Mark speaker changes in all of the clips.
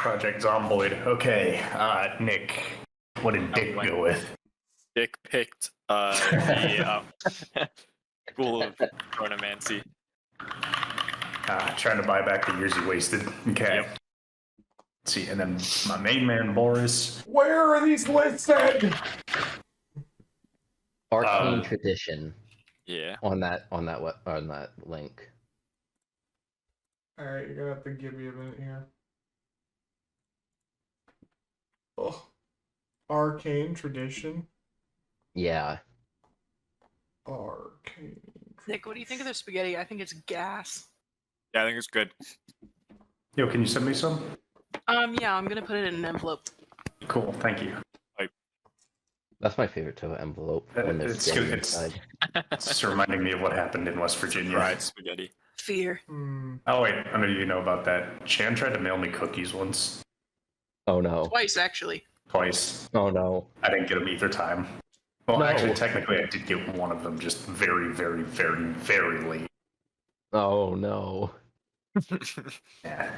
Speaker 1: Project Zomboid. Okay, Nick, what did Dick go with?
Speaker 2: Dick picked the School of Chronomancy.
Speaker 1: Trying to buy back the years he wasted. Okay.
Speaker 2: Yep.
Speaker 1: Let's see, and then my main man, Boris.
Speaker 3: Where are these listed?
Speaker 4: Arcane tradition.
Speaker 2: Yeah.
Speaker 4: On that link.
Speaker 3: All right, you're gonna have to give me a minute here. Oh, arcane tradition.
Speaker 4: Yeah.
Speaker 3: Arcane.
Speaker 5: Nick, what do you think of the spaghetti? I think it's gas.
Speaker 2: Yeah, I think it's good.
Speaker 1: Yo, can you send me some?
Speaker 5: Yeah, I'm gonna put it in an envelope.
Speaker 1: Cool, thank you.
Speaker 4: That's my favorite type of envelope. When there's
Speaker 1: It's good.
Speaker 4: inside.
Speaker 1: It's just reminding me of what happened in West Virginia.
Speaker 2: Fried spaghetti.
Speaker 5: Fear.
Speaker 1: Oh wait, I know you know about that. Chan tried to mail me cookies once.
Speaker 4: Oh no.
Speaker 5: Twice, actually.
Speaker 1: Twice.
Speaker 4: Oh no.
Speaker 1: I didn't get them either time. Well,
Speaker 4: No.
Speaker 1: actually, technically, I did get one of them, just very, very, very, very late.
Speaker 4: Oh no.
Speaker 1: Yeah.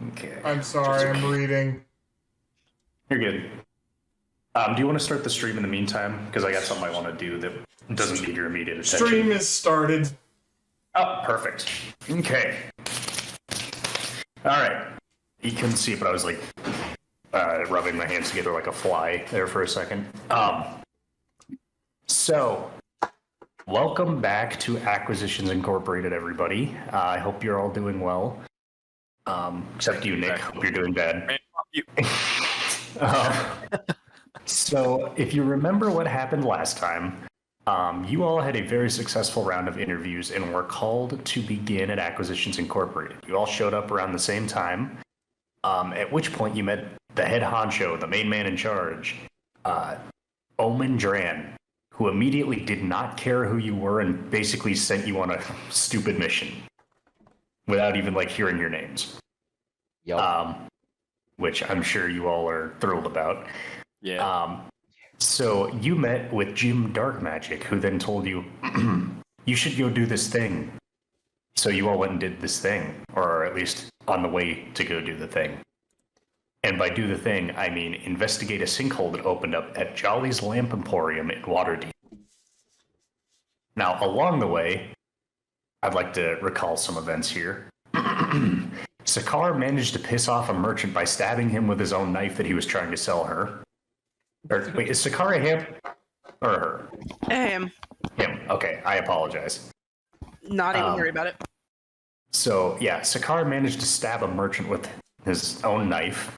Speaker 1: Okay.
Speaker 3: I'm sorry, I'm reading.
Speaker 1: You're good. Do you want to start the stream in the meantime? Because I got something I want to do that doesn't need your immediate attention.
Speaker 3: Stream is started.
Speaker 1: Oh, perfect. Okay. All right. You couldn't see it, but I was like rubbing my hands together like a fly there for a second. So, welcome back to Acquisitions Incorporated, everybody. I hope you're all doing well. Except you, Nick. Hope you're doing bad.
Speaker 2: Man, fuck you.
Speaker 1: So, if you remember what happened last time, you all had a very successful round of interviews and were called to begin at Acquisitions Incorporated. You all showed up around the same time, at which point you met the head honcho, the main man in charge, Omen Dran, who immediately did not care who you were and basically sent you on a stupid mission without even like hearing your names.
Speaker 4: Yup.
Speaker 1: Which I'm sure you all are thrilled about.
Speaker 2: Yeah.
Speaker 1: So you met with Jim Dark Magic, who then told you, you should go do this thing. So you all went and did this thing, or at least on the way to go do the thing. And by do the thing, I mean investigate a sinkhole that opened up at Jollies Lamp Emporium in Waterdeep. Now, along the way, I'd like to recall some events here. Sakar managed to piss off a merchant by stabbing him with his own knife that he was trying to sell her. Or, wait, is Sakara him or her?
Speaker 5: Him.
Speaker 1: Him. Okay, I apologize.
Speaker 5: Not even worry about it.
Speaker 1: So, yeah, Sakar managed to stab a merchant with his own knife.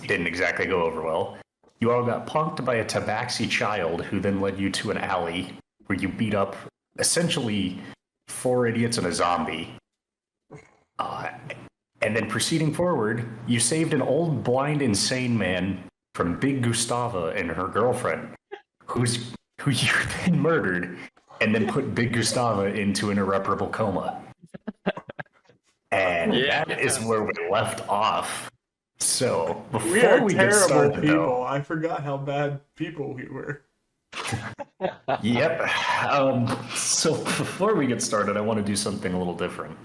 Speaker 1: Didn't exactly go over well. You all got punked by a tabaxi child who then led you to an alley where you beat up essentially 4 idiots and a zombie. And then proceeding forward, you saved an old, blind, insane man from Big Gustava and her girlfriend, who you then murdered, and then put Big Gustava into an irreparable coma. And that is where we left off. So,
Speaker 3: We
Speaker 1: before
Speaker 3: are
Speaker 1: we get
Speaker 3: terrible
Speaker 1: started,
Speaker 3: people.
Speaker 1: though,
Speaker 3: I forgot how bad people we were.
Speaker 1: yep. So before we get started, I want to do something a little different.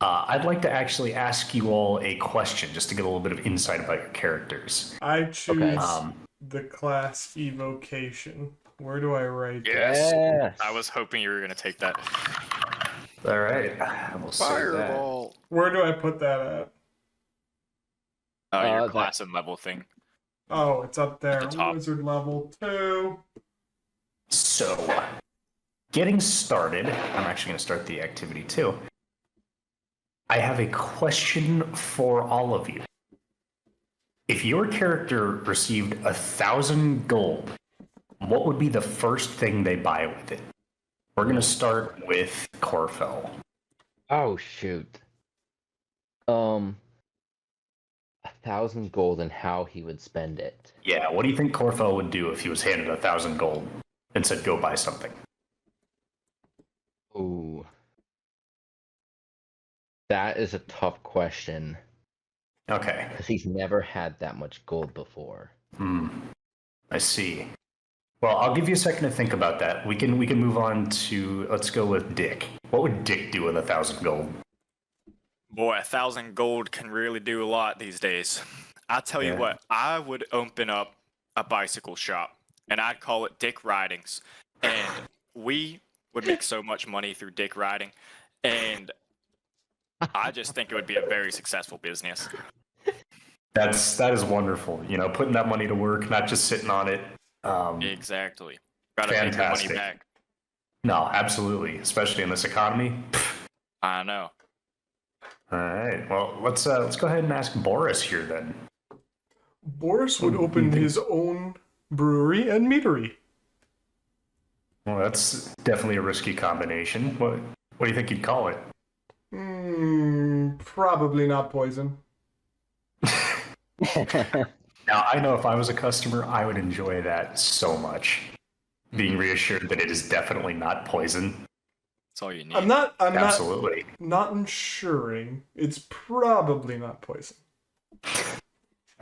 Speaker 1: I'd like to actually ask you all a question, just to get a little bit of insight about your characters.
Speaker 3: I choose
Speaker 1: Okay.
Speaker 3: the class evocation. Where do I write
Speaker 4: Yes.
Speaker 2: I was hoping you were gonna take that.
Speaker 1: All right. We'll save that.
Speaker 3: that? Where do I put that at?
Speaker 2: Oh, your
Speaker 4: that-
Speaker 2: class and level thing.
Speaker 3: Oh, it's up there.
Speaker 2: At the top.
Speaker 3: Wizard level 2.
Speaker 1: So, getting started, I'm actually going to start the activity too. I have a question for all of you. If your character received 1,000 gold, what would be the first thing they buy with it? We're going to start with Corfell.
Speaker 4: Oh shoot. 1,000 gold and how he would spend it.
Speaker 1: Yeah, what do you think Corfell would do if he was handed 1,000 gold and said, go buy something?
Speaker 4: Ooh. That is a tough question.
Speaker 1: Okay.
Speaker 4: Because he's never had that much gold before.
Speaker 1: I see. Well, I'll give you a second to think about that. We can move on to, let's go with Dick. What would Dick do with 1,000 gold?
Speaker 2: Boy, 1,000 gold can really do a lot these days. I tell you what, I would open up a bicycle shop, and I'd call it Dick Ridings, and we would make so much money through dick riding, and I just think it would be a very successful business.
Speaker 1: That is wonderful. You know, putting that money to work, not just sitting on it.
Speaker 2: Exactly. Gotta make your money
Speaker 1: Fantastic.
Speaker 2: back.
Speaker 1: No, absolutely, especially in this economy.
Speaker 2: I know.
Speaker 1: All right. Well, let's go ahead and ask Boris here then.
Speaker 3: Boris would open his own brewery and meadery.
Speaker 1: Well, that's definitely a risky combination. What do you think you'd call it?
Speaker 3: Probably not poison.
Speaker 1: Now, I know if I was a customer, I would enjoy that so much. Being reassured that it is definitely not poison.
Speaker 2: That's all you need.
Speaker 3: I'm
Speaker 1: Absolutely.
Speaker 3: not ensuring. It's probably not poison.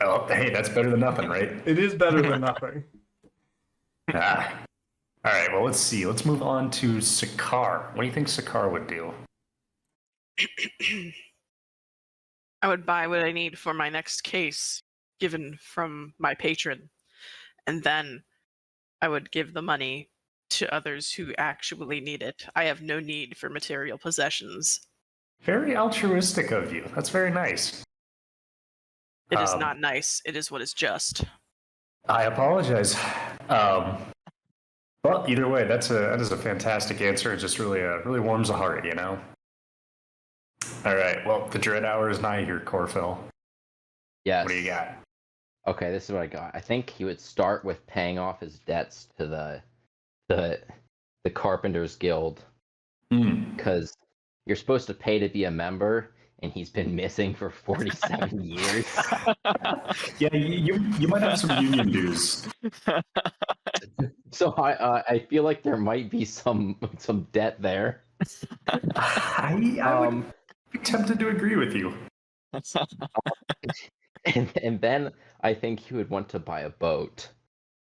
Speaker 1: Oh, hey, that's better than nothing, right?
Speaker 3: It is better than nothing.
Speaker 1: Ah. All right, well, let's see. Let's move on to Sakar. What do you think Sakar would do?
Speaker 5: I would buy what I need for my next case, given from my patron, and then I would give the money to others who actually need it. I have no need for material possessions.
Speaker 1: Very altruistic of you. That's very nice.
Speaker 5: It is not nice. It is what is just.
Speaker 1: I apologize. Well, either way, that is a fantastic answer. It just really warms the heart, you know. All right. Well, the dread hour is nigh here, Corfell.
Speaker 4: Yes.
Speaker 1: What do you got?
Speaker 4: Okay, this is what I got. I think he would start with paying off his debts to the Carpenters Guild, because you're supposed to pay to be a member, and he's been missing for 47 years.
Speaker 1: Yeah, you might have some union dues.
Speaker 4: So I feel like there might be some debt there.
Speaker 1: I would be tempted to agree with you.
Speaker 4: And then I think he would want to buy a boat.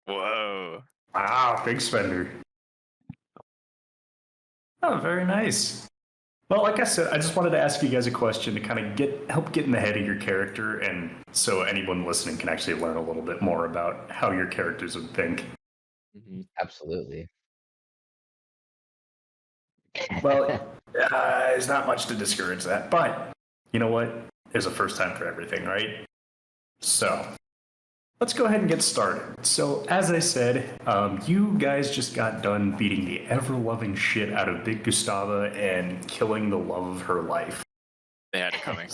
Speaker 2: Whoa.
Speaker 1: Wow, big spender. Oh, very nice. Well, like I said, I just wanted to ask you guys a question to kind of help get in the head of your character, and so anyone listening can actually learn a little bit more about how your characters would think.
Speaker 4: Absolutely.
Speaker 1: Well, there's not much to discourage that, but you know what? There's a first time for everything, right? So let's go ahead and get started. So, as I said, you guys just got done beating the ever-loving shit out of Big Gustava and killing the love of her life.
Speaker 2: They had it coming.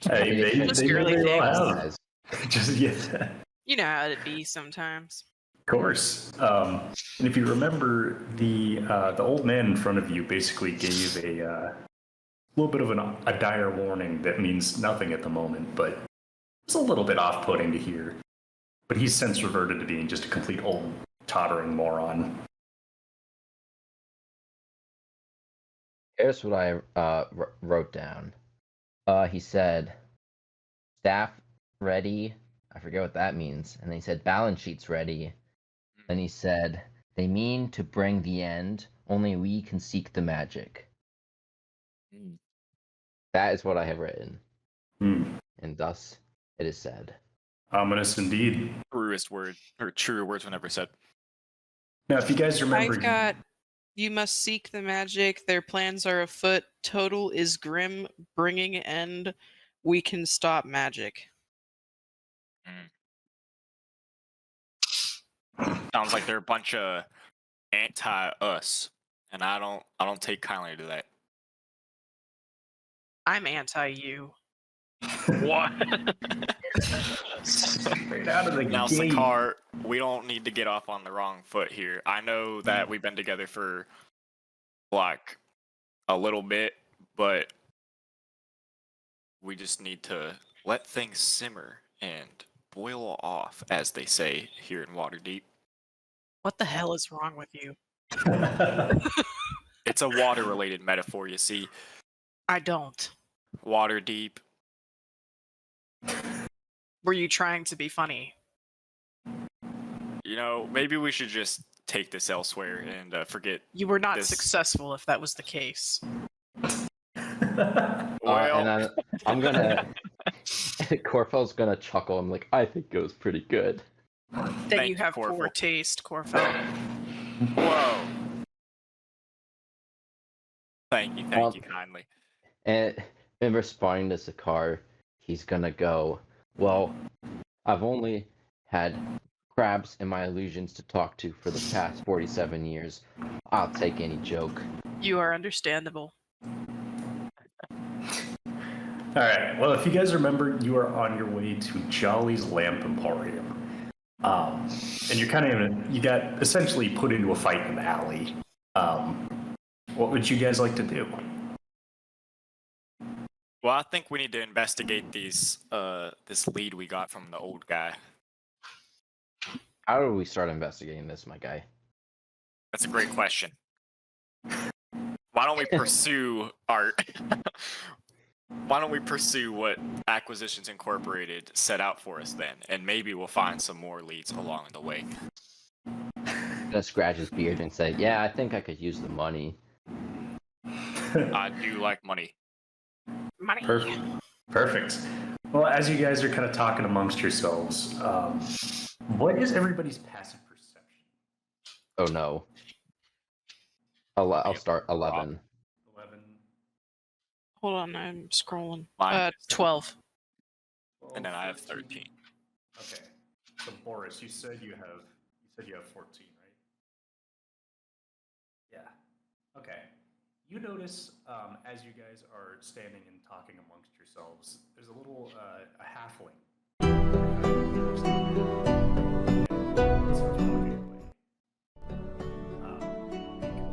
Speaker 1: Hey, they
Speaker 5: Just
Speaker 1: may
Speaker 5: girly
Speaker 1: very well
Speaker 5: things.
Speaker 1: have. Just, yeah.
Speaker 5: You know how it be sometimes.
Speaker 1: Of course. And if you remember, the old man in front of you basically gave a little bit of a dire warning that means nothing at the moment, but it's a little bit off-putting to hear. But he's since reverted to being just a complete old tottering moron.
Speaker 4: Here's what I wrote down. He said, staff ready. I forget what that means. And then he said, balance sheets ready. Then he said, they mean to bring the end. Only we can seek the magic. That is what I have written. And thus it is said.
Speaker 1: Ominous indeed.
Speaker 2: Truest word, or truer words were never said.
Speaker 1: Now, if you guys remember...
Speaker 5: I've got, you must seek the magic. Their plans are afoot. Total is grim. Bringing end. We can stop magic.
Speaker 2: Sounds like they're a bunch of anti-us, and I don't take kindly to that.
Speaker 5: I'm anti-you.
Speaker 2: What?
Speaker 1: Straight out of the
Speaker 2: Now,
Speaker 1: gate.
Speaker 2: Sakar, we don't need to get off on the wrong foot here. I know that we've been together for like a little bit, but we just need to let things simmer and boil off, as they say here in Waterdeep.
Speaker 5: What the hell is wrong with you?
Speaker 2: It's a water-related metaphor, you see.
Speaker 5: I don't.
Speaker 2: Waterdeep.
Speaker 5: Were you trying to be funny?
Speaker 2: You know, maybe we should just take this elsewhere and forget.
Speaker 5: You were not
Speaker 2: This-
Speaker 5: successful if that was the case.
Speaker 2: Well,
Speaker 4: And I'm gonna. Corfel's gonna chuckle. I'm like, I think it was pretty good.
Speaker 5: That
Speaker 2: Thank
Speaker 5: you
Speaker 2: you,
Speaker 5: have poor
Speaker 2: Corval.
Speaker 5: taste, Corfel.
Speaker 2: whoa. Thank you kindly.
Speaker 4: And in responding to Sakar, he's gonna go, well, I've only had crabs and my illusions to talk to for the past 47 years. I'll take any joke.
Speaker 5: You are understandable.
Speaker 1: All right. Well, if you guys remember, you are on your way to Jollies Lamp Emporium. And you're kind of you got essentially put into a fight in the alley. What would you guys like to do?
Speaker 2: Well, I think we need to investigate this lead we got from the old guy.
Speaker 4: How do we start investigating this, my guy?
Speaker 2: That's a great question. Why don't we pursue our Why don't we pursue what Acquisitions Incorporated set out for us then, and maybe we'll find some more leads along the way.
Speaker 4: Gonna scratch his beard and say, yeah, I think I could use the money.
Speaker 2: I do like money.
Speaker 5: Money.
Speaker 1: Perfect. Well, as you guys are kind of talking amongst yourselves, what is everybody's passive perception?
Speaker 4: Oh no. I'll start 11.
Speaker 1: 11.
Speaker 5: Hold on, I'm scrolling.
Speaker 2: Mine is
Speaker 5: 12.
Speaker 2: And then I have 13.
Speaker 1: Okay. So Boris, you said you have 14, right? Yeah. Okay. You notice as you guys are standing and talking amongst yourselves, there's a little a halfling. Starts walking away.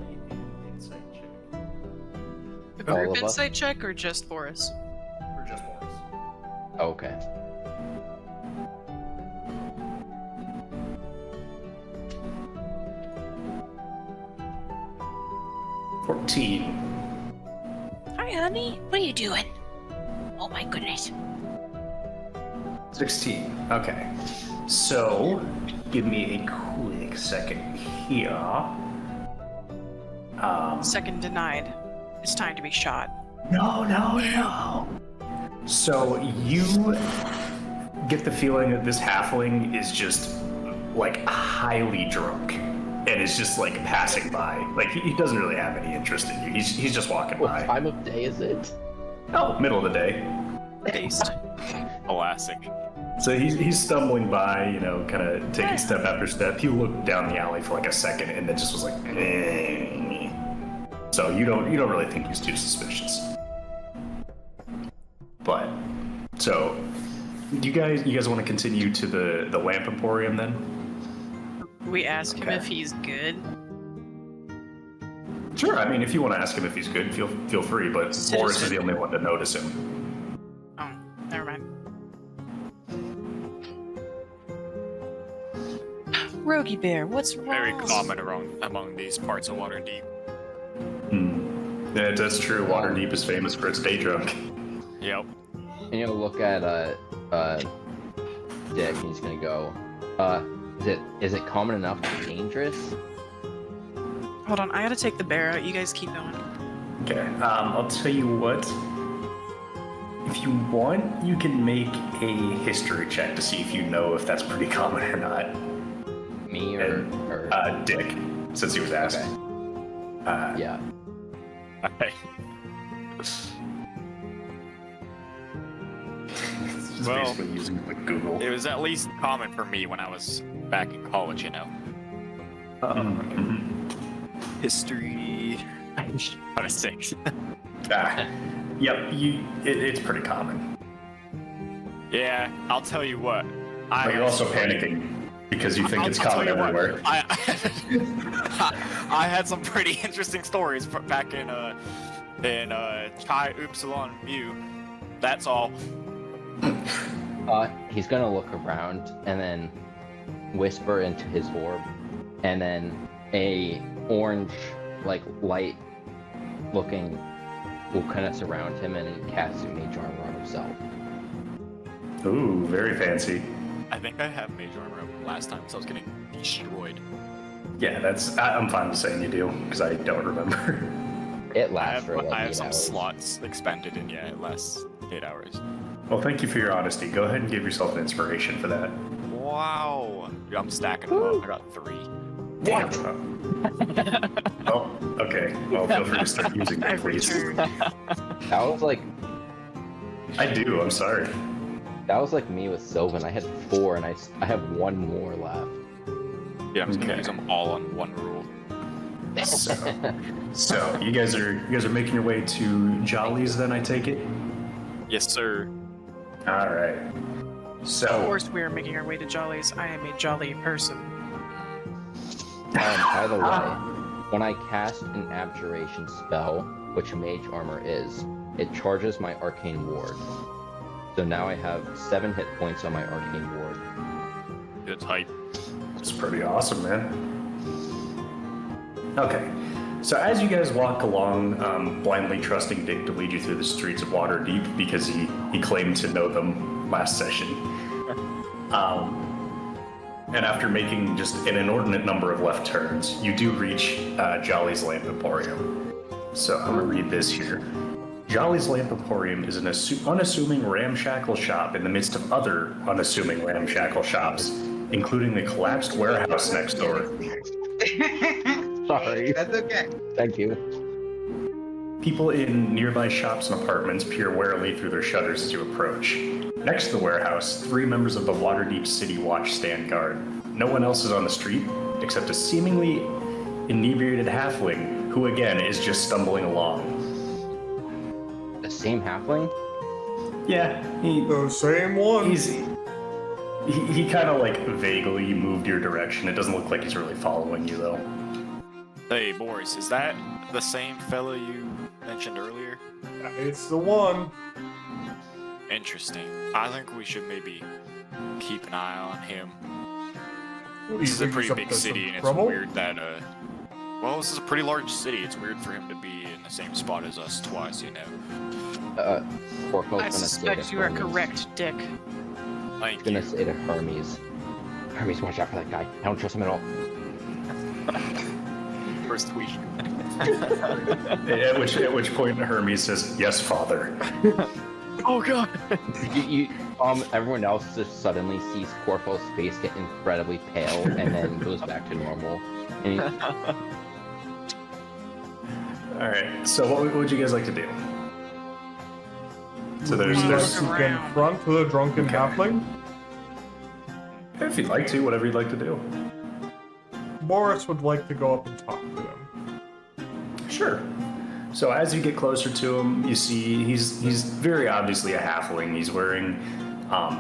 Speaker 1: Make me an insight check.
Speaker 5: A
Speaker 4: All
Speaker 5: group
Speaker 4: of us?
Speaker 5: insight check or just Boris?
Speaker 1: Or just Boris.
Speaker 4: Oh, okay.
Speaker 5: Hi, honey. What are you doing? Oh my goodness.
Speaker 1: 16. Okay. So, give me a quick second here.
Speaker 5: Second denied. It's time to be shot.
Speaker 1: No. So, you get the feeling that this halfling is just, like, highly drunk. And is just, like, passing by. Like, he doesn't really have any interest in you. He's just walking
Speaker 4: What
Speaker 1: by.
Speaker 4: time of day is it?
Speaker 1: Oh, middle of the day.
Speaker 5: Based.
Speaker 2: Classic.
Speaker 1: So he's stumbling by, you know, kind of taking step after step. He looked down the alley for like a second and then just was like, eh. So you don't really think he's too suspicious. But so you guys want to continue to the Lamp Emporium then?
Speaker 5: We ask him
Speaker 1: Okay.
Speaker 5: if he's good.
Speaker 1: Sure. I mean, if you want to ask him if he's good, feel free. But
Speaker 5: Citizen.
Speaker 1: Boris is the only one to notice him.
Speaker 5: Oh, never mind. Rogie Bear, what's wrong?
Speaker 2: Very common among these parts of Waterdeep.
Speaker 1: Yeah, that's true. Waterdeep is famous for its day drunk.
Speaker 2: Yep.
Speaker 4: And you'll look at Dick and he's gonna go, is it common enough to be dangerous?
Speaker 5: Hold on, I gotta take the bear out. You guys keep going.
Speaker 1: Okay, I'll tell you what. If you want, you can make a history check to see if you know if that's pretty common or not.
Speaker 4: Me
Speaker 1: And,
Speaker 4: or
Speaker 1: Dick, since he was asked.
Speaker 4: Okay. Yeah.
Speaker 2: Okay.
Speaker 1: It's just
Speaker 2: Well,
Speaker 1: basically using like Google.
Speaker 2: It was at least common for me when I was back in college, you know. History. On a 6.
Speaker 1: Yep, it's pretty common.
Speaker 2: Yeah, I'll tell you what.
Speaker 1: But you're also panicking because you think it's
Speaker 2: I'll
Speaker 1: common
Speaker 2: tell you what,
Speaker 1: everywhere.
Speaker 2: I had some pretty interesting stories back in Chi Upsilon View. That's all.
Speaker 4: He's gonna look around and then whisper into his orb, and then a orange, like, light looking will kind of surround him, and he casts a mage armor on himself.
Speaker 1: Ooh, very fancy.
Speaker 2: I think I have Mage Armor last time, so I was getting destroyed.
Speaker 1: Yeah, I'm fine with saying you do because I don't remember.
Speaker 4: It lasts for like
Speaker 2: I have
Speaker 4: 8
Speaker 2: some
Speaker 4: hours.
Speaker 2: slots expended, and yeah, it lasts 8 hours.
Speaker 1: Well, thank you for your honesty. Go ahead and give yourself an inspiration for that.
Speaker 2: Wow. Dude, I'm stacking them up. I got 3.
Speaker 1: Damn. Oh, okay. Well, feel free to start using them,
Speaker 5: Every
Speaker 1: please.
Speaker 5: turn.
Speaker 4: That was like
Speaker 1: I do. I'm sorry.
Speaker 4: me with Sylvan. I had 4, and I have 1 more left.
Speaker 2: Yeah, I'm just gonna
Speaker 1: Okay.
Speaker 2: use them all on 1 rule.
Speaker 1: So you guys are making your way to Jollies, then I take it.
Speaker 2: Yes, sir.
Speaker 1: All right.
Speaker 5: Of
Speaker 1: So
Speaker 5: course, we are making our way to Jollies. I am a jolly person.
Speaker 4: By the way, when I cast an abjuration spell, which mage armor is, it charges my arcane ward. So now I have 7 hit points on my arcane ward.
Speaker 2: Good hype.
Speaker 1: it's pretty awesome, man. Okay. So as you guys walk along, blindly trusting Dick to lead you through the streets of Waterdeep because he claimed to know them last session. And after making just an inordinate number of left turns, you do reach Jollies Lamp Emporium. So I'm going to read this here. Jollies Lamp Emporium is an unassuming ramshackle shop in the midst of other unassuming ramshackle shops, including the collapsed warehouse next door.
Speaker 4: Sorry.
Speaker 6: That's okay.
Speaker 4: Thank you.
Speaker 1: People in nearby shops and apartments peer warily through their shutters as you approach. Next to the warehouse, 3 members of the Waterdeep City Watch stand guard. No one else is on the street, except a seemingly inebriated halfling, who again is just stumbling along.
Speaker 4: The same halfling?
Speaker 1: Yeah,
Speaker 3: The same one.
Speaker 1: he kind of like vaguely moved your direction. It doesn't look like he's really following you though.
Speaker 2: Hey, Boris, is that the same fella you mentioned earlier?
Speaker 3: It's the one.
Speaker 2: Interesting. I think we should maybe keep an eye on him.
Speaker 3: What do you
Speaker 2: This is a
Speaker 3: think,
Speaker 2: pretty
Speaker 3: he's up
Speaker 2: big
Speaker 3: to
Speaker 2: city,
Speaker 3: some
Speaker 2: and it's
Speaker 3: trouble?
Speaker 2: weird that, well, this is a pretty large city. It's weird for him to be in the same spot as us twice, you know?
Speaker 4: Corpo's
Speaker 5: I
Speaker 4: gonna say
Speaker 5: suspect
Speaker 4: to
Speaker 5: you are
Speaker 4: Hermes-
Speaker 5: correct, Dick.
Speaker 2: Thank
Speaker 4: Gonna
Speaker 2: you.
Speaker 4: say to Hermes, Hermes, watch out for that guy. I don't trust him at all.
Speaker 2: First tweet.
Speaker 1: At which point Hermes says, "Yes, father."
Speaker 2: Oh, God!
Speaker 4: Everyone else just suddenly sees Corpo's face get incredibly pale and then goes back to normal. And he,
Speaker 1: All right. So what would you guys like to do? So
Speaker 3: Would you like
Speaker 1: there's
Speaker 3: to confront the drunken
Speaker 1: Okay.
Speaker 3: halfling?
Speaker 1: if you'd like to, whatever you'd like to do.
Speaker 3: Boris would like to go up and talk to him.
Speaker 1: Sure. So as you get closer to him, you see he's very obviously a halfling. He's wearing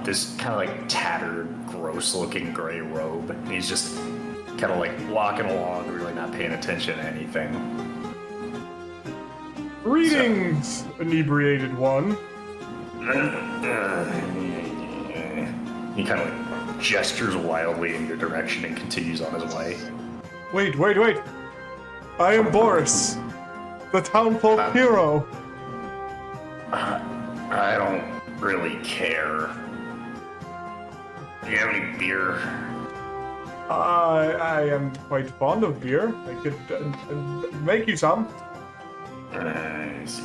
Speaker 1: this kind of like tattered, gross-looking gray robe. And he's just kind of like walking along, really not paying attention to anything.
Speaker 3: Greetings, inebriated one.
Speaker 1: He kind of like gestures wildly in your direction and continues on his way.
Speaker 3: Wait. I am Boris, the town folk hero.
Speaker 1: I don't really care. Do you have any beer?
Speaker 3: I am quite fond of beer. I could make you some.
Speaker 1: I see.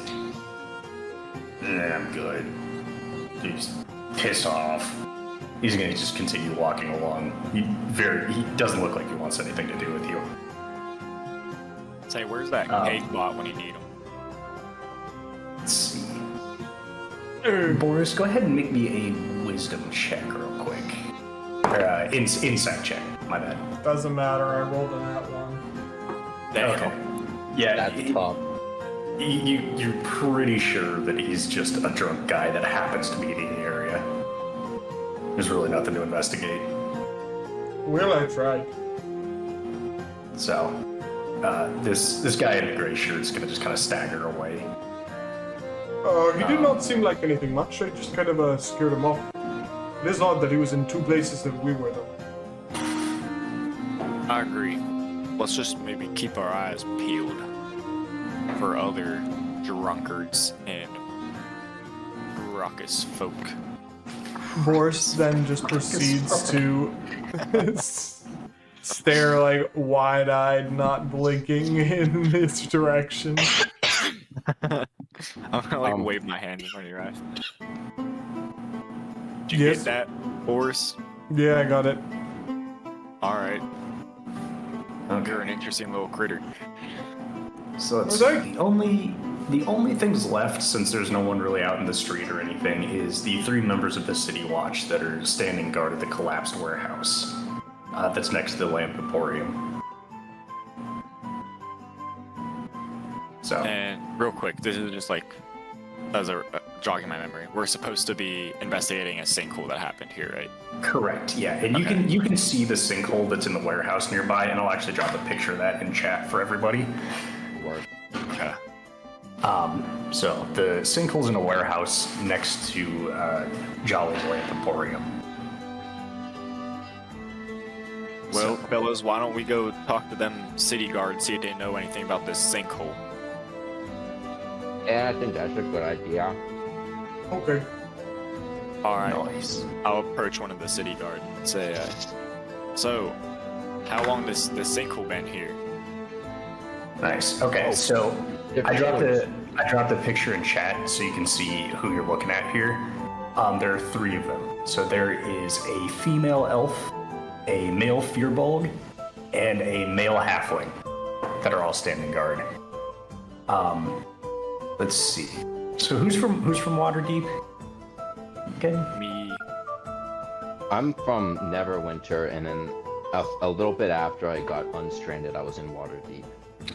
Speaker 1: Yeah, I'm good. He's pissed off. He's gonna just continue walking along. He doesn't look like he wants anything to do with you.
Speaker 2: Say, where's that cake bot when you need him?
Speaker 1: Let's see. Boris, go ahead and make me a wisdom check real quick. Or, insight check. My bad.
Speaker 3: Doesn't matter. I rolled in that one.
Speaker 2: Damn.
Speaker 1: Okay. Yeah,
Speaker 4: that's tough.
Speaker 1: You're pretty sure that he's just a drunk guy that happens to be in the area. There's really nothing to investigate.
Speaker 3: Well, I tried.
Speaker 1: So, this guy in the gray shirt's gonna just kind of stagger away.
Speaker 3: He did not seem like anything much. I just kind of scared him off. It is odd that he was in 2 places that we were, though.
Speaker 2: I agree. Let's just maybe keep our eyes peeled for other drunkards and raucous folk.
Speaker 3: Boris then just proceeds to stare like wide-eyed, not blinking in this direction.
Speaker 2: I'm gonna like wave my hand in front of your eyes. Did you
Speaker 3: Yes.
Speaker 2: get that, Boris?
Speaker 3: Yeah, I got it.
Speaker 2: All right.
Speaker 1: Okay.
Speaker 2: You're an interesting little critter.
Speaker 1: So it's
Speaker 3: Are
Speaker 1: the only things left, since there's no one really out in the street or anything, is the 3 members of the City Watch that are standing guard at the collapsed warehouse that's next to the Lamp Emporium. So,
Speaker 2: And real quick, this is just like as a jogging my memory. We're supposed to be investigating a sinkhole that happened here, right?
Speaker 1: correct, yeah. And you can see the sinkhole that's in the warehouse nearby, and I'll actually drop a picture of that in chat for everybody.
Speaker 2: Okay.
Speaker 1: So the sinkhole's in a warehouse next to Jollies Lamp Emporium.
Speaker 2: Well, fellas, why don't we go talk to them city guards, see if they know anything about this sinkhole?
Speaker 4: Yeah, I think that's a good idea.
Speaker 3: Okay.
Speaker 2: All right.
Speaker 1: Nice.
Speaker 2: I'll approach one of the city guards and say, so, how long this sinkhole been here?
Speaker 1: Nice. Okay, so I dropped the picture in chat so you can see who you're looking at here. There are 3 of them. So there is a female elf, a male fearbulg, and a male halfling that are all standing guard. Let's see. So who's from Waterdeep? Again?
Speaker 2: Me.
Speaker 4: I'm from Neverwinter, and then a little bit after I got unstranded, I was in Waterdeep.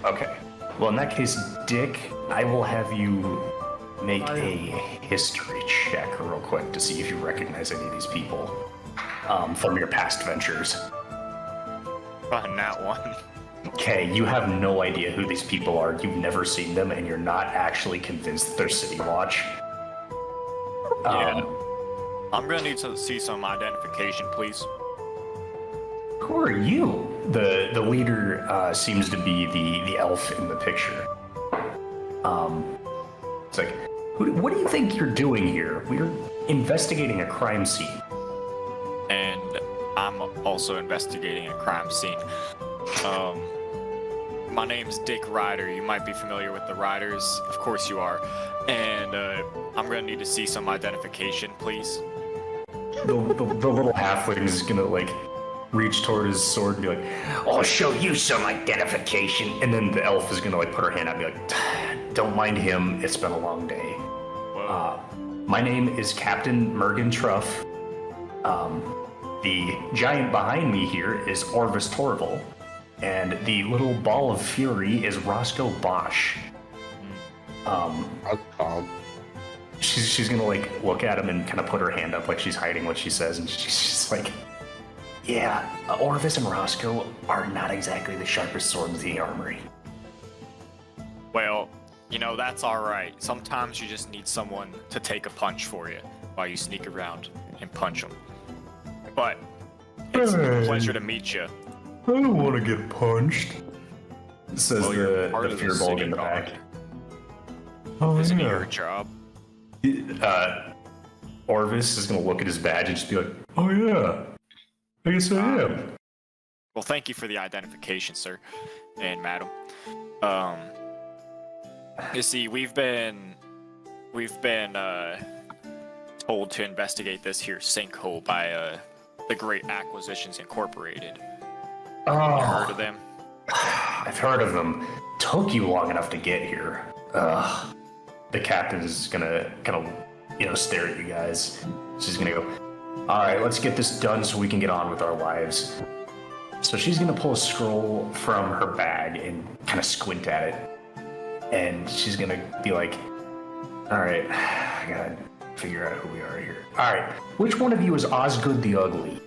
Speaker 1: Okay. Well, in that case, Dick, I will have you make a history check real quick to see if you recognize any of these people from your past ventures.
Speaker 2: On that one.
Speaker 1: Okay, you have no idea who these people are. You've never seen them, and you're not actually convinced that they're City Watch.
Speaker 2: Yeah. I'm gonna need to see some identification, please.
Speaker 1: Who are you? The leader seems to be the elf in the picture. It's like, what do you think you're doing here? We're investigating a crime scene.
Speaker 2: And I'm also investigating a crime scene. My name's Dick Ryder. You might be familiar with the Riders. Of course you are. And I'm gonna need to see some identification, please.
Speaker 1: The little halfling is gonna like reach toward his sword and be like, "I'll show you some identification." And then the elf is gonna like put her hand out and be like, "Don't mind him. It's been a long day."
Speaker 2: Whoa.
Speaker 1: My name is Captain Mergan Truff. The giant behind me here is Orvis Torvel, and the little ball of fury is Rossco Bosch. She's gonna like look at him and kind of put her hand up like she's hiding what she says, and she's just like, "Yeah, Orvis and Rossco are not exactly the sharpest swords in the armory."
Speaker 2: Well, you know, that's alright. Sometimes you just need someone to take a punch for you while you sneak around and punch them. But it's a pleasure to meet you.
Speaker 1: I don't want to get punched, says
Speaker 2: Well, you're
Speaker 1: the
Speaker 2: part of the
Speaker 1: fearbulg
Speaker 2: city
Speaker 1: in the
Speaker 2: guard.
Speaker 1: back. Oh,
Speaker 2: Isn't it
Speaker 1: yeah.
Speaker 2: your job?
Speaker 1: Orvis is gonna look at his badge and just be like, "Oh yeah, I guess I am."
Speaker 2: Well, thank you for the identification, sir and madam. You see, we've been told to investigate this here sinkhole by the Great Acquisitions Incorporated.
Speaker 1: Oh,
Speaker 2: You heard of them?
Speaker 1: I've heard of them. Took you long enough to get here. The captain is gonna kind of, stare at you guys. She's gonna go, "All right, let's get this done so we can get on with our lives." So she's gonna pull a scroll from her bag and kind of squint at it, and she's gonna be like, "All right, I gotta figure out who we are here. All right, which one of you is Osgood the Ugly?"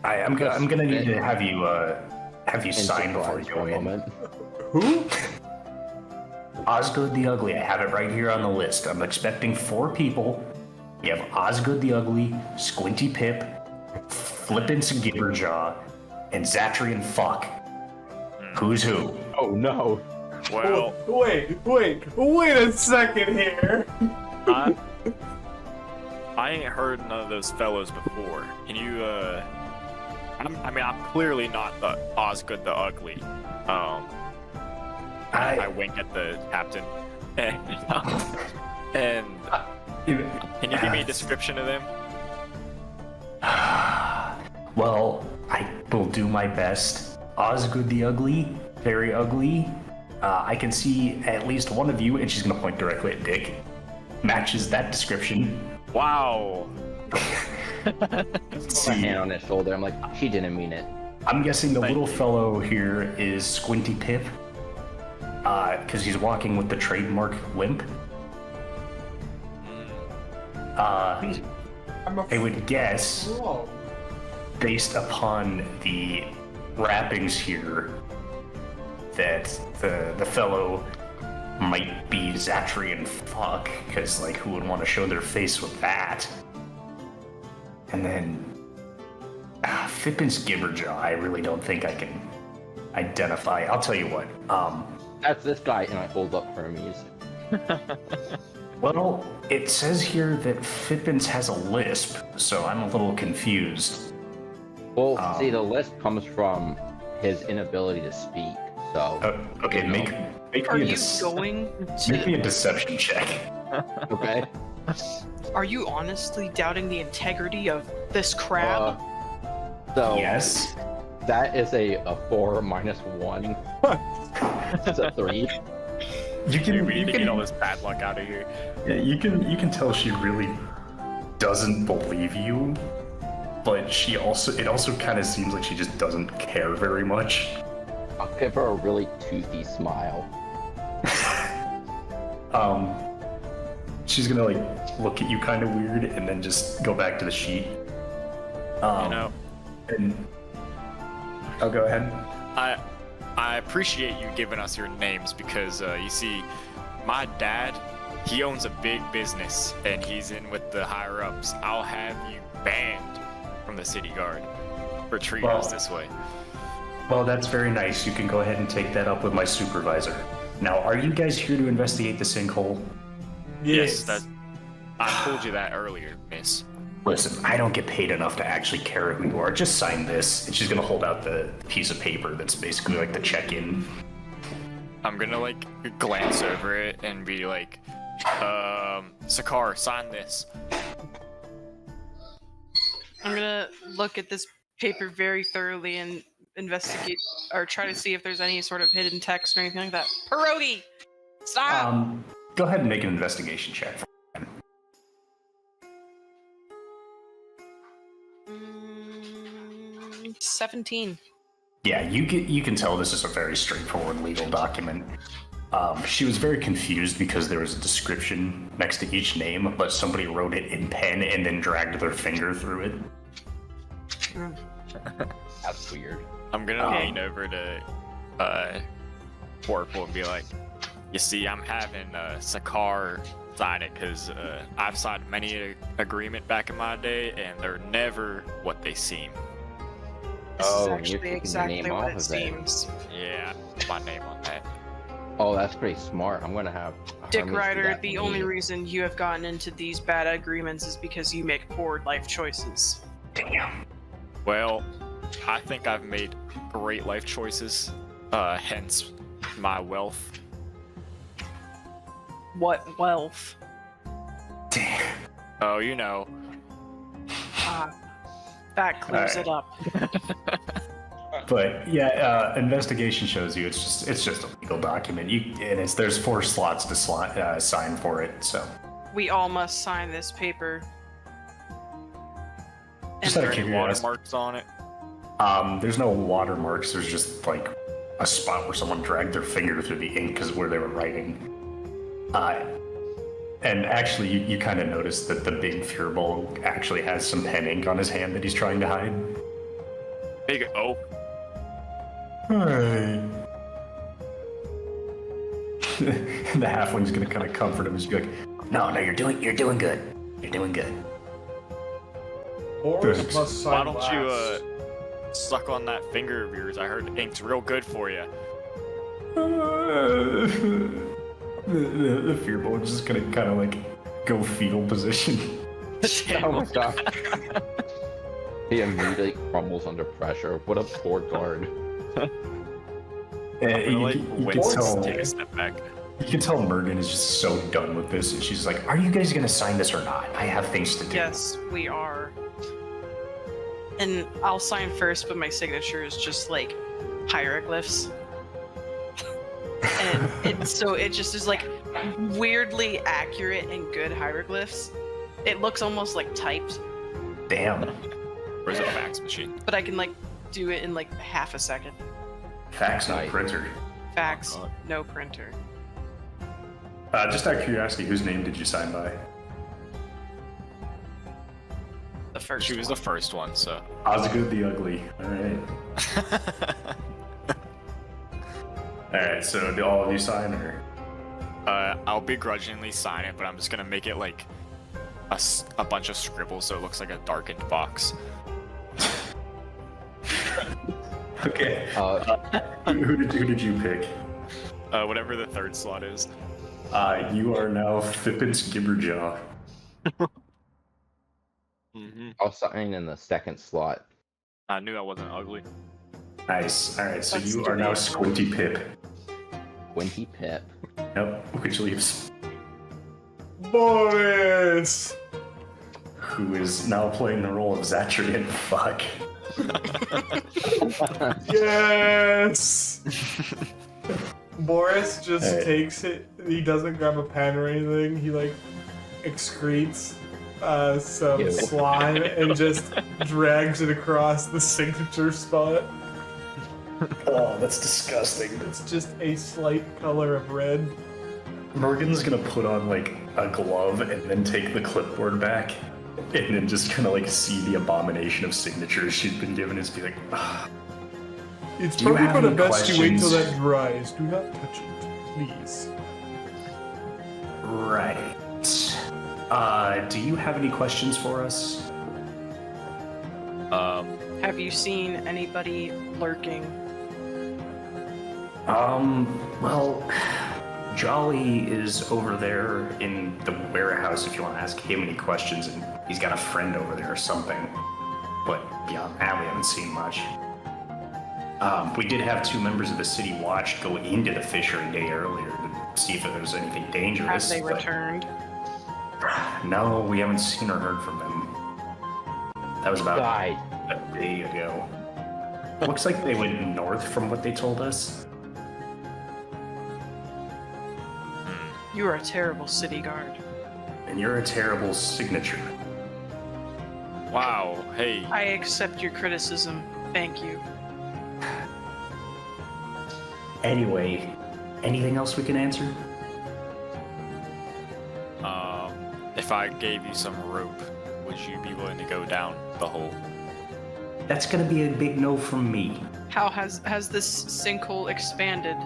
Speaker 1: I'm gonna need to have you sign before you go in.
Speaker 3: Who?
Speaker 1: Osgood the Ugly. I have it right here on the list. I'm expecting 4 people. You have Osgood the Ugly, Squinty Pip, Flippin' Gibberjaw, and Zatrian Fuck. Who's who?
Speaker 4: Oh no!
Speaker 2: Well,
Speaker 3: Wait a second here.
Speaker 2: I ain't heard none of those fellows before. Can you, I'm clearly not the Osgood the Ugly. I wink at the captain. And can you give me a description of them?
Speaker 1: Well, I will do my best. Osgood the Ugly, very ugly. I can see at least one of you, and she's gonna point directly at Dick, matches that description.
Speaker 2: Wow.
Speaker 1: Let's
Speaker 4: My
Speaker 1: see.
Speaker 4: hand on his shoulder. I'm like, she didn't mean it.
Speaker 1: I'm guessing the
Speaker 2: Thank
Speaker 1: little fellow here is Squinty Pip, because he's walking with the trademark limp.
Speaker 3: I'm
Speaker 1: I would guess,
Speaker 3: wrong.
Speaker 1: based upon the wrappings here, that the fellow might be Zatrian fuck, because like who would want to show their face with that? And then Fippin's Gibberjaw, I really don't think I can identify. I'll tell you what.
Speaker 4: That's this guy, and I hold up Hermes.
Speaker 1: Well, it says here that Fippins has a lisp, so I'm a little confused.
Speaker 4: Well, see, the list comes from his inability to speak. So,
Speaker 1: Okay, make
Speaker 5: Are
Speaker 1: me a
Speaker 5: you going
Speaker 1: make me a
Speaker 5: to?
Speaker 1: deception check.
Speaker 4: okay.
Speaker 5: Are you honestly doubting the integrity of this crab?
Speaker 4: So
Speaker 1: Yes.
Speaker 4: that is a 4 minus 1. It's a 3.
Speaker 1: You can
Speaker 2: We need to get all this bad luck out of here.
Speaker 1: Yeah, you can tell she really doesn't believe you, but it also kind of seems like she just doesn't care very much.
Speaker 4: I'll give her a really toothy smile.
Speaker 1: She's gonna like look at you kind of weird and then just go back to the sheet.
Speaker 2: You know,
Speaker 1: And I'll go ahead.
Speaker 2: I appreciate you giving us your names because you see, my dad, he owns a big business and he's in with the higher ups. I'll have you banned from the city guard for treating us this way.
Speaker 1: Well, that's very nice. You can go ahead and take that up with my supervisor. Now, are you guys here to investigate the sinkhole?
Speaker 2: Yes, I told you that earlier, miss.
Speaker 1: Listen, I don't get paid enough to actually care who you are. Just sign this. And she's gonna hold out the piece of paper that's basically like the check-in.
Speaker 2: I'm gonna like glance over it and be like, Sakar, sign this.
Speaker 5: I'm gonna look at this paper very thoroughly and investigate or try to see if there's any sort of hidden text or anything like that. Pierogi! Stop!
Speaker 1: Go ahead and make an investigation check.
Speaker 5: 17.
Speaker 1: Yeah, you can tell this is a very straightforward legal document. She was very confused because there was a description next to each name, but somebody wrote it in pen and then dragged their finger through it.
Speaker 4: That's weird.
Speaker 2: I'm gonna lean over to Porple and be like, you see, I'm having Sakar sign it because I've signed many an agreement back in my day, and they're never what they seem.
Speaker 5: This is
Speaker 4: Oh, you're
Speaker 5: actually
Speaker 4: taking your
Speaker 5: exactly
Speaker 4: name
Speaker 5: what
Speaker 4: off
Speaker 5: it
Speaker 4: of it.
Speaker 5: seems.
Speaker 2: Yeah, put my name on that.
Speaker 4: Oh, that's pretty smart. I'm gonna have
Speaker 5: Dick
Speaker 4: Hermes do
Speaker 5: Ryder,
Speaker 4: that
Speaker 5: the
Speaker 4: for
Speaker 5: only
Speaker 4: me.
Speaker 5: reason you have gotten into these bad agreements is because you make poor life choices.
Speaker 1: Damn.
Speaker 2: Well, I think I've made great life choices, hence my wealth.
Speaker 5: What wealth?
Speaker 1: Damn.
Speaker 2: Oh, you know.
Speaker 5: That clears it up.
Speaker 1: But yeah, investigation shows you it's just a legal document. There's 4 slots to sign for it. So
Speaker 5: We all must sign this paper.
Speaker 1: Just
Speaker 5: And
Speaker 1: out of
Speaker 2: Any
Speaker 1: curiosity.
Speaker 2: watermarks on it?
Speaker 1: There's no watermarks. There's just like a spot where someone dragged their finger through the ink because where they were writing. And actually, you kind of notice that the big Furball actually has some pen ink on his hand that he's trying to hide.
Speaker 2: Big O.
Speaker 1: Hey. The halfling's gonna kind of comfort him. He's gonna be like, "No, you're doing good. You're doing good."
Speaker 3: Orvis
Speaker 1: Thanks.
Speaker 3: must sign
Speaker 2: Why don't
Speaker 3: last.
Speaker 2: you suck on that finger of yours? I heard ink's real good for you.
Speaker 1: The Furball is just gonna kind of like go fetal position.
Speaker 4: Oh my god. He immediately crumbles under pressure. What a poor guard.
Speaker 1: And
Speaker 2: I'm gonna, like,
Speaker 1: you
Speaker 2: wait,
Speaker 1: can tell.
Speaker 2: take a step back.
Speaker 1: You can tell Mergan is just so done with this, and she's like, "Are you guys gonna sign this or not? I have things to do."
Speaker 5: Yes, we are. And I'll sign first, but my signature is just like hieroglyphs. And so it just is like weirdly accurate and good hieroglyphs. It looks almost like typed,
Speaker 1: Damn.
Speaker 2: Where's a fax machine?
Speaker 5: but I can like do it in like half a second.
Speaker 1: Fax, not printer.
Speaker 5: Fax, no printer.
Speaker 1: Just out of curiosity, whose name did you sign by?
Speaker 5: The first.
Speaker 2: She was the first one, so.
Speaker 1: Osgood the Ugly. All right. All right. So do all of you sign, or?
Speaker 2: I'll begrudgingly sign it, but I'm just gonna make it like a bunch of scribbles so it looks like a darkened box.
Speaker 1: Okay. Who did you pick?
Speaker 2: Whatever the third slot is.
Speaker 1: You are now Fippins Gibberjaw.
Speaker 4: I'll sign in the second slot.
Speaker 2: I knew I wasn't ugly.
Speaker 1: Nice. All right. So
Speaker 5: That's
Speaker 1: you are now
Speaker 5: strange.
Speaker 1: Squinty Pip.
Speaker 4: Quinty Pip.
Speaker 1: Nope. Which leaves
Speaker 3: Boris!
Speaker 1: who is now playing the role of Zatrian. Fuck.
Speaker 3: Yes! Boris just
Speaker 1: Hey.
Speaker 3: takes it. He doesn't grab a pen or anything. He like excretes some
Speaker 4: Ew.
Speaker 3: slime and just drags it across the signature spot.
Speaker 1: Oh, that's disgusting.
Speaker 3: It's just a slight color of red.
Speaker 1: Morgan's gonna put on like a glove and then take the clipboard back, and then just kind of like see the abomination of signatures she's been given, and just be like, "Ah."
Speaker 3: It's
Speaker 1: Do you
Speaker 3: probably
Speaker 1: have
Speaker 3: for the
Speaker 1: any
Speaker 3: best you wait till
Speaker 1: questions?
Speaker 3: that dries. Do not touch it, please.
Speaker 1: Right. Do you have any questions for us?
Speaker 5: Have you seen anybody lurking?
Speaker 1: Well, Jolly is over there in the warehouse if you want to ask him any questions, and he's got a friend over there or something. But beyond that, we haven't seen much. We did have 2 members of the city watch go into the fishery day earlier to see if there was anything
Speaker 5: Have
Speaker 1: dangerous.
Speaker 5: they
Speaker 1: but
Speaker 5: returned?
Speaker 1: No, we haven't seen or heard from them. That was about
Speaker 4: Died.
Speaker 1: a day ago. Looks like they went north from what they told us.
Speaker 5: You are a terrible city guard.
Speaker 1: And you're a terrible signature.
Speaker 2: Wow, hey.
Speaker 5: I accept your criticism. Thank you.
Speaker 1: Anyway, anything else we can answer?
Speaker 2: If I gave you some rope, would you be willing to go down the hole?
Speaker 1: That's gonna be a big no from me.
Speaker 5: How has this sinkhole expanded?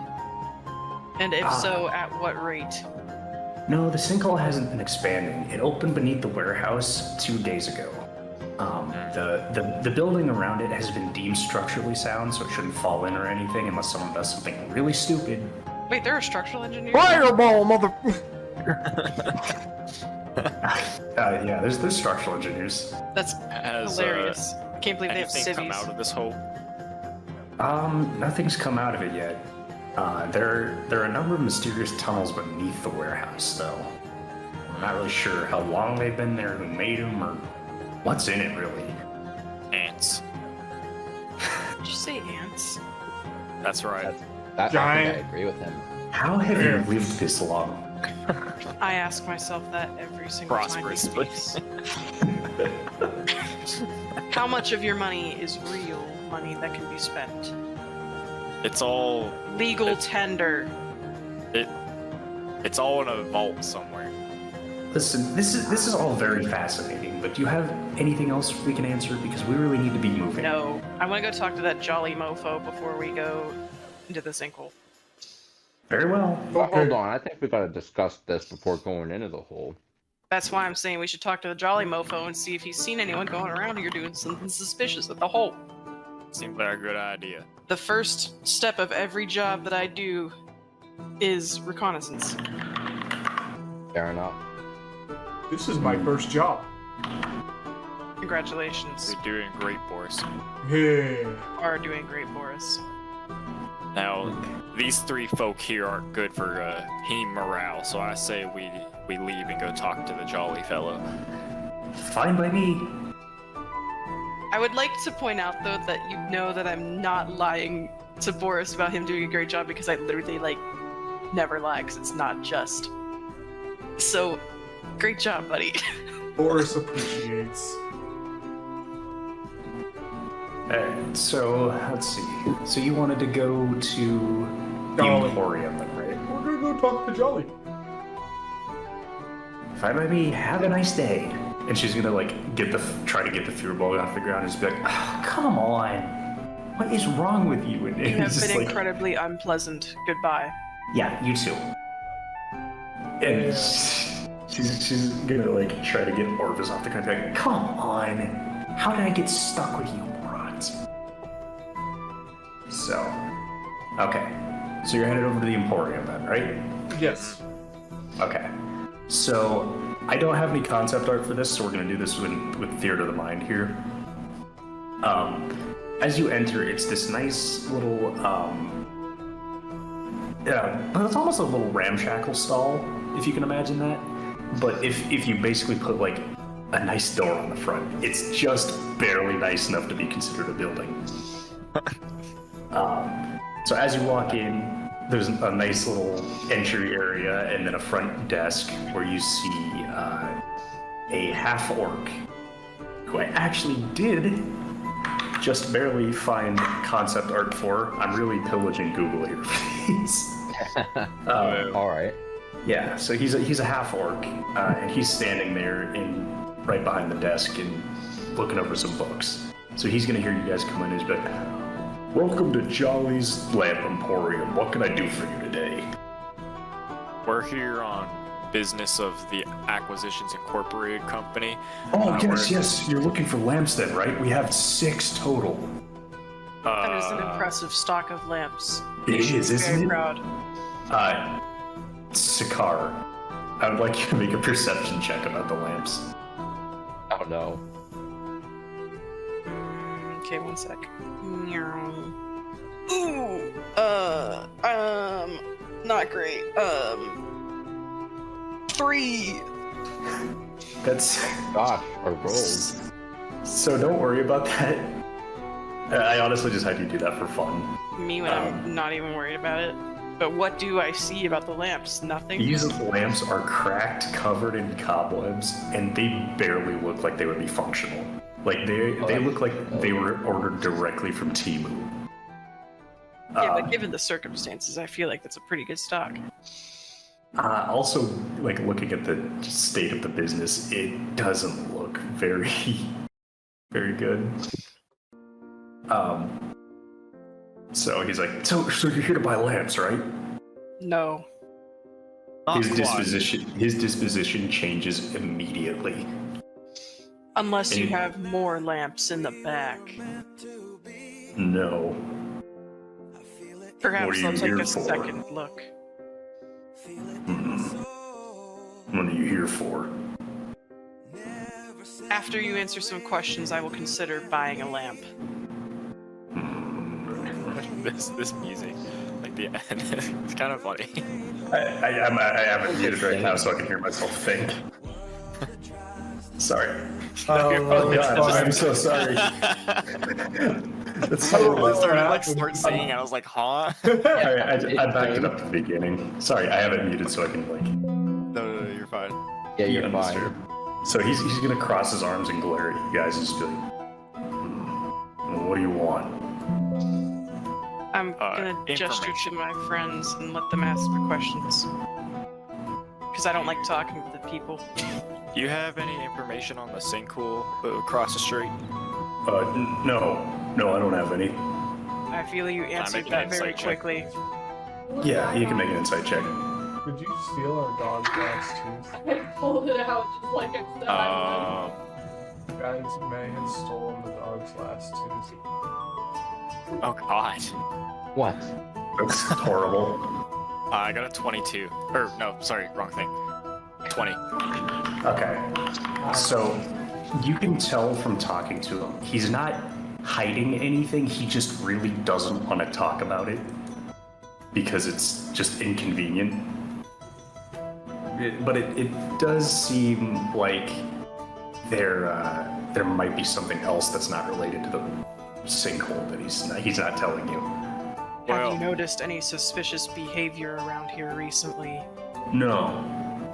Speaker 5: And if so, at what rate?
Speaker 1: No, the sinkhole hasn't been expanding. It opened beneath the warehouse 2 days ago. The building around it has been deemed structurally sound, so it shouldn't fall in or anything unless someone does something really stupid.
Speaker 5: Wait, there are structural engineers?
Speaker 3: Fireball, mother!
Speaker 1: Yeah, there's structural engineers.
Speaker 5: That's
Speaker 2: Has,
Speaker 5: hilarious. I can't believe they have
Speaker 2: anything come
Speaker 5: civvies.
Speaker 2: out of this hole?
Speaker 1: Nothing's come out of it yet. There are a number of mysterious tunnels beneath the warehouse, though. We're not really sure how long they've been there, who made them, or what's in it, really.
Speaker 2: Ants.
Speaker 5: Did you say ants?
Speaker 2: That's right.
Speaker 4: I think
Speaker 3: Giant.
Speaker 4: I agree with him.
Speaker 1: How have you lived this long?
Speaker 5: I ask myself that every single time. he
Speaker 2: Prosperously.
Speaker 5: speaks. How much of your money is real money that can be spent?
Speaker 2: It's all
Speaker 5: Legal tender.
Speaker 2: it's all in a vault somewhere.
Speaker 1: Listen, this is all very fascinating, but do you have anything else we can answer? Because we really need to be moving.
Speaker 5: No. I want to go talk to that jolly mofo before we go into the sinkhole.
Speaker 1: Very well.
Speaker 4: But hold on, I think we gotta discuss this before going into the hole.
Speaker 5: That's why I'm saying we should talk to the jolly mofo and see if he's seen anyone going around here doing something suspicious at the hole.
Speaker 2: Seems like a good idea.
Speaker 5: The first step of every job that I do is reconnaissance.
Speaker 4: Fair enough.
Speaker 3: This is my first job.
Speaker 5: Congratulations.
Speaker 2: You're doing great, Boris.
Speaker 3: Hey.
Speaker 5: You are doing great, Boris.
Speaker 2: Now, these three folk here aren't good for team morale, so I say we leave and go talk to the jolly fellow.
Speaker 1: Fine by me.
Speaker 5: I would like to point out, though, that you know that I'm not lying to Boris about him doing a great job, because I literally, never lie, because it's not just. So, great job, buddy.
Speaker 3: Boris appreciates.
Speaker 1: Alright, so let's see. So you wanted to go to the
Speaker 3: Jolly.
Speaker 1: Emporium then, right?
Speaker 3: We're gonna go talk to Jolly.
Speaker 1: Fine by me. Have a nice day. And she's gonna try to get the fuel ball off the ground and just be like, oh, come on. What is wrong with you? And
Speaker 5: You have
Speaker 1: it's just
Speaker 5: been
Speaker 1: like,
Speaker 5: incredibly unpleasant. Goodbye.
Speaker 1: yeah, you too. And she's gonna try to get Orvis off the ground. Like, come on. How did I get stuck with you, morons? So, okay. So you're headed over to the Emporium then, right?
Speaker 3: Yes.
Speaker 1: Okay. So I don't have any concept art for this, so we're gonna do this with Theater of the Mind here. As you enter, it's this nice little, but it's almost a little ramshackle stall, if you can imagine that. But if you basically put a nice door on the front, it's just barely nice enough to be considered a building. So as you walk in, there's a nice little entry area and then a front desk where you see a half-orc, who I actually did just barely find concept art for. I'm really pillaging Google here for these.
Speaker 4: All right.
Speaker 1: Yeah, so he's a half-orc, and he's standing there right behind the desk and looking over some books. So he's gonna hear you guys come in and he's like, welcome to Jollies Lamp Emporium. What can I do for you today?
Speaker 2: We're here on business of the Acquisitions Incorporated company.
Speaker 1: Oh, yes. You're looking for lamps then, right? We have 6 total.
Speaker 5: That is an impressive stock of lamps.
Speaker 1: It is, isn't
Speaker 5: Very
Speaker 1: it?
Speaker 5: proud.
Speaker 1: Sakar, I would like you to make a perception check about the lamps.
Speaker 4: Oh no.
Speaker 5: Okay, one sec. Ooh, not great. 3.
Speaker 1: That's
Speaker 4: Gosh, our rolls.
Speaker 1: so. Don't worry about that. I honestly just had you do that for fun.
Speaker 5: Me when I'm not even worried about it. But what do I see about the lamps? Nothing.
Speaker 1: These lamps are cracked, covered in cobwebs, and they barely look like they would be functional. They look like they were ordered directly from Temu.
Speaker 5: Yeah, but given the circumstances, I feel like that's a pretty good stock.
Speaker 1: Also, looking at the state of the business, it doesn't look very, very good. So he's like, so you're here to buy lamps, right?
Speaker 5: No.
Speaker 2: Not quite.
Speaker 1: His disposition changes immediately.
Speaker 5: Unless you
Speaker 1: And-
Speaker 5: have more lamps in the back.
Speaker 1: No.
Speaker 5: Perhaps
Speaker 1: What are you
Speaker 5: I'll take
Speaker 1: here
Speaker 5: a
Speaker 1: for?
Speaker 5: second look.
Speaker 1: What are you here for?
Speaker 5: After you answer some questions, I will consider buying a lamp.
Speaker 2: This music, the end, it's kind of funny.
Speaker 1: I haven't muted right now, so I can hear myself think. Sorry. Oh God, I'm so sorry. That's
Speaker 2: I
Speaker 1: so
Speaker 2: started start singing, and I was like, huh?
Speaker 1: Alright, I backed it up at the beginning. Sorry, I have it muted so I can
Speaker 2: No, you're fine.
Speaker 4: Yeah,
Speaker 1: be
Speaker 4: you're fine.
Speaker 1: undisturbed. So he's gonna cross his arms and glare at you guys and just be like, what do you want?
Speaker 5: I'm gonna gesture to my friends and let them ask me questions. Because I don't like talking to the people.
Speaker 2: Do you have any information on the sinkhole across the street?
Speaker 1: No, I don't have any.
Speaker 5: I feel you answered
Speaker 2: make an
Speaker 5: that very
Speaker 2: insight check.
Speaker 5: quickly.
Speaker 1: Yeah, you can make an insight check.
Speaker 3: Could you steal our dog's last tooth?
Speaker 6: I pulled it out just like I said I
Speaker 3: Guys may have stolen the dog's last tooth.
Speaker 2: Oh God.
Speaker 4: What?
Speaker 1: That's horrible.
Speaker 2: I got a 22. Or no, sorry, wrong thing. 20.
Speaker 1: Okay, so you can tell from talking to him, he's not hiding anything, he just really doesn't want to talk about it. because it's just inconvenient. But it does seem like there might be something else that's not related to the sinkhole that he's not telling you.
Speaker 5: Have you noticed any suspicious behavior around here recently?
Speaker 1: No,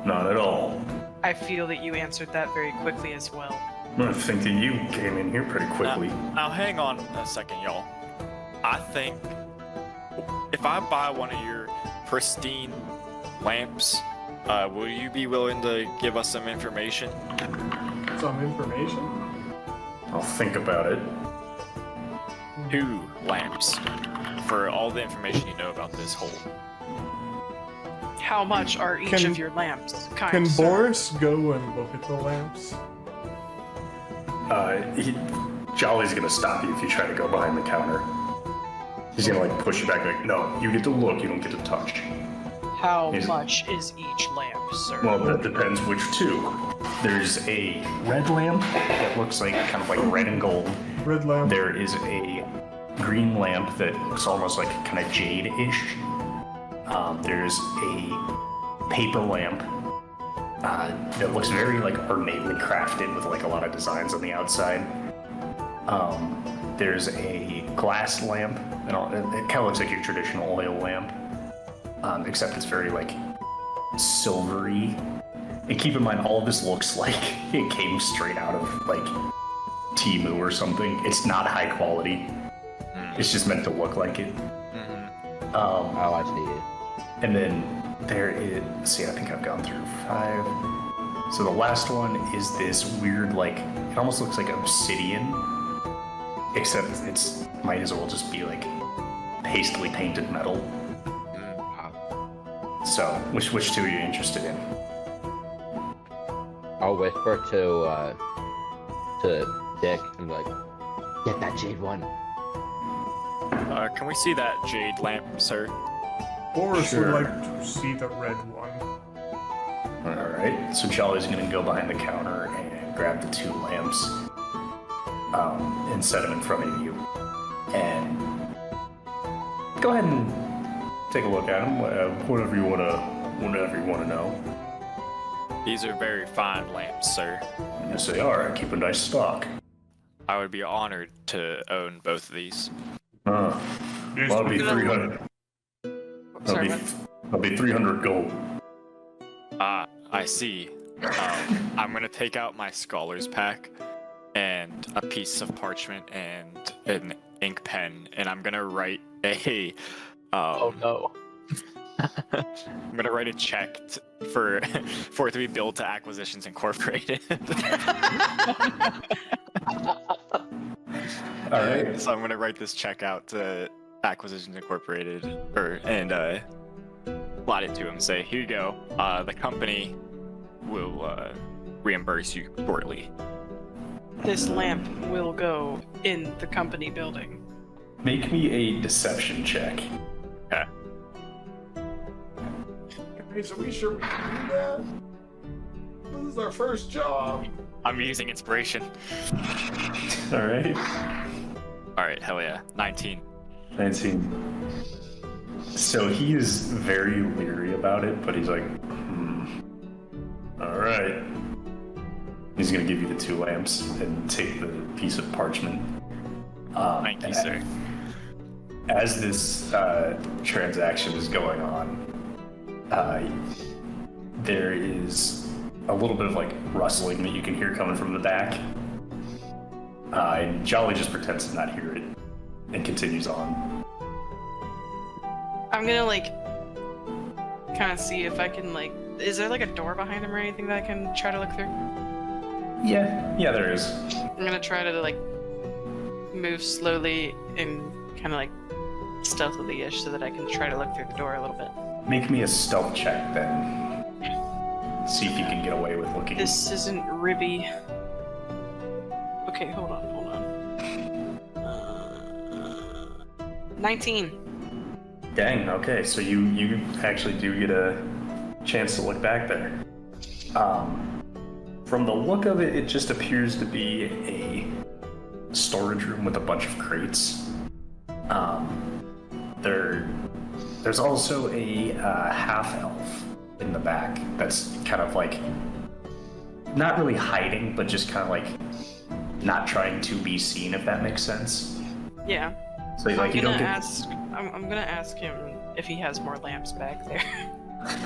Speaker 1: not at all.
Speaker 5: I feel that you answered that very quickly as well.
Speaker 1: I think that you came in here pretty quickly.
Speaker 2: Now hang on a second, y'all. I think if I buy one of your pristine lamps, will you be willing to give us some information?
Speaker 3: Some information?
Speaker 1: I'll think about it.
Speaker 2: 2 lamps for all the information you know about this hole.
Speaker 5: How much are each
Speaker 3: Can-
Speaker 5: of your lamps?
Speaker 3: Can
Speaker 5: sir?
Speaker 3: Boris go and look at the lamps?
Speaker 1: Jolly's gonna stop you if you try to go behind the counter. He's gonna like push you back, like, no, you get to look, you don't get to touch.
Speaker 5: How
Speaker 1: Is-
Speaker 5: much is each lamp, sir?
Speaker 1: Well, that depends which 2. There's a red lamp that looks like kind of like red and gold.
Speaker 3: Red lamp.
Speaker 1: There is a green lamp that looks almost like kind of jade-ish. There's a paper lamp that looks very like ornately crafted with like a lot of designs on the outside. There's a glass lamp, and it kind of looks like your traditional oil lamp, except it's very like silvery. And keep in mind, all of this looks like it came straight out of like Temu or something. It's not high quality. It's just meant to look like it.
Speaker 4: Oh, I see.
Speaker 1: And then there is, see, I think I've gone through 5. So the last one is this weird, like, it almost looks like obsidian, except it's might as well just be like hastily painted metal. So, which 2 are you interested in?
Speaker 4: I'll whisper to Dick and be like, get that jade one.
Speaker 2: Can we see that jade lamp, sir?
Speaker 3: Boris
Speaker 1: Sure.
Speaker 3: would like to see the red one.
Speaker 1: Alright, so Jolly's gonna go behind the counter and grab the 2 lamps and set them in front of you. And go ahead and take a look at them, whatever you wanna know.
Speaker 2: These are very fine lamps, sir.
Speaker 1: Yes, they are. I keep a nice stock.
Speaker 2: I would be honored to own both of these.
Speaker 1: Well, that'll be 300.
Speaker 5: Sorry,
Speaker 1: That'll be 300 gold.
Speaker 2: I see. I'm gonna take out my scholar's pack and a piece of parchment and an ink pen, and I'm gonna write a.
Speaker 4: Oh no.
Speaker 2: I'm gonna write a check for it to be billed to Acquisitions Incorporated.
Speaker 1: All right.
Speaker 2: So I'm gonna write this check out to Acquisitions Incorporated, and slide it to him. Say, here you go. The company will reimburse you shortly.
Speaker 5: This lamp will go in the company building.
Speaker 1: Make me a deception check.
Speaker 2: Okay.
Speaker 3: Guys, are we sure we can do that? This is our first job.
Speaker 2: I'm using inspiration.
Speaker 1: All right.
Speaker 2: All right, hell yeah. 19.
Speaker 1: 19. So he is very leery about it, but he's like, all right. He's gonna give you the 2 lamps and take the piece of parchment.
Speaker 2: Thank you, sir.
Speaker 1: As this transaction is going on, there is a little bit of like rustling that you can hear coming from the back. And Jolly just pretends to not hear it and continues on.
Speaker 5: I'm gonna like kind of see if I can like. Is there like a door behind him or anything that I can try to look through?
Speaker 1: Yeah, there is.
Speaker 5: I'm gonna try to like move slowly and kind of like stealthily-ish so that I can try to look through the door a little bit.
Speaker 1: Make me a stealth check then. See if you can get away with looking.
Speaker 5: This isn't Ribby. Okay, hold on. 19.
Speaker 1: Dang, okay, so you actually do get a chance to look back there. From the look of it, it just appears to be a storage room with a bunch of crates. They're There's also a half elf in the back that's kind of like not really hiding, but just kind of like not trying to be seen, if that makes sense.
Speaker 5: Yeah.
Speaker 1: So like you don't get.
Speaker 5: I'm gonna ask him if he has more lamps back there.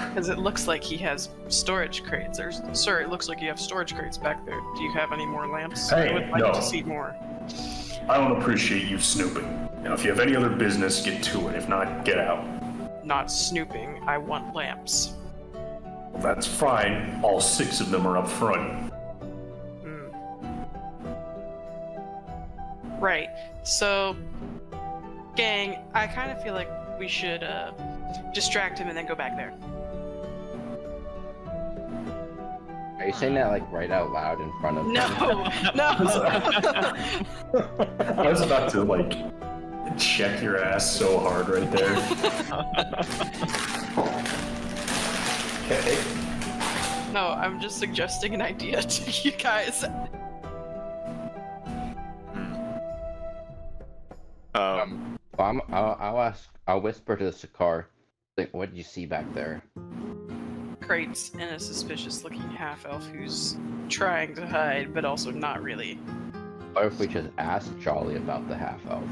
Speaker 5: Because it looks like he has storage crates. Sir, it looks like you have storage crates back there. Do you have any more lamps?
Speaker 1: Hey,
Speaker 5: I would like
Speaker 1: no.
Speaker 5: to see more.
Speaker 1: I don't appreciate you snooping. Now, if you have any other business, get to it. If not, get out.
Speaker 5: Not snooping. I want lamps.
Speaker 1: Well, that's fine. All 6 of them are up front.
Speaker 5: Right. So, gang, I kind of feel like we should distract him and then go back there.
Speaker 4: Are you saying that like right out loud in front of?
Speaker 5: No, no.
Speaker 1: I was about to like check your ass so hard right there. Okay.
Speaker 5: No, I'm just suggesting an idea to you guys.
Speaker 4: I'll whisper to the Sakar. Like, what did you see back there?
Speaker 5: Crates and a suspicious-looking half-elf who's trying to hide, but also not really.
Speaker 4: What if we just ask Jolly about the half-elf?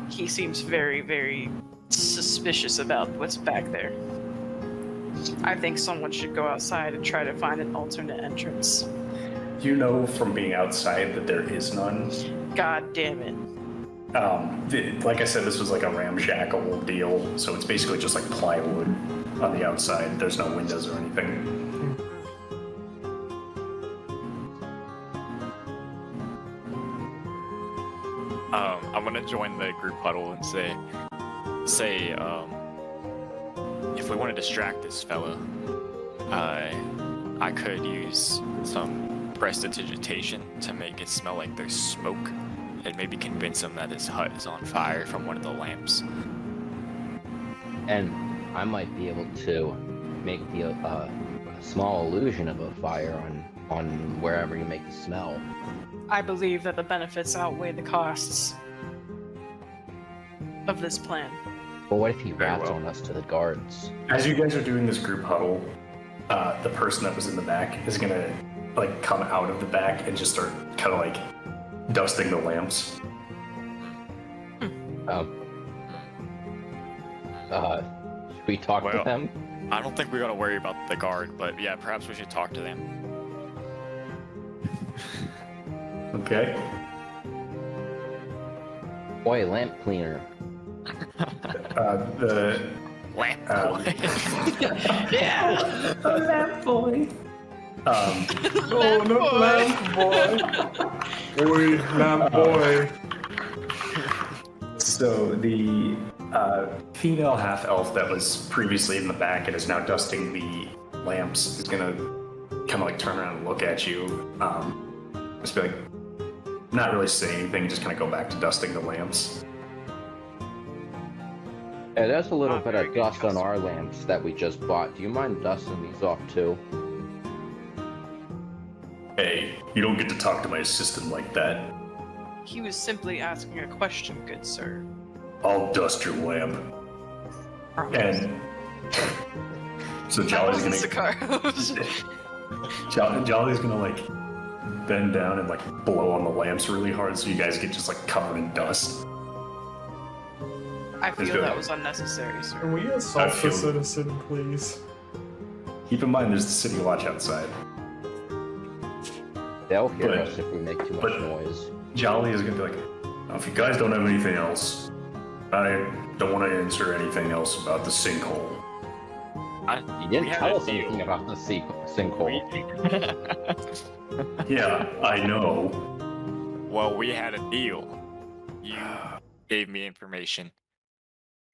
Speaker 5: He seems very, very suspicious about what's back there. I think someone should go outside and try to find an alternate entrance.
Speaker 1: You know from being outside that there is none.
Speaker 5: God damn it.
Speaker 1: Like I said, this was like a ramshackle deal, so it's basically just like plywood on the outside. There's no windows or anything.
Speaker 2: I'm gonna join the group huddle and say, if we want to distract this fella, I could use some prestidigitation to make it smell like there's smoke, and maybe convince him that his hut is on fire from one of the lamps.
Speaker 4: And I might be able to make a small illusion of a fire on wherever you make the smell.
Speaker 5: I believe that the benefits outweigh the costs of this plan.
Speaker 4: But what if he
Speaker 2: Very
Speaker 4: rats
Speaker 2: well.
Speaker 4: on us to the guards?
Speaker 1: As you guys are doing this group huddle, the person that was in the back is gonna like come out of the back and just start kind of like dusting the lamps.
Speaker 4: Should we talk to
Speaker 2: Well,
Speaker 4: them?
Speaker 2: I don't think we gotta worry about the guard, but yeah, perhaps we should talk to them.
Speaker 1: Okay.
Speaker 4: Boy, lamp cleaner.
Speaker 1: The
Speaker 2: Lamp
Speaker 5: Yeah!
Speaker 1: lamp boy.
Speaker 3: Oh, no, lamp boy. Boy, lamp boy.
Speaker 1: So the female half elf that was previously in the back and is now dusting the lamps is gonna kind of like turn around and look at you. Just be like, not really say anything, just kind of go back to dusting the lamps.
Speaker 4: Yeah, there's a little
Speaker 5: Not
Speaker 4: bit
Speaker 5: very
Speaker 4: of
Speaker 5: good
Speaker 4: dust on
Speaker 5: customer.
Speaker 4: our lamps that we just bought. Do you mind dusting these off too?
Speaker 1: Hey, you don't get to talk to my assistant like that.
Speaker 5: He was simply asking a question, good sir.
Speaker 1: I'll dust your lamp. And so Jolly's Jolly's gonna like bend down and like blow on the lamps really hard, so you guys get just like covered in dust.
Speaker 5: I feel
Speaker 1: good.
Speaker 5: that was unnecessary, sir.
Speaker 3: Can we assault
Speaker 1: feel-
Speaker 3: the citizen, please?
Speaker 1: Keep in mind, there's the city watch outside.
Speaker 4: They'll hear
Speaker 1: But-
Speaker 4: us if we make too much
Speaker 1: but-
Speaker 4: noise.
Speaker 1: Jolly is gonna be like, "Now, if you guys don't have anything else, I don't want to answer anything else about the sinkhole."
Speaker 4: You didn't
Speaker 2: we had
Speaker 4: tell
Speaker 2: a
Speaker 4: us
Speaker 2: deal.
Speaker 4: anything about the sinkhole.
Speaker 1: Yeah, I know.
Speaker 2: Well, we had a deal. You gave me information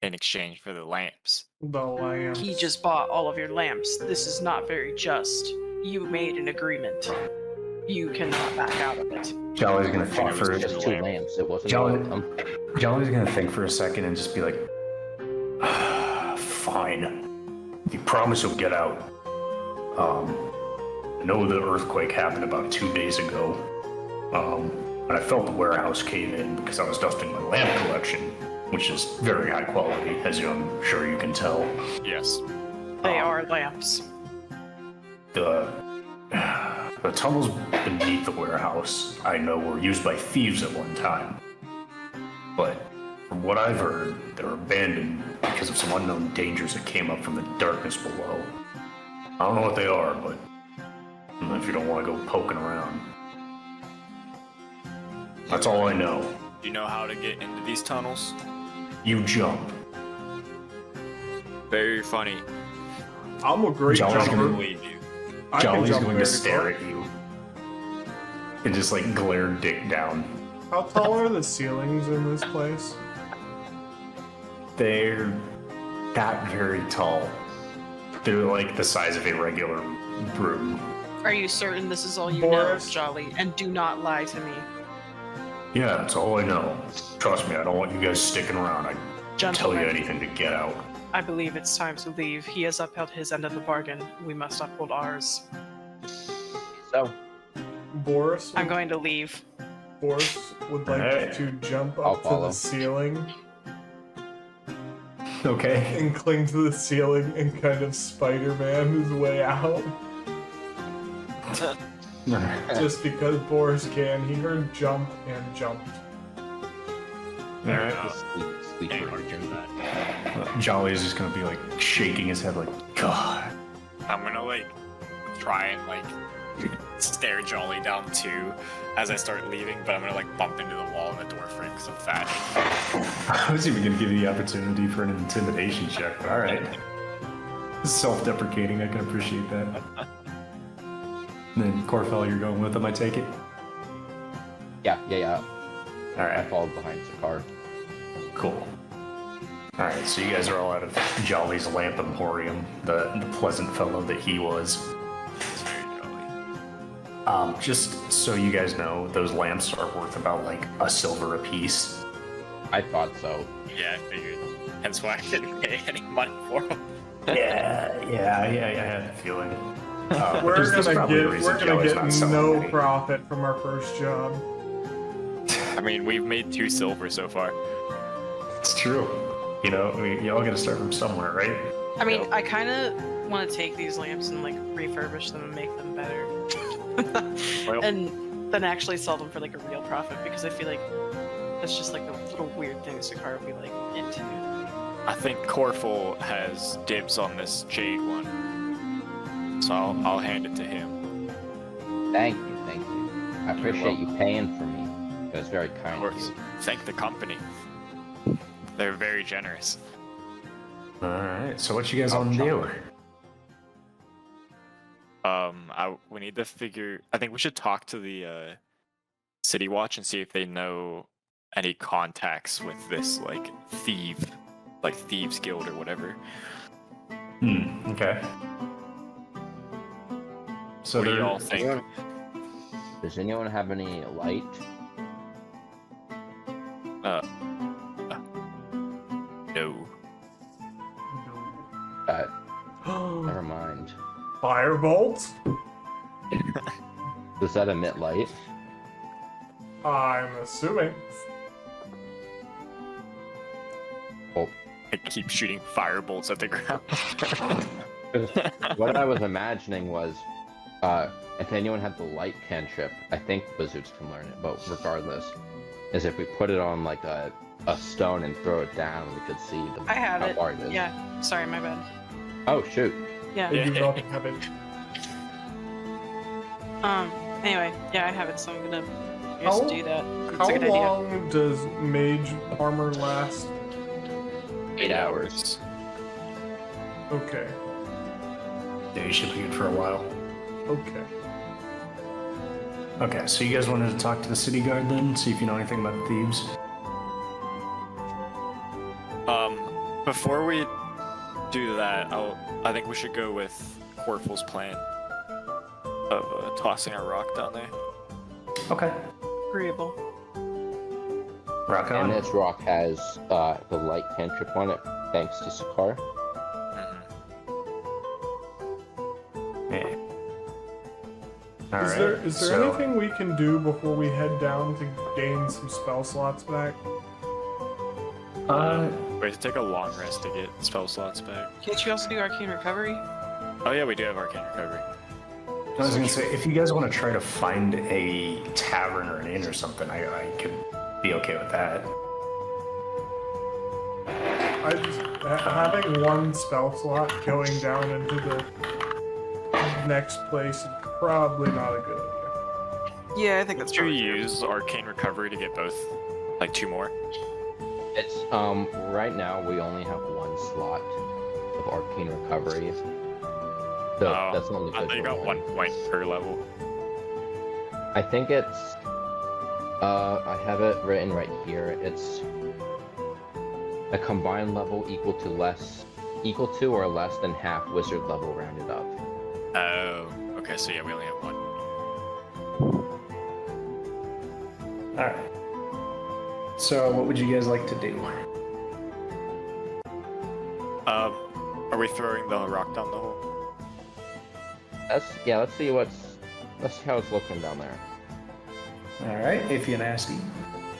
Speaker 2: in exchange for the lamps.
Speaker 3: The lamp.
Speaker 5: He just bought all of your lamps. This is not very just. You made an agreement. You cannot back out of it.
Speaker 1: Jolly's gonna
Speaker 2: think
Speaker 1: think
Speaker 2: it
Speaker 1: for
Speaker 2: was
Speaker 4: Just two lamps. It wasn't
Speaker 1: Jolly-
Speaker 4: all of them.
Speaker 1: Jolly's gonna think for a second and just be like, "Fine. You promise you'll get out. I know the earthquake happened about 2 days ago. And I felt the warehouse cave in because I was dusting my lamp collection. which is very high quality, as I'm sure you can tell.
Speaker 2: Yes.
Speaker 5: They are lamps.
Speaker 1: The tunnels beneath the warehouse, I know, were used by thieves at one time. But from what I've heard, they were abandoned because of some unknown dangers that came up from the darkness below. I don't know what they are, but if you don't want to go poking around. That's all I know.
Speaker 2: Do you know how to get into these tunnels?
Speaker 1: You jump.
Speaker 2: Very funny.
Speaker 3: I'm a great
Speaker 1: Jolly's
Speaker 3: jumper.
Speaker 1: gonna
Speaker 2: Believe you.
Speaker 3: I can
Speaker 1: Jolly's
Speaker 3: jump
Speaker 1: going to
Speaker 3: very
Speaker 1: stare
Speaker 3: far.
Speaker 1: at you and just like glare Dick down.
Speaker 3: How tall are the ceilings in this place?
Speaker 1: They're not very tall. They're like the size of a regular room.
Speaker 5: Are you certain this is all you
Speaker 3: Boris?
Speaker 5: know, Jolly? And do not lie to me.
Speaker 1: Yeah, that's all I know. Trust me, I don't want you guys sticking around. I can tell you
Speaker 5: Gentlemen,
Speaker 1: anything to get out.
Speaker 5: I believe it's time to leave. He has upheld his end of the bargain. We must uphold ours.
Speaker 4: So,
Speaker 3: Boris,
Speaker 5: I'm going to leave.
Speaker 3: Boris would like
Speaker 1: Hey.
Speaker 3: to jump
Speaker 4: I'll
Speaker 3: up to
Speaker 4: follow.
Speaker 3: the ceiling
Speaker 1: Okay.
Speaker 3: and cling to the ceiling and kind of Spider-Man his way out. Just because Boris can. He heard jump and jumped.
Speaker 1: Alright.
Speaker 2: Can't argue with that.
Speaker 1: Jolly is just gonna be like shaking his head like, God.
Speaker 2: I'm gonna like try and like stare Jolly down too as I start leaving, but I'm gonna like bump into the wall and the door frame because I'm fat.
Speaker 1: I was even gonna give you the opportunity for an intimidation check, but alright. Self-deprecating, I can appreciate that. And then Corfell, you're going with him, I take it?
Speaker 4: yeah. I
Speaker 1: Alright,
Speaker 4: followed behind Sakar.
Speaker 1: cool. Alright, so you guys are all out of Jolly's Lamp Emporium, the pleasant fellow that he was.
Speaker 2: It's very Jolly.
Speaker 1: Just so you guys know, those lamps are worth about like a silver apiece.
Speaker 4: I thought so.
Speaker 2: Yeah, I figured. Hence why I didn't pay any money for them.
Speaker 1: Yeah, I had a feeling.
Speaker 3: We're
Speaker 1: There's
Speaker 3: gonna
Speaker 1: probably a
Speaker 3: get
Speaker 1: reason Jolly's not
Speaker 3: no
Speaker 1: selling any.
Speaker 3: profit from our first job.
Speaker 2: I mean, we've made 2 silver so far.
Speaker 1: It's true. You know, you all gotta start from somewhere, right?
Speaker 5: I mean, I kind of want to take these lamps and like refurbish them and make them better.
Speaker 2: Well-
Speaker 5: And then actually sell them for like a real profit because I feel like that's just like the little weird things Sakar would be like into.
Speaker 2: I think Corfel has dibs on this jade one, so I'll hand it to him.
Speaker 4: Thank you. I appreciate you paying for me. It was very
Speaker 2: Of
Speaker 4: kind of
Speaker 2: course,
Speaker 4: you.
Speaker 2: thank the company. They're very generous.
Speaker 1: Alright, so what you guys want to do?
Speaker 2: We need to figure. I think we should talk to the City Watch and see if they know any contacts with this like thieves guild or whatever.
Speaker 1: Okay. So
Speaker 2: What do you
Speaker 1: there-
Speaker 2: all think?
Speaker 4: Does anyone have any light?
Speaker 2: No.
Speaker 4: Never mind.
Speaker 3: Firebolt?
Speaker 4: Does that emit light?
Speaker 3: I'm assuming.
Speaker 4: Well,
Speaker 2: I keep shooting firebolts at the ground.
Speaker 4: what I was imagining was, if anyone had the light cantrip, I think wizards can learn it, but regardless, is if we put it on like a stone and throw it down, we could see
Speaker 5: I have
Speaker 4: how
Speaker 5: it.
Speaker 4: far it is.
Speaker 5: Yeah. Sorry, my bad.
Speaker 4: Oh shoot.
Speaker 5: Yeah.
Speaker 3: I do not have it.
Speaker 5: Anyway, yeah, I have it, so I'm gonna
Speaker 3: How-
Speaker 5: just do that. It's
Speaker 3: How
Speaker 5: a good idea.
Speaker 3: long does mage armor last?
Speaker 2: 8 hours.
Speaker 3: Okay.
Speaker 1: Yeah, you should be good for a while.
Speaker 3: Okay.
Speaker 1: Okay, so you guys wanted to talk to the city guard then, see if you know anything about the thieves?
Speaker 2: Before we do that, I think we should go with Corfel's plan of tossing a rock down there.
Speaker 1: Okay.
Speaker 5: Agreeable.
Speaker 1: Rock on.
Speaker 4: And this rock has the light cantrip on it, thanks to Sakar.
Speaker 1: Yeah.
Speaker 3: Is
Speaker 1: Alright,
Speaker 3: there
Speaker 1: so,
Speaker 3: anything we can do before we head down to gain some spell slots back?
Speaker 2: We have to take a long rest to get spell slots back.
Speaker 5: Can't you also do arcane recovery?
Speaker 2: Oh yeah, we do have arcane recovery.
Speaker 1: I was gonna say, if you guys want to try to find a tavern or an inn or something, I could be okay with that.
Speaker 3: Having one spell slot going down into the next place is probably not a good idea.
Speaker 5: Yeah, I think that's
Speaker 2: Did you
Speaker 5: true.
Speaker 2: use arcane recovery to get both, like 2 more?
Speaker 4: It's right now we only have 1 slot of arcane recovery. So that's only
Speaker 2: I
Speaker 4: good
Speaker 2: thought you
Speaker 4: for
Speaker 2: got 1 point per level.
Speaker 4: I think it's I have it written right here. It's a combined level equal to or less than half wizard level rounded up.
Speaker 2: Oh, okay, so yeah, we only have 1.
Speaker 1: Alright. So, what would you guys like to do?
Speaker 2: Are we throwing the rock down the hole?
Speaker 4: Let's see how it's looking down there.
Speaker 1: Alright, iffy and nasty.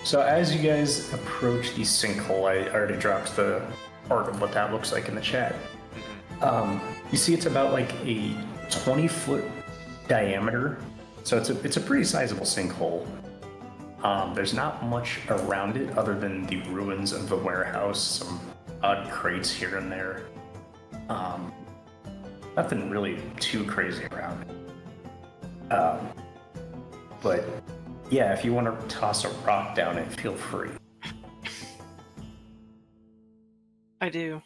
Speaker 1: So, as you guys approach the sinkhole, I already dropped the art of what that looks like in the chat. You see it's about like a 20-foot diameter, so it's a pretty sizable sinkhole. There's not much around it other than the ruins of the warehouse, some odd crates here and there. Nothing really too crazy around it. But yeah, if you want to toss a rock down it, feel free.
Speaker 5: I do.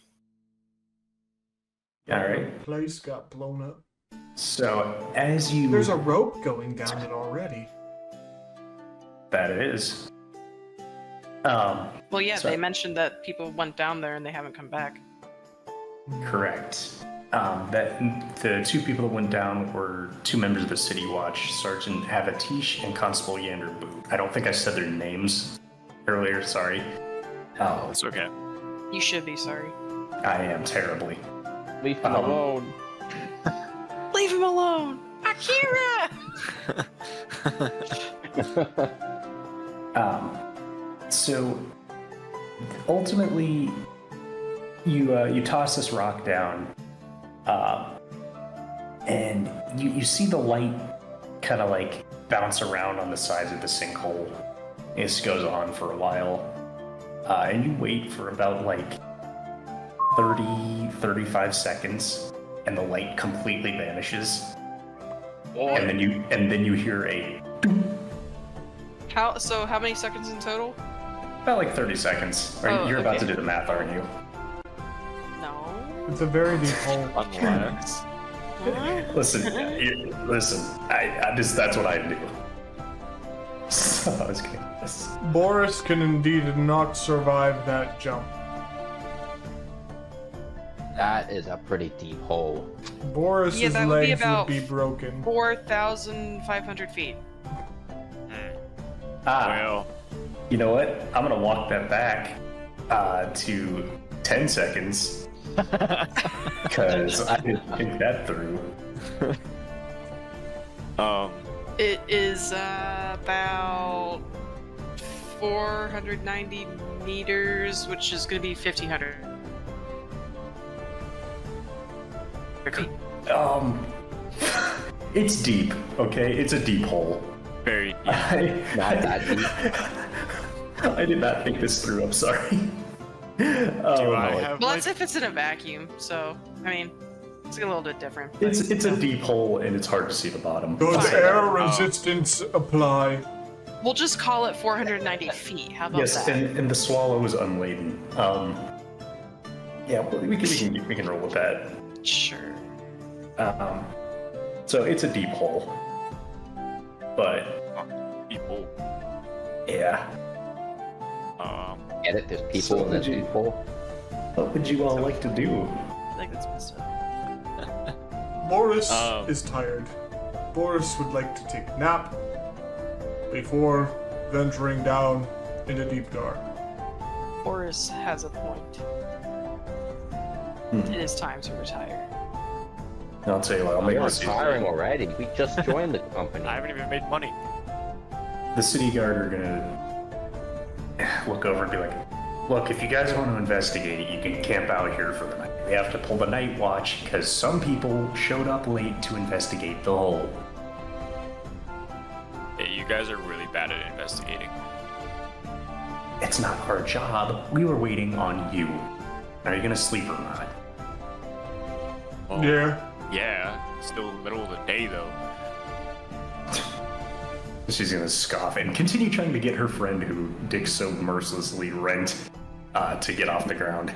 Speaker 1: All right.
Speaker 3: The place got blown up.
Speaker 1: So as you
Speaker 3: There's a rope going down it already.
Speaker 1: that is.
Speaker 5: Well, yeah,
Speaker 1: So-
Speaker 5: they mentioned that people went down there and they haven't come back.
Speaker 1: Correct. That the 2 people that went down were 2 members of the City Watch, Sergeant Avatish and Constable Yander Boot. I don't think I said their names earlier. Sorry.
Speaker 2: It's okay.
Speaker 5: You should be sorry.
Speaker 1: I am terribly.
Speaker 4: Leave him alone.
Speaker 5: Leave him alone! Akira!
Speaker 1: So ultimately, you toss this rock down, and you see the light kind of like bounce around on the sides of the sinkhole. This goes on for a while, and you wait for about like 35 seconds, and the light completely vanishes. And then you hear a
Speaker 5: How many seconds in total?
Speaker 1: about like 30 seconds. You're about to do the math, aren't you?
Speaker 5: No.
Speaker 3: It's a very deep hole.
Speaker 2: Unless.
Speaker 1: Listen, that's what I do. So I was kidding.
Speaker 3: Boris can indeed not survive that jump.
Speaker 4: That is a pretty deep hole.
Speaker 3: Boris's
Speaker 5: Yeah, that would be
Speaker 3: legs
Speaker 5: about
Speaker 3: would be broken.
Speaker 5: 4,500 feet.
Speaker 2: Well,
Speaker 1: You know what? I'm gonna walk that back to 10 seconds because I didn't think that through.
Speaker 5: It is about 490 meters, which is going to be 1,500 feet.
Speaker 1: It's deep, okay? It's a deep hole.
Speaker 2: very.
Speaker 4: Not that deep.
Speaker 1: I did not think this through. I'm sorry.
Speaker 2: Do I
Speaker 1: no.
Speaker 2: have
Speaker 5: Well,
Speaker 2: like,
Speaker 5: that's if it's in a vacuum, so, I mean, it's a little bit different.
Speaker 1: It's a deep hole and it's hard to see the bottom.
Speaker 3: Does
Speaker 5: Fine.
Speaker 3: air resistance apply?
Speaker 5: We'll just call it 490 feet. How about
Speaker 1: Yes,
Speaker 5: that?
Speaker 1: and the swallow is unladen. Yeah, well, we can roll with that.
Speaker 5: Sure.
Speaker 1: So it's a deep hole, but
Speaker 2: people.
Speaker 1: yeah.
Speaker 4: Get it? There's people
Speaker 1: So
Speaker 4: in that
Speaker 1: did you-
Speaker 4: deep hole.
Speaker 1: What would you all like to do?
Speaker 5: I think that's messed up.
Speaker 3: Boris is tired. Boris would like to take a nap before venturing down in the deep dark.
Speaker 5: Boris has a point. It is time to retire.
Speaker 1: I'll tell you what. I'll make
Speaker 4: We're
Speaker 1: this easy.
Speaker 4: retiring already. We just joined the company.
Speaker 2: I haven't even made money.
Speaker 1: The city guard are gonna look over and be like, Look, if you guys want to investigate, you can camp out here for the night. We have to pull the night watch because some people showed up late to investigate the hole.
Speaker 2: Hey, you guys are really bad at investigating.
Speaker 1: It's not our job. We were waiting on you. Are you gonna sleep or not?
Speaker 2: Well,
Speaker 3: Yeah.
Speaker 2: Yeah, still the middle of the day though.
Speaker 1: She's gonna scoff and continue trying to get her friend who Dick so mercilessly rent to get off the ground.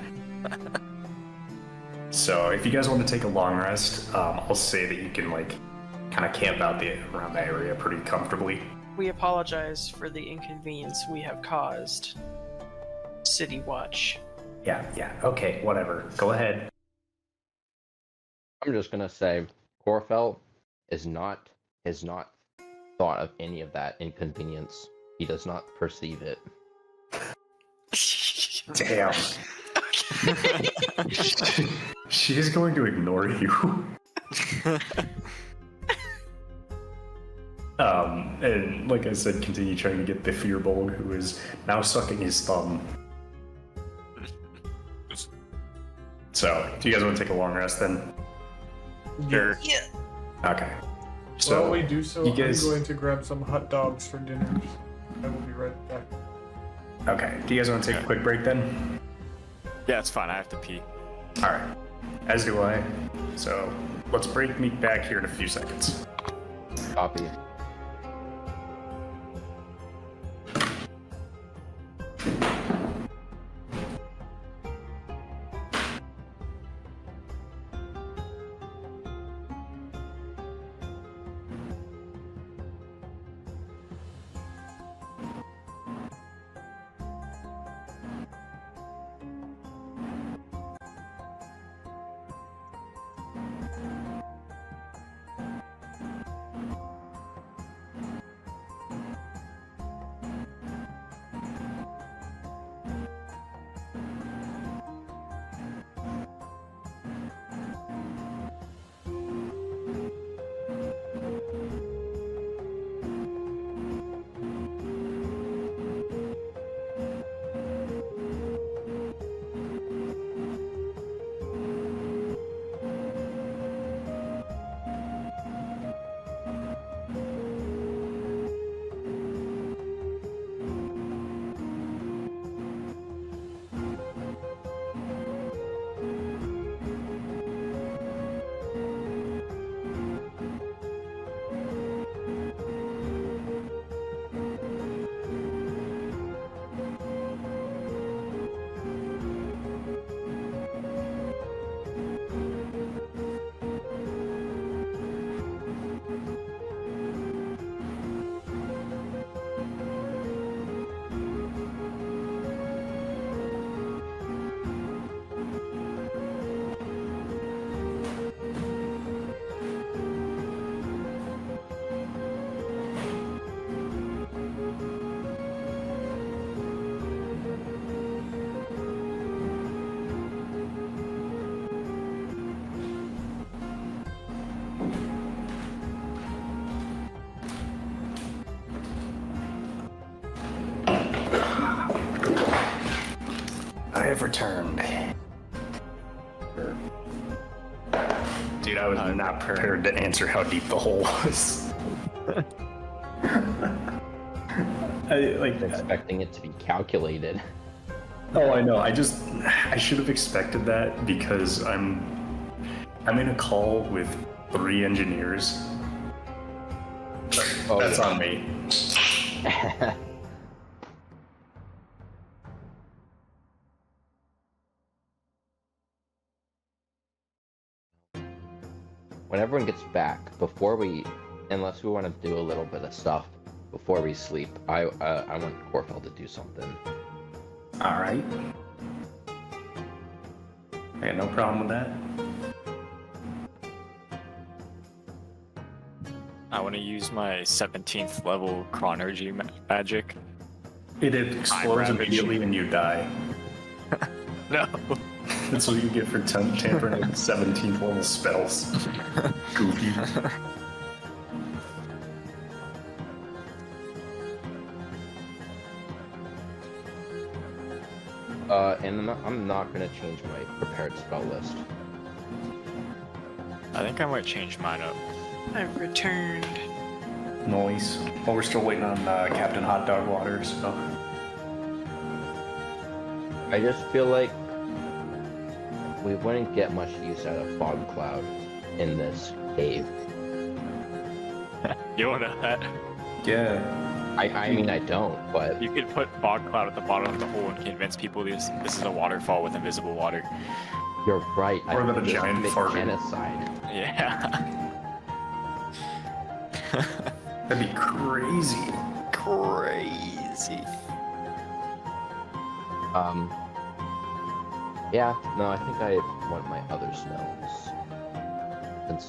Speaker 1: So if you guys want to take a long rest, I'll say that you can like kind of camp out around the area pretty comfortably.
Speaker 5: We apologize for the inconvenience we have caused. City Watch.
Speaker 1: Yeah, okay, whatever. Go ahead.
Speaker 4: I'm just gonna say, Corfel has not thought of any of that inconvenience. He does not perceive it.
Speaker 1: Damn. She is going to ignore you. And like I said, continue trying to get the Fearbold, who is now sucking his thumb. So, do you guys want to take a long rest then?
Speaker 2: Sure.
Speaker 5: Yeah.
Speaker 1: Okay. So,
Speaker 3: While we do so,
Speaker 1: you guys-
Speaker 3: I'm going to grab some hot dogs for dinner. I will be right back.
Speaker 1: okay. Do you guys want to take a quick break then?
Speaker 2: Yeah, it's fine. I have to pee.
Speaker 1: All right. As do I. So, let's meet back here in a few seconds.
Speaker 4: Copy.
Speaker 1: I have returned. Dude, I was not prepared to answer how deep the hole was.
Speaker 4: Expecting it to be calculated.
Speaker 1: Oh, I know. I should have expected that because I'm in a call with 3 engineers.
Speaker 4: Oh,
Speaker 1: That's
Speaker 4: yeah.
Speaker 1: on me.
Speaker 4: When everyone gets back, unless we want to do a little bit of stuff before we sleep, I want Corfel to do something.
Speaker 1: All right. I got no problem with that.
Speaker 2: I want to use my 17th level chronergy magic.
Speaker 1: It explodes
Speaker 2: ravage.
Speaker 1: immediately and you die.
Speaker 2: No.
Speaker 1: That's what you get for tampering with 17th level spells. Goofy.
Speaker 4: And I'm not gonna change my prepared spell list.
Speaker 2: I think I might change mine up.
Speaker 5: I've returned.
Speaker 1: Noise. Well, we're still waiting on Captain Hot Dog Water, so.
Speaker 4: I just feel like we wouldn't get much use out of Fog Cloud in this cave.
Speaker 2: You don't know that?
Speaker 1: Yeah.
Speaker 4: I mean, I don't, but
Speaker 2: You could put fog cloud at the bottom of the hole and convince people this is a waterfall with invisible water.
Speaker 4: you're right.
Speaker 1: Or that a
Speaker 4: just
Speaker 1: giant
Speaker 4: commit
Speaker 1: fart.
Speaker 4: genocide.
Speaker 2: Yeah.
Speaker 1: That'd be crazy.
Speaker 2: Crazy.
Speaker 4: Yeah, no, I think I want my other spells. Since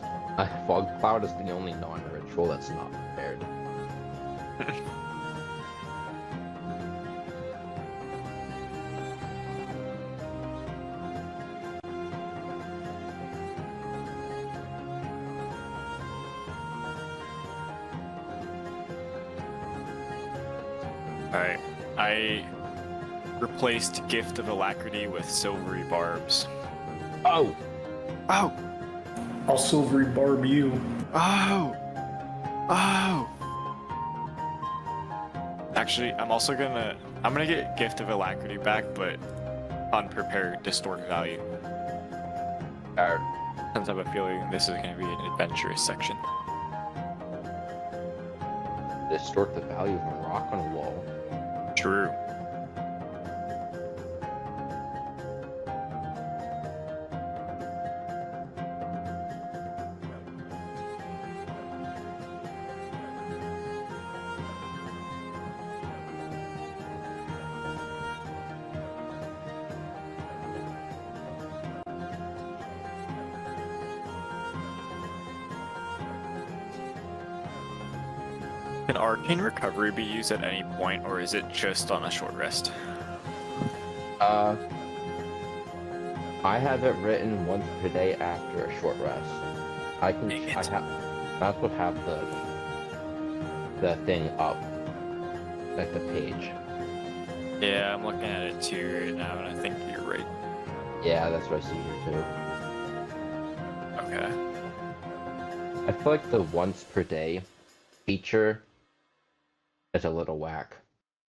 Speaker 4: Fog Cloud is the only non-ritual that's not prepared.
Speaker 2: Alright. I replaced Gift of Alacrity with Silvery Barbs.
Speaker 4: Oh!
Speaker 2: Oh!
Speaker 1: I'll silvery barb you.
Speaker 2: Oh! Oh! Actually, I'm gonna get Gift of Alacrity back, but unprepared distort value. Since I have a feeling this is gonna be an adventurous section.
Speaker 4: Distort the value of a rock on a wall.
Speaker 2: True. Can Arcane Recovery be used at any point, or is it just on a short rest?
Speaker 4: I have it written once per day after a short rest. I can.
Speaker 2: Dang it.
Speaker 4: That's what have the thing up, like the page.
Speaker 2: Yeah, I'm looking at it too right now, and I think you're right.
Speaker 4: Yeah, that's what I see here too.
Speaker 2: Okay.
Speaker 4: I feel like the once per day feature is a little whack.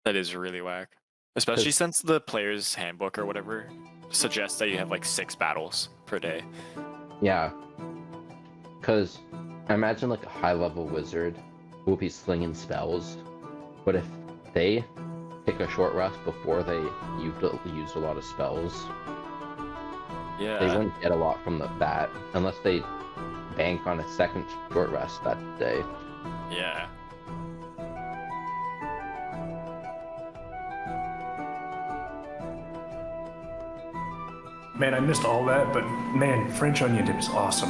Speaker 2: That is really whack. Especially since the player's handbook or whatever suggests that you have like 6 battles per day.
Speaker 4: Yeah. Because I imagine like a high level wizard will be slinging spells, but if they take a short rest before they used a lot of spells, they
Speaker 2: Yeah.
Speaker 4: wouldn't get a lot from that unless they bank on a second short rest that day.
Speaker 2: Yeah.
Speaker 1: Man, I missed all that, but man, French onion dip is awesome.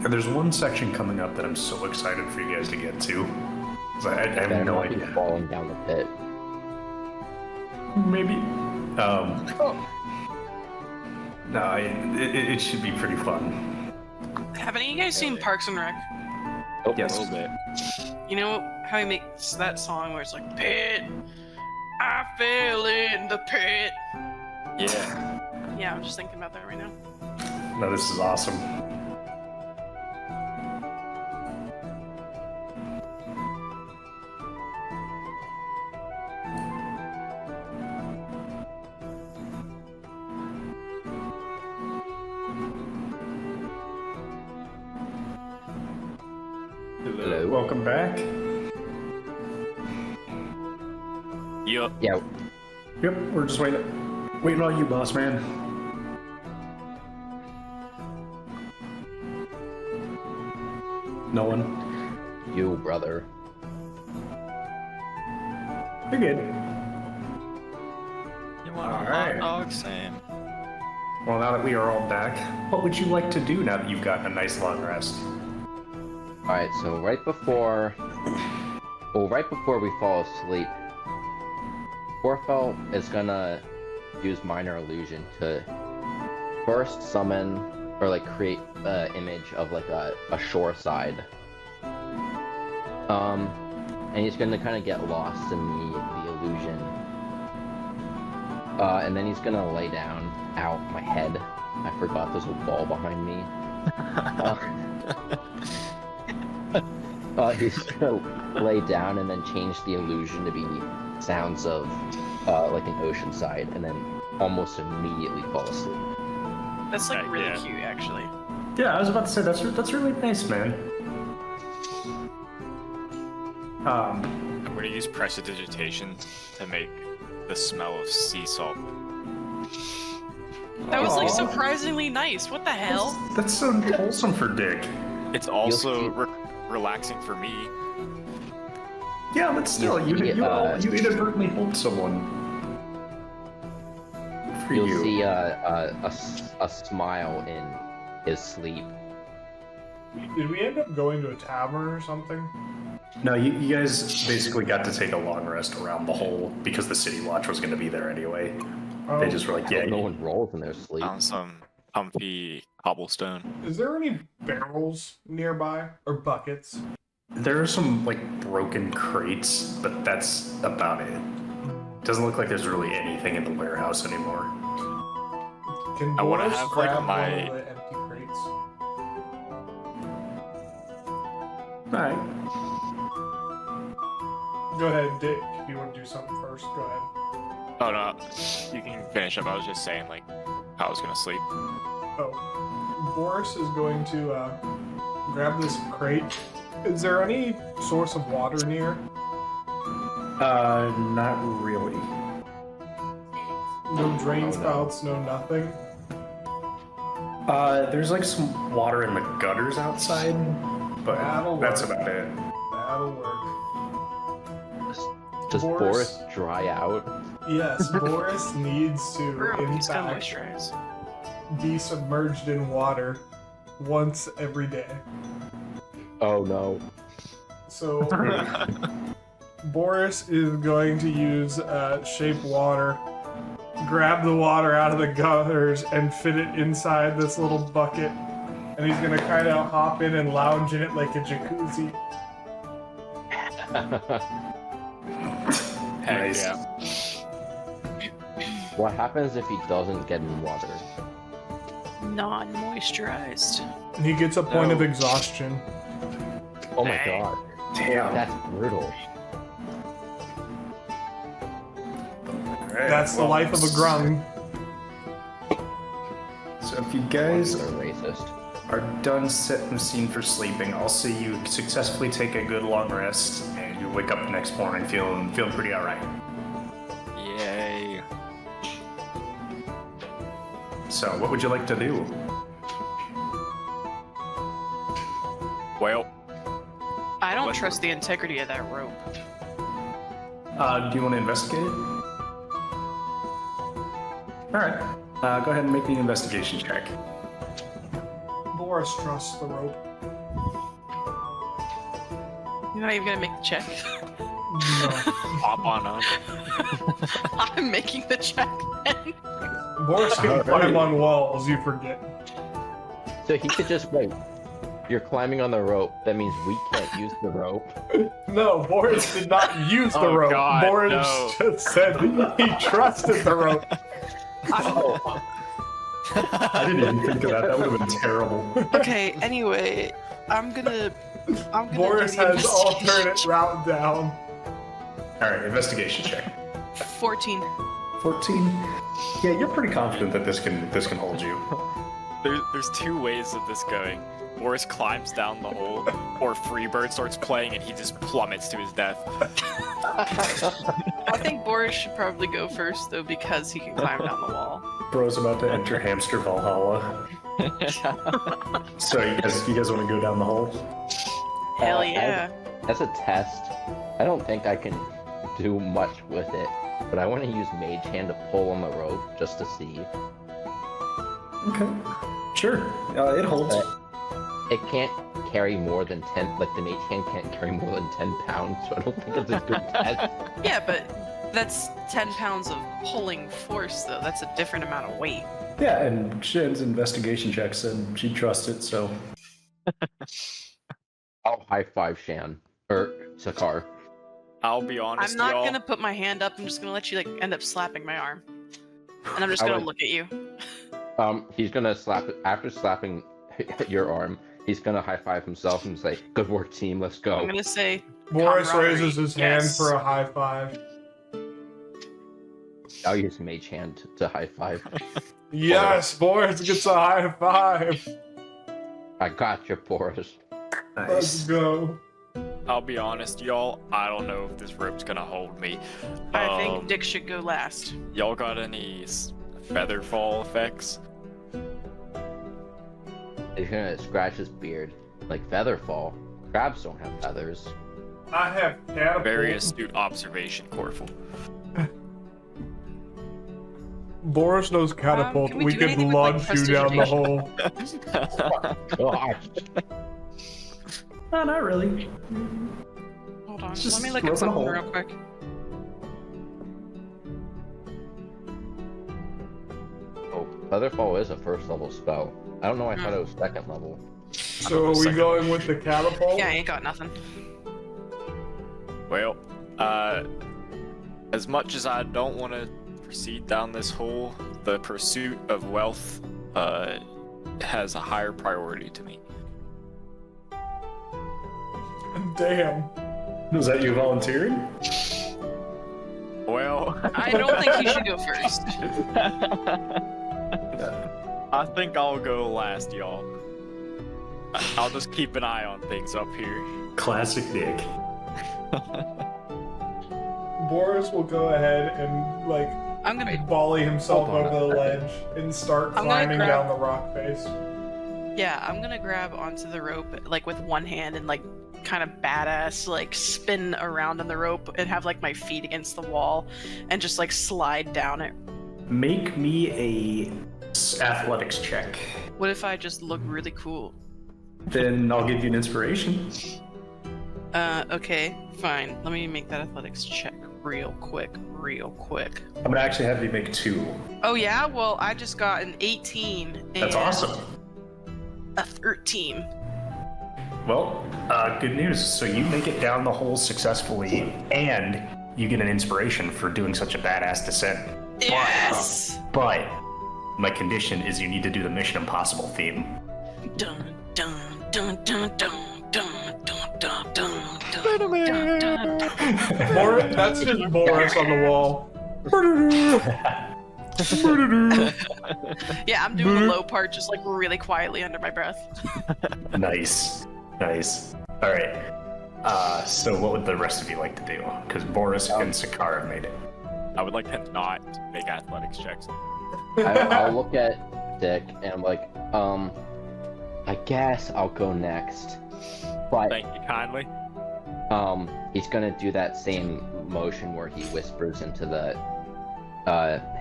Speaker 1: And there's one section coming up that I'm so excited for you guys to get to. 'Cause I have
Speaker 4: They're
Speaker 1: no
Speaker 4: not be
Speaker 1: idea.
Speaker 4: falling down the pit.
Speaker 1: Maybe. No, it should be pretty fun.
Speaker 5: Have any of you guys seen Parks and Rec?
Speaker 4: Oh,
Speaker 1: Yes.
Speaker 2: A little bit.
Speaker 5: You know how he makes that song where it's like, pit, I fell in the pit.
Speaker 2: Yeah.
Speaker 5: Yeah, I'm just thinking about that right now.
Speaker 1: No, this is awesome.
Speaker 4: Hello.
Speaker 1: Welcome back.
Speaker 2: Yup.
Speaker 4: Yeah,
Speaker 1: Yep, we're just waiting on you, boss man. No one.
Speaker 4: you, brother.
Speaker 1: You're good.
Speaker 2: You want
Speaker 1: All
Speaker 2: a
Speaker 1: right.
Speaker 2: hot dog, Sam?
Speaker 1: Well, now that we are all back, what would you like to do now that you've gotten a nice long rest?
Speaker 4: Alright, so right before we fall asleep, Orfel is gonna use Minor Illusion to first summon or like create an image of like a shore side. And he's gonna kind of get lost in the illusion. And then he's gonna lay down. Ow, my head. I forgot there's a wall behind me. He's gonna lay down and then change the illusion to be sounds of like an ocean side, and then almost immediately fall asleep.
Speaker 5: That's like really
Speaker 2: yeah.
Speaker 5: cute, actually.
Speaker 1: Yeah, I was about to say that's really nice, man.
Speaker 2: I'm going to use prestidigitation to make the smell of sea salt.
Speaker 5: That was like
Speaker 1: Aw.
Speaker 5: surprisingly nice. What the hell?
Speaker 1: That's so wholesome for Dick.
Speaker 2: It's also relaxing for me.
Speaker 1: Yeah, but still, you inadvertently hold someone. Good for
Speaker 4: You'll
Speaker 1: you.
Speaker 4: see a smile in his sleep.
Speaker 3: Did we end up going to a tavern or something?
Speaker 1: No, you guys basically got to take a long rest around the hole because the city watch was going to be there anyway. They just were like, yeah,
Speaker 4: No one rolls in their sleep.
Speaker 2: On some comfy cobblestone.
Speaker 3: Is there any barrels nearby or buckets?
Speaker 1: there are some like broken crates, but that's about it. Doesn't look like there's really anything in the warehouse anymore.
Speaker 3: Can
Speaker 2: I wanna
Speaker 3: Boris
Speaker 2: have, like,
Speaker 3: grab
Speaker 2: my-
Speaker 3: one of the empty crates?
Speaker 1: Alright.
Speaker 3: Go ahead, Dick. If you want to do something first, go ahead.
Speaker 2: Oh no, you can finish up. I was just saying like how I was gonna sleep.
Speaker 3: Oh, Boris is going to grab this crate. Is there any source of water near?
Speaker 1: Not really.
Speaker 3: No drain
Speaker 4: Oh, no.
Speaker 3: spouts, no nothing.
Speaker 1: There's like some water in the gutters outside, but
Speaker 3: That'll
Speaker 1: that's
Speaker 3: work.
Speaker 1: about it.
Speaker 3: That'll work.
Speaker 4: Does
Speaker 3: Boris-
Speaker 4: Boris dry out?
Speaker 3: Yes, Boris needs to, in
Speaker 5: He's gonna
Speaker 3: fact,
Speaker 5: moisturize.
Speaker 3: be submerged in water once every day.
Speaker 4: Oh no.
Speaker 3: So Boris is going to use shape water, grab the water out of the gutters, and fit it inside this little bucket. And he's gonna kind of hop in and lounge in it like a jacuzzi.
Speaker 2: Heck
Speaker 1: Nice.
Speaker 2: yeah.
Speaker 4: What happens if he doesn't get in water?
Speaker 5: Non-moisturized.
Speaker 3: And he gets a point
Speaker 2: No.
Speaker 3: of exhaustion.
Speaker 4: Oh my
Speaker 2: Dang.
Speaker 4: god.
Speaker 1: Damn.
Speaker 4: That's brutal.
Speaker 1: Alright,
Speaker 3: That's the
Speaker 1: well,
Speaker 3: life of a grung.
Speaker 1: So if you guys
Speaker 4: They're racist.
Speaker 1: are done setting the scene for sleeping, I'll see you successfully take a good long rest, and you wake up the next morning feeling pretty alright.
Speaker 2: Yay.
Speaker 1: So what would you like to do?
Speaker 2: Well,
Speaker 5: I don't
Speaker 2: What?
Speaker 5: trust the integrity of that rope.
Speaker 1: Do you want to investigate it? Alright. Go ahead and make me an investigation check.
Speaker 3: Boris trusts the rope.
Speaker 5: You're not even gonna make the check.
Speaker 3: No.
Speaker 2: hop on up.
Speaker 5: I'm making the check then.
Speaker 3: Boris can
Speaker 1: Alright.
Speaker 3: climb on walls, you forget.
Speaker 4: So he could just wait. You're climbing on the rope. That means we can't use the rope.
Speaker 3: No, Boris did not use the
Speaker 2: Oh,
Speaker 3: rope.
Speaker 2: God,
Speaker 3: Boris
Speaker 2: no.
Speaker 3: just said he trusted the rope.
Speaker 1: I didn't even think of that. That would have been terrible.
Speaker 5: Okay, anyway, I'm gonna
Speaker 3: Boris
Speaker 5: do the
Speaker 3: has
Speaker 5: investigation.
Speaker 3: alternate route down.
Speaker 1: Alright, investigation check.
Speaker 5: 14.
Speaker 1: 14. Yeah, you're pretty confident that this can hold you.
Speaker 2: There's two ways of this going. Boris climbs down the hole, or Freebird starts playing and he just plummets to his death.
Speaker 5: I think Boris should probably go first though because he can climb down the wall.
Speaker 1: Bro's about to enter Hamster Valhalla. So you guys want to go down the hole?
Speaker 5: Hell yeah.
Speaker 4: As a test, I don't think I can do much with it, but I want to use Mage Hand to pull on the rope just to see.
Speaker 1: Okay. Sure. It holds.
Speaker 4: It can't carry more than 10, like the Mage Hand can't carry more than 10 pounds, so I don't think it's a good test.
Speaker 5: Yeah, but that's 10 pounds of pulling force though. That's a different amount of weight.
Speaker 1: Yeah, and Shen's investigation check said she trusts it, so.
Speaker 4: I'll high five Shan or Sakar.
Speaker 2: I'll be honest,
Speaker 5: I'm not
Speaker 2: y'all.
Speaker 5: gonna put my hand up. I'm just gonna let you like end up slapping my arm, and I'm just gonna look at you.
Speaker 4: He's gonna slap it after slapping your arm. He's gonna high five himself and say, "Good work, team. Let's go."
Speaker 5: I'm gonna say.
Speaker 3: Boris
Speaker 5: camaraderie,
Speaker 3: raises his hand
Speaker 5: yes.
Speaker 3: for a high five.
Speaker 4: I'll use mage hand to high five.
Speaker 3: Yes, Boris gets a high five.
Speaker 4: I got you, Boris.
Speaker 3: Let's go.
Speaker 2: I'll be honest, y'all. I don't know if this rope's gonna hold me.
Speaker 5: I think Dick should go last.
Speaker 2: Y'all got any feather fall effects?
Speaker 4: He's gonna scratch his beard like Featherfall. Crabs don't have feathers.
Speaker 3: I have catapult.
Speaker 2: Very astute observation, Corful.
Speaker 3: Boris knows catapult.
Speaker 5: Can we
Speaker 3: We
Speaker 5: do
Speaker 3: could
Speaker 5: anything with, like,
Speaker 3: launch you down the hole.
Speaker 4: Gosh.
Speaker 1: No, not really.
Speaker 5: Hold on.
Speaker 1: Just
Speaker 5: Let me look
Speaker 1: throw
Speaker 5: at
Speaker 1: it in a
Speaker 5: something
Speaker 1: hole.
Speaker 5: real quick.
Speaker 4: Oh, Featherfall is a first level spell. I don't know. I thought it was second level.
Speaker 3: So are we going with the catapult?
Speaker 5: Yeah, I ain't got nothing.
Speaker 2: Well, as much as I don't want to proceed down this hole, the pursuit of wealth has a higher priority to me.
Speaker 3: Damn.
Speaker 1: Was that you volunteering?
Speaker 2: Well,
Speaker 5: I don't think he should go first.
Speaker 2: I think I'll go last, y'all. I'll just keep an eye on things up here.
Speaker 1: Classic Dick.
Speaker 3: Boris will go ahead and like
Speaker 5: I'm gonna.
Speaker 3: volley himself
Speaker 4: Hold on.
Speaker 3: over the ledge and start
Speaker 5: I'm gonna
Speaker 3: climbing
Speaker 5: grab-
Speaker 3: down the rock face.
Speaker 5: Yeah, I'm gonna grab onto the rope like with one hand and like kind of badass like spin around on the rope and have like my feet against the wall and just like slide down it.
Speaker 1: Make me a athletics check.
Speaker 5: What if I just look really cool?
Speaker 1: Then I'll give you an inspiration.
Speaker 5: Okay, fine. Let me make that athletics check real quick.
Speaker 1: I'm gonna actually have you make 2.
Speaker 5: Oh yeah? Well, I just got an 18 and
Speaker 1: That's awesome.
Speaker 5: a 13.
Speaker 1: Well, good news. So you make it down the hole successfully, and you get an inspiration for doing such a badass descent.
Speaker 5: Yes!
Speaker 1: But my condition is you need to do the Mission Impossible theme.
Speaker 5: Dun dun dun dun dun dun dun dun dun dun dun dun.
Speaker 3: Boris, that's just Boris on the wall.
Speaker 5: Yeah, I'm doing the low part just like really quietly under my breath.
Speaker 1: Nice. All right. So what would the rest of you like to do? Because Boris and Sakara made it.
Speaker 2: I would like to not make athletics checks.
Speaker 4: I'll look at Dick and I'm like, I guess I'll go next. But
Speaker 2: Thank you kindly.
Speaker 4: he's gonna do that same motion where he whispers into the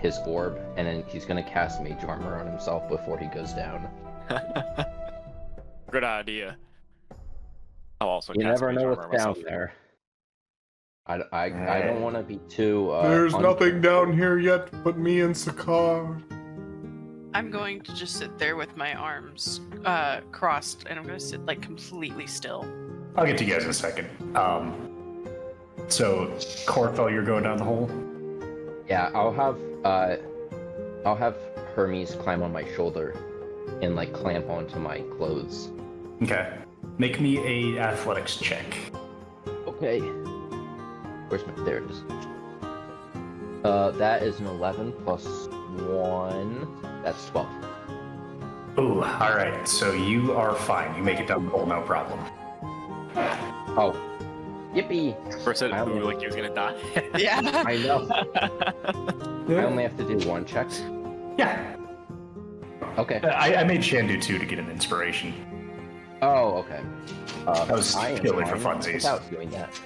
Speaker 4: his orb, and then he's gonna cast mage armor on himself before he goes down.
Speaker 2: Good idea. I'll also
Speaker 4: You
Speaker 2: cast
Speaker 4: never
Speaker 2: mage
Speaker 4: know
Speaker 2: armor
Speaker 4: what's down
Speaker 2: myself.
Speaker 4: there. I don't want to be too.
Speaker 3: There's nothing down here yet but me and Sakar.
Speaker 5: I'm going to just sit there with my arms crossed, and I'm going to sit like completely still.
Speaker 1: I'll get to you guys in a second. So, Corfel, you're going down the hole?
Speaker 4: Yeah, I'll have Hermes climb on my shoulder and like clamp onto my clothes.
Speaker 1: Okay. Make me a athletics check.
Speaker 4: Okay. Where's my? There it is. That is an 11 plus 1. That's 12.
Speaker 1: Ooh, all right. So you are fine. You make it down the hole, no problem.
Speaker 4: Oh. Yippee!
Speaker 2: First said
Speaker 4: I only-
Speaker 2: ooh, like he was gonna die.
Speaker 5: Yeah.
Speaker 4: I know. I only have to do 1 check.
Speaker 1: Yeah.
Speaker 4: Okay.
Speaker 1: I made Shan do 2 to get an inspiration.
Speaker 4: Oh, okay.
Speaker 1: That was
Speaker 4: I am
Speaker 1: purely for
Speaker 4: fine
Speaker 1: funsies.
Speaker 4: without doing that.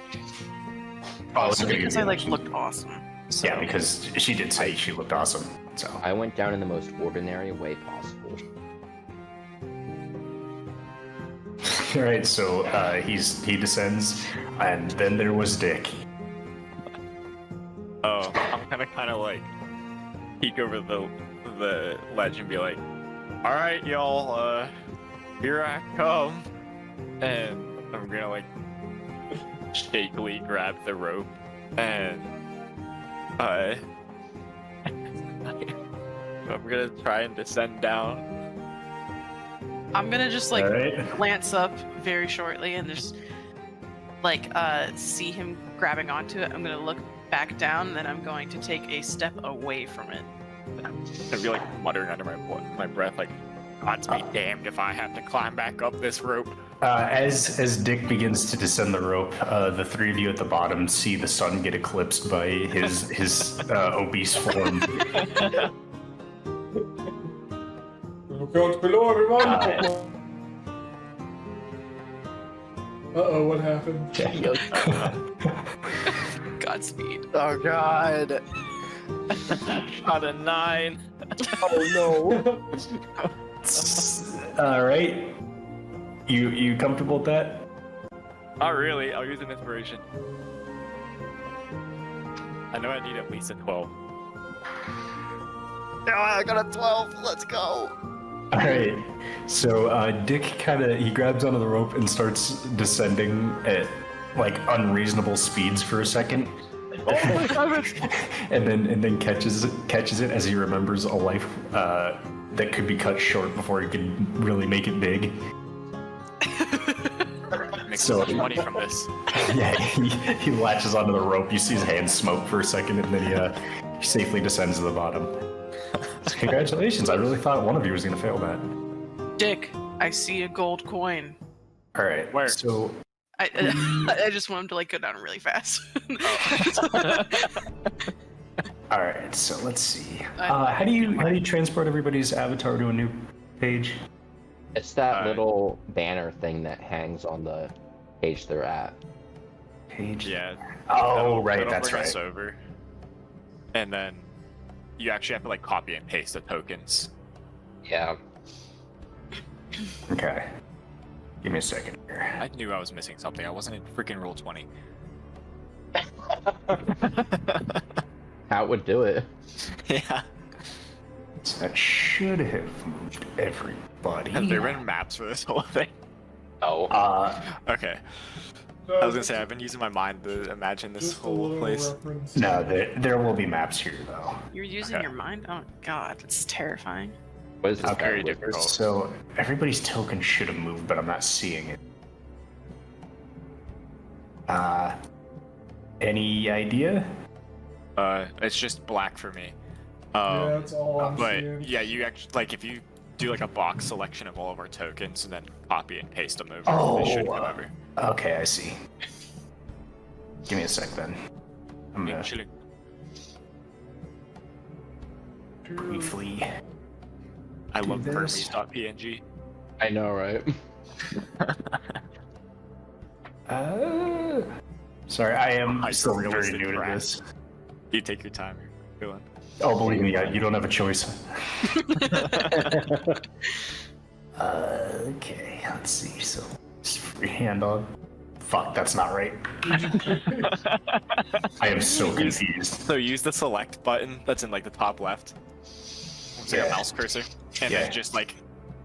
Speaker 1: Oh,
Speaker 5: Also because I like looked awesome. So.
Speaker 1: Yeah, because she did say she looked awesome. So
Speaker 4: I went down in the most ordinary way possible.
Speaker 1: all right. So he descends, and then there was Dick.
Speaker 2: Oh, I'm kind of like peek over the the ledge and be like, "All right, y'all, here I come," and I'm gonna like shakily grab the rope and I'm gonna try and descend down.
Speaker 5: I'm gonna just like
Speaker 1: Alright.
Speaker 5: glance up very shortly and just like see him grabbing onto it. I'm gonna look back down, then I'm going to take a step away from it.
Speaker 2: I'd be like muttering under my breath, like, "God's be damned if I have to climb back up this rope."
Speaker 1: As Dick begins to descend the rope, the three of you at the bottom see the sun get eclipsed by his obese form.
Speaker 3: Look out below, everyone! Uh-oh, what happened?
Speaker 5: Godspeed.
Speaker 2: Oh God! Shot a 9.
Speaker 3: Oh
Speaker 1: All right, you comfortable with that?
Speaker 2: Not really. I'll use an inspiration. I know I need at least a 12. Yeah, I got a 12. Let's go.
Speaker 1: All right. So Dick he grabs onto the rope and starts descending at like unreasonable speeds for a second. and then catches it as he remembers a life that could be cut short before he could really make it big.
Speaker 2: Make
Speaker 1: So-
Speaker 2: so much money from this.
Speaker 1: Yeah, he latches onto the rope. You see his hands smoke for a second, and then he safely descends to the bottom. Congratulations! I really thought one of you was gonna fail that.
Speaker 5: Dick, I see a gold coin.
Speaker 1: All right.
Speaker 2: Where?
Speaker 1: So
Speaker 5: I just want him to like go down really fast.
Speaker 1: all right. So let's see. How do you transport everybody's avatar to a new page?
Speaker 4: It's that
Speaker 2: Alright.
Speaker 4: little banner thing that hangs on the page they're at.
Speaker 1: Page.
Speaker 2: Yeah.
Speaker 1: Oh, right.
Speaker 2: That'll
Speaker 1: That's
Speaker 2: bring us
Speaker 1: right.
Speaker 2: over. And then you actually have to like copy and paste the tokens.
Speaker 4: Yeah.
Speaker 1: Okay. Give me a second here.
Speaker 2: I knew I was missing something. I wasn't in freaking roll 20.
Speaker 4: How would do it?
Speaker 2: Yeah.
Speaker 1: So that should have moved everybody.
Speaker 2: Have there been maps for this whole thing?
Speaker 4: Oh.
Speaker 2: Okay. I was gonna say I've been using my mind to imagine this
Speaker 3: Just a
Speaker 2: whole
Speaker 3: little
Speaker 2: place.
Speaker 3: reference.
Speaker 1: No, there will be maps here though.
Speaker 5: You're using
Speaker 2: Okay.
Speaker 5: your mind? Oh god, that's terrifying.
Speaker 4: What is this?
Speaker 2: Okay. Very
Speaker 4: called?
Speaker 2: difficult.
Speaker 1: So everybody's token should have moved, but I'm not seeing it. Any idea?
Speaker 2: It's just black for me.
Speaker 3: Yeah, that's all I'm
Speaker 2: But
Speaker 3: seeing.
Speaker 2: yeah, you actually like if you do like a box selection of all of our tokens and then copy and paste them over, they should come over.
Speaker 1: Okay, I see. Give me a sec then. I'm gonna
Speaker 2: Actually,
Speaker 1: briefly.
Speaker 2: I love
Speaker 1: this.
Speaker 2: Hermes.png.
Speaker 4: I know, right?
Speaker 1: Sorry, I am
Speaker 2: Hyper
Speaker 1: still very
Speaker 2: realistic
Speaker 1: new to
Speaker 2: crap.
Speaker 1: this.
Speaker 2: You take your time. You're going.
Speaker 1: Oh, believe me, you don't have a choice. Okay, let's see. So, just freehand on. Fuck, that's not right. I am so confused.
Speaker 2: So use the select button that's in like the top left. It's like a
Speaker 1: Yeah.
Speaker 2: mouse cursor, and
Speaker 1: Yeah.
Speaker 2: then just like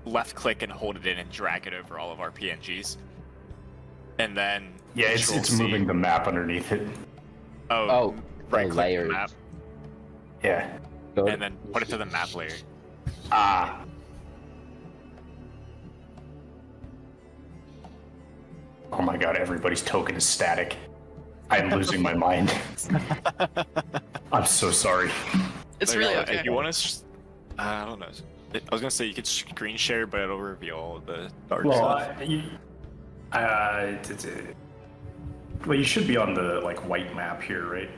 Speaker 2: left click and hold it in and drag it over all of our PNGs. And then
Speaker 1: Yeah, it's
Speaker 2: Control-C.
Speaker 1: moving the map underneath it.
Speaker 4: Oh,
Speaker 2: right
Speaker 4: the
Speaker 2: click
Speaker 4: layers.
Speaker 2: the map,
Speaker 1: Yeah.
Speaker 4: Go
Speaker 2: and then put it to the map layer.
Speaker 1: Ah. Oh my god, everybody's token is static. I am losing my mind. I'm so sorry.
Speaker 5: It's
Speaker 2: There you
Speaker 5: really
Speaker 2: go.
Speaker 5: okay.
Speaker 2: If you want to, I don't know. I was gonna say you could screen share, but it'll reveal all the dark
Speaker 1: Well,
Speaker 2: stuff.
Speaker 1: well, you should be on the like white map here, right?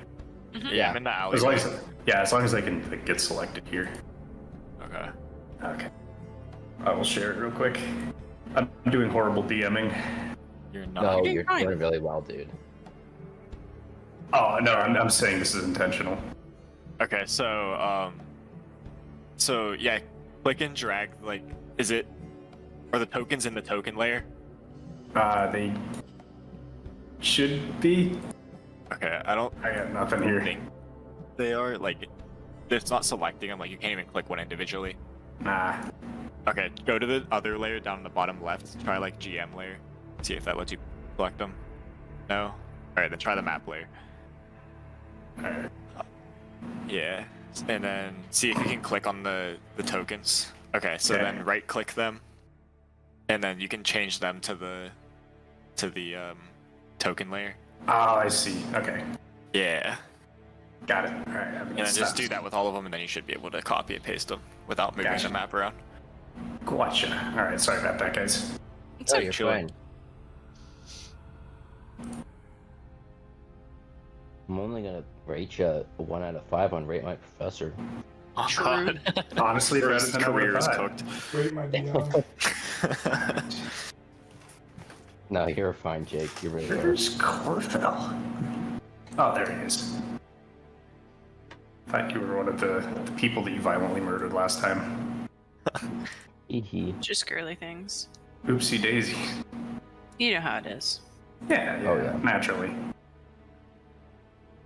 Speaker 2: Yeah, I'm in the
Speaker 1: As long
Speaker 2: alleyway.
Speaker 1: as long as I can like, get selected here.
Speaker 2: Okay.
Speaker 1: Okay. I will share it real quick. I'm doing horrible DMing.
Speaker 2: You're not.
Speaker 4: No,
Speaker 5: Okay,
Speaker 4: you're
Speaker 5: fine.
Speaker 4: doing really well, dude.
Speaker 1: Oh no, I'm saying this is intentional.
Speaker 2: Okay, so yeah, click and drag. Like, are the tokens in the token layer?
Speaker 1: They should be.
Speaker 2: Okay, I don't
Speaker 1: I got nothing here.
Speaker 2: think they are. Like, it's not selecting them. Like you can't even click one individually.
Speaker 1: Nah.
Speaker 2: Okay, go to the other layer down in the bottom left. Try like GM layer. See if that lets you select them. No. All right, then try the map layer.
Speaker 1: Alright.
Speaker 2: Yeah, and then see if you can click on the tokens. Okay, so
Speaker 1: Okay.
Speaker 2: then right click them, and then you can change them to the token layer.
Speaker 1: Oh, I see. Okay.
Speaker 2: Yeah,
Speaker 1: Got it. Alright.
Speaker 2: and then just do that with all of them, and then you should be able to copy and paste them without moving
Speaker 1: Gotcha.
Speaker 2: the map around.
Speaker 1: Gotcha. Alright, sorry about that, guys.
Speaker 5: It's
Speaker 4: Oh,
Speaker 5: like
Speaker 4: you're
Speaker 2: chilling.
Speaker 4: fine. I'm only gonna rate you a 1 out of 5 on Rate My Professor.
Speaker 2: Oh
Speaker 5: True.
Speaker 2: god,
Speaker 1: Honestly, better
Speaker 2: Bruce's
Speaker 1: than I
Speaker 2: career is
Speaker 1: would've thought.
Speaker 2: cooked.
Speaker 3: Wait, my DM.
Speaker 4: No, you're fine, Jake. You really are.
Speaker 1: Where's Corfell? Oh, there he is. Thought you were one of the people that you violently murdered last time.
Speaker 4: Hee
Speaker 5: just girly things.
Speaker 1: Oopsie daisy.
Speaker 5: You know how it is.
Speaker 1: Yeah,
Speaker 4: Oh, yeah.
Speaker 1: naturally.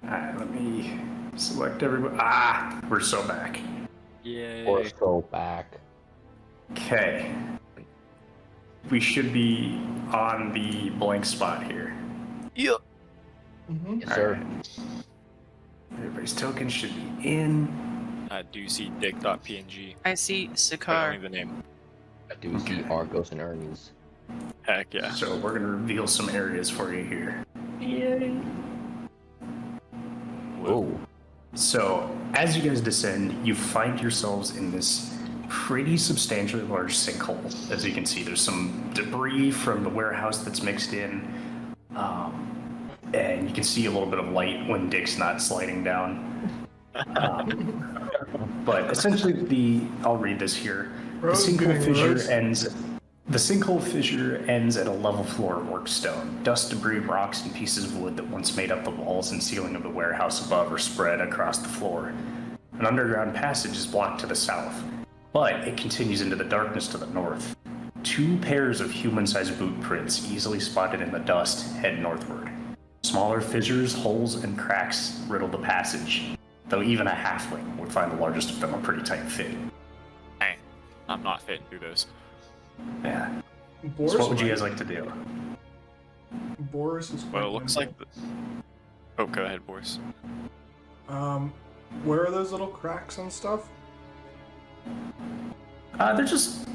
Speaker 1: Alright, let me select everybody. Ah, we're so back.
Speaker 2: Yay.
Speaker 4: Or so back.
Speaker 1: Okay. We should be on the blank spot here.
Speaker 2: Yep.
Speaker 3: Mm-hmm.
Speaker 4: Yes, sir.
Speaker 1: Alright. Everybody's tokens should be in.
Speaker 2: I do see dick.png.
Speaker 5: I see
Speaker 2: I don't
Speaker 5: Sakar.
Speaker 2: need the name.
Speaker 4: I do see Argos and Ernie's.
Speaker 2: Heck yeah.
Speaker 1: So we're gonna reveal some areas for you here.
Speaker 4: Whoa.
Speaker 1: So, as you guys descend, you find yourselves in this pretty substantially large sinkhole. As you can see, there's some debris from the warehouse that's mixed in. And you can see a little bit of light when Dick's not sliding down. But essentially, I'll read this here. The
Speaker 3: Rose
Speaker 1: sinkhole
Speaker 3: getting
Speaker 1: fissure
Speaker 3: rose.
Speaker 1: ends. The sinkhole fissure ends at a level floor of work stone. Dust, debris, rocks, and pieces of wood that once made up the walls and ceiling of the warehouse above are spread across the floor. An underground passage is blocked to the south, but it continues into the darkness to the north. 2 pairs of human-sized boot prints, easily spotted in the dust, head northward. Smaller fissures, holes, and cracks riddle the passage, though even a halfling would find the largest of them a pretty tight fit.
Speaker 2: Dang, I'm not fitting through those.
Speaker 1: Yeah.
Speaker 3: Boris,
Speaker 1: So what would you guys like to do?
Speaker 3: Boris is.
Speaker 2: Well, it
Speaker 3: quite
Speaker 2: looks
Speaker 3: nimble.
Speaker 2: like. Oh, go ahead, Boris.
Speaker 3: Where are those little cracks and stuff?
Speaker 1: They're just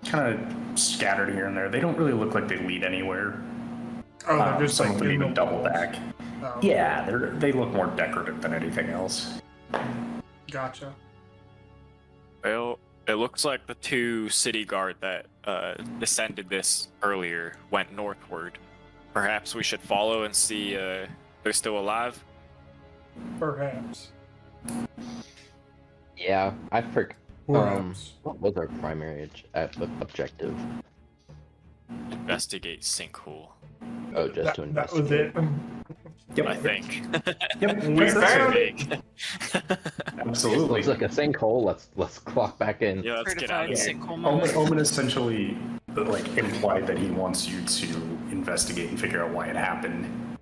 Speaker 1: kind of scattered here and there. They don't really look like they lead anywhere.
Speaker 3: Oh, they're just
Speaker 1: some
Speaker 3: like
Speaker 1: of them
Speaker 3: in
Speaker 1: even
Speaker 3: the
Speaker 1: double
Speaker 3: walls.
Speaker 1: back.
Speaker 3: Oh,
Speaker 1: Yeah, they look more decorative than anything else.
Speaker 3: Gotcha.
Speaker 2: Well, it looks like the 2 city guard that descended this earlier went northward. Perhaps we should follow and see they're still alive.
Speaker 3: Perhaps.
Speaker 4: Yeah, I forgot.
Speaker 3: Perhaps.
Speaker 4: What was our primary objective?
Speaker 2: Investigate sinkhole.
Speaker 4: Oh, just to
Speaker 3: that was
Speaker 4: investigate.
Speaker 3: it.
Speaker 1: Yep.
Speaker 2: I think.
Speaker 1: Yep.
Speaker 3: We
Speaker 1: that's
Speaker 3: found
Speaker 1: it. Absolutely.
Speaker 4: Looks like a sinkhole. Let's clock back in.
Speaker 2: Yeah, let's get out of
Speaker 5: Certified
Speaker 2: here.
Speaker 5: sinkhole moment.
Speaker 1: Omen essentially implied that he wants you to investigate and figure out why it happened,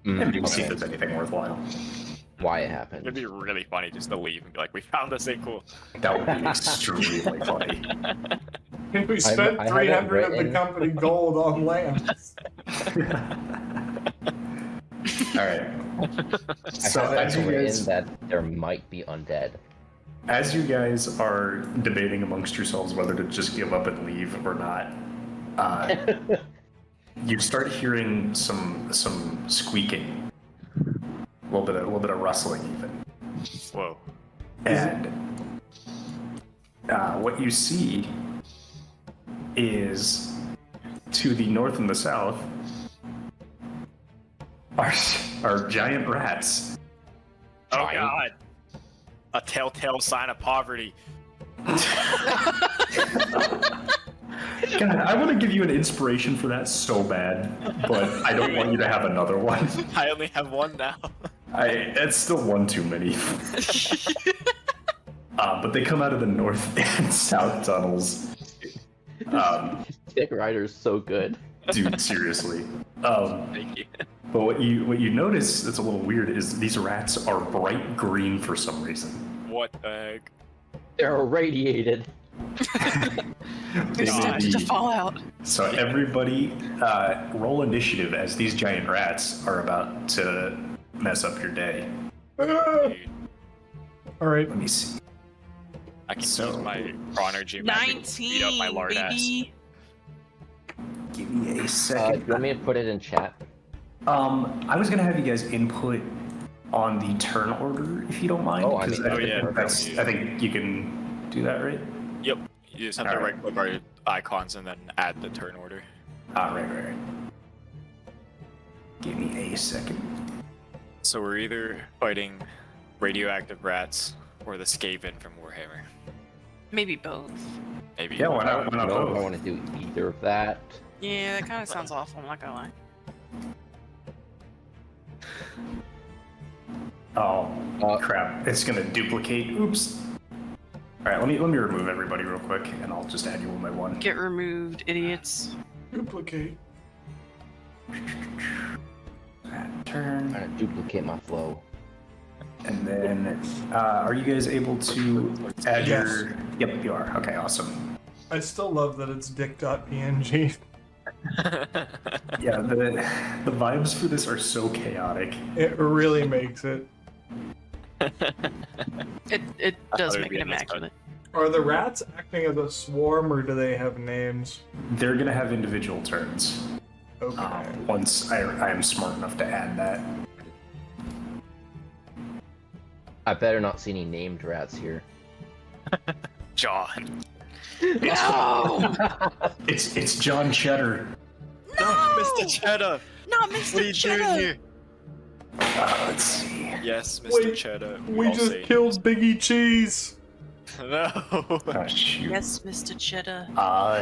Speaker 1: and maybe see if
Speaker 4: Okay.
Speaker 1: there's anything worthwhile.
Speaker 4: Why it happened.
Speaker 2: It'd be really funny just to leave and be like, we found a sinkhole.
Speaker 1: That would be extremely funny.
Speaker 3: We spent
Speaker 4: I have it
Speaker 3: 300 of the
Speaker 4: written.
Speaker 3: company gold on lamps.
Speaker 1: All right.
Speaker 4: I
Speaker 1: So
Speaker 4: have
Speaker 1: as
Speaker 4: it
Speaker 1: you
Speaker 4: written
Speaker 1: guys
Speaker 4: that there might be undead.
Speaker 1: as you guys are debating amongst yourselves whether to just give up and leave or not, you start hearing some squeaking, a little bit of rustling even,
Speaker 2: Whoa.
Speaker 1: and what you see is to the north and the south are giant rats.
Speaker 2: Oh
Speaker 4: Giant.
Speaker 2: god. A telltale sign of poverty.
Speaker 1: God, I want to give you an inspiration for that so bad, but I don't want you to have another one.
Speaker 2: I only have one now.
Speaker 1: It's still one too many. But they come out of the north and south tunnels.
Speaker 4: Dick Rider's so good.
Speaker 1: Dude, seriously.
Speaker 2: Thank you.
Speaker 1: But what you notice that's a little weird is these rats are bright green for some reason.
Speaker 2: What the heck?
Speaker 4: They're irradiated.
Speaker 1: They may
Speaker 5: Started to
Speaker 1: be-
Speaker 5: fall out.
Speaker 1: So everybody, roll initiative as these giant rats are about to mess up your day.
Speaker 2: Dude,
Speaker 3: All right.
Speaker 1: Let me see.
Speaker 2: I can
Speaker 1: So-
Speaker 2: use my prodigy magic to beat up my
Speaker 5: 19,
Speaker 2: lard ass.
Speaker 5: baby.
Speaker 1: Give me a
Speaker 4: Do
Speaker 1: second.
Speaker 4: you want me to put it in chat?
Speaker 1: I was gonna have you guys input on the turn order if you don't mind.
Speaker 4: Oh, I
Speaker 1: 'cause
Speaker 4: mean-
Speaker 2: Oh, yeah.
Speaker 1: I think you can do that, right?
Speaker 2: Yep. You just have to
Speaker 1: Alright.
Speaker 2: right click our icons and then add the turn order.
Speaker 1: Right. Give me a second.
Speaker 2: So we're either fighting radioactive rats or the Skaven from Warhammer.
Speaker 5: Maybe both.
Speaker 2: Maybe.
Speaker 1: Yeah, why not?
Speaker 4: I don't know if I want to do either of that.
Speaker 5: Yeah, that kind of sounds awful. I'm not gonna lie.
Speaker 1: Oh, crap. It's gonna duplicate. Oops. Alright, let me remove everybody real quick and I'll just add you one by one.
Speaker 5: Get removed, idiots.
Speaker 3: Duplicate.
Speaker 1: That
Speaker 4: I'm
Speaker 1: turn.
Speaker 4: trying to duplicate my flow.
Speaker 1: And then, are you guys able to add
Speaker 3: Yes.
Speaker 1: your... Yep, you are. Okay, awesome.
Speaker 3: I still love that it's dick.png.
Speaker 1: Yeah, the vibes for this are so chaotic.
Speaker 3: It really makes it.
Speaker 5: It does
Speaker 2: would
Speaker 5: make
Speaker 2: be
Speaker 5: it
Speaker 2: a nice
Speaker 5: immaculate.
Speaker 3: Are the rats acting as a swarm or do they have names?
Speaker 1: They're gonna have individual turns.
Speaker 3: Okay.
Speaker 1: Once I am smart enough to add that.
Speaker 4: I better not see any named rats here.
Speaker 2: John.
Speaker 5: No!
Speaker 1: It's John Cheddar.
Speaker 5: No!
Speaker 2: Mr. Cheddar.
Speaker 5: Not Mr.
Speaker 2: What are you
Speaker 5: Cheddar!
Speaker 2: doing here?
Speaker 1: Let's see.
Speaker 2: Yes, Mr.
Speaker 3: Wait,
Speaker 2: Cheddar.
Speaker 3: We
Speaker 2: all
Speaker 3: just
Speaker 2: say
Speaker 3: killed Biggie Cheese.
Speaker 2: No.
Speaker 1: Oh, shoot.
Speaker 5: Yes, Mr. Cheddar.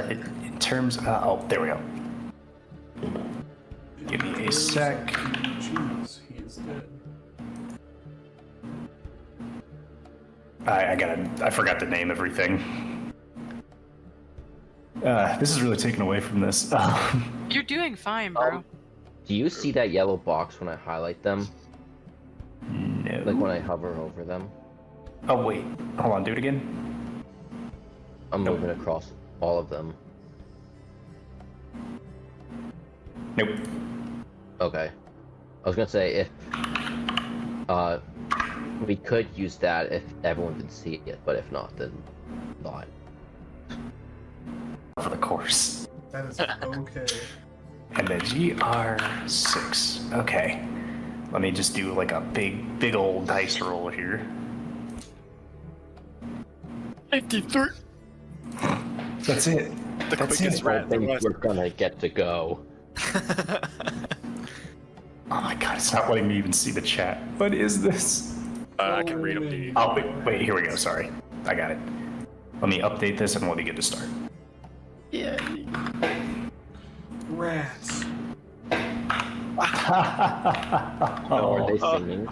Speaker 1: In terms... oh, there we go. Give me a sec.
Speaker 3: Jeez, he is dead.
Speaker 1: I forgot to name everything. This is really taken away from this.
Speaker 5: You're doing fine, bro.
Speaker 4: Do you see that yellow box when I highlight them?
Speaker 1: No.
Speaker 4: Like when I hover over them?
Speaker 1: Oh, wait. Hold on, do it again.
Speaker 4: I'm
Speaker 1: Nope.
Speaker 4: moving across all of them.
Speaker 1: Nope.
Speaker 4: Okay. I was gonna say if we could use that if everyone could see it, but if not, then not.
Speaker 1: For the course.
Speaker 3: That is okay.
Speaker 1: And then GR6. Okay. Let me just do like a big old dice roll here.
Speaker 2: 53.
Speaker 1: That's it.
Speaker 2: The
Speaker 1: That's
Speaker 2: quickest
Speaker 1: it.
Speaker 4: I
Speaker 2: rat there
Speaker 4: think
Speaker 2: was.
Speaker 4: we're gonna get to go.
Speaker 1: Oh my god, it's not letting me even see the chat. What is this?
Speaker 2: I can read them to you.
Speaker 1: Oh, wait, here we go. Sorry. I got it. Let me update this and we'll be good to start.
Speaker 3: Rats.
Speaker 4: Oh, are they singing?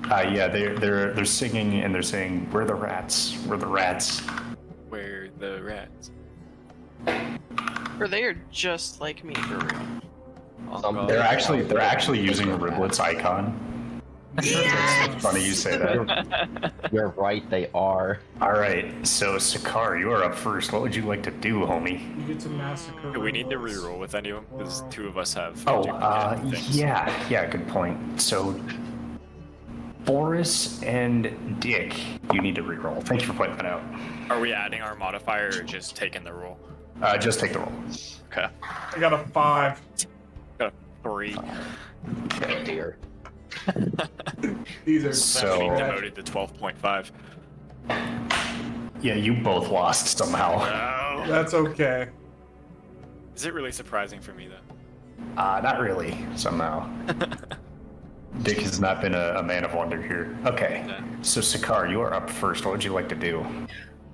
Speaker 1: Yeah, they're singing and they're saying, "We're the rats. We're the rats."
Speaker 2: Where the rats?
Speaker 5: Or they are just like me for real.
Speaker 2: Oh,
Speaker 4: Some-
Speaker 2: God.
Speaker 1: They're actually using Riblet's icon. It's funny you say that.
Speaker 4: You're right, they are.
Speaker 1: All right, so Sakar, you are up first. What would you like to do, homie?
Speaker 3: You get to massacre.
Speaker 2: Do we need to
Speaker 3: robots.
Speaker 2: reroll with anyone? Because two of us have.
Speaker 1: Oh,
Speaker 2: duplicate things.
Speaker 1: yeah, good point. So, Boris and Dick, you need to reroll. Thank you for pointing that out.
Speaker 2: Are we adding our modifier or just taking the roll?
Speaker 1: Just take the roll.
Speaker 2: Okay.
Speaker 3: I got a 5.
Speaker 2: Got a 3.
Speaker 4: Oh dear.
Speaker 3: These are
Speaker 1: So-
Speaker 2: Being
Speaker 3: bad.
Speaker 2: demoted to 12.5.
Speaker 1: Yeah, you both lost somehow.
Speaker 2: No.
Speaker 3: That's okay.
Speaker 2: Is it really surprising for me though?
Speaker 1: Not really, somehow. Dick has not been a man of wonder here. Okay,
Speaker 2: Yeah.
Speaker 1: so Sakar, you are up first. What would you like to do?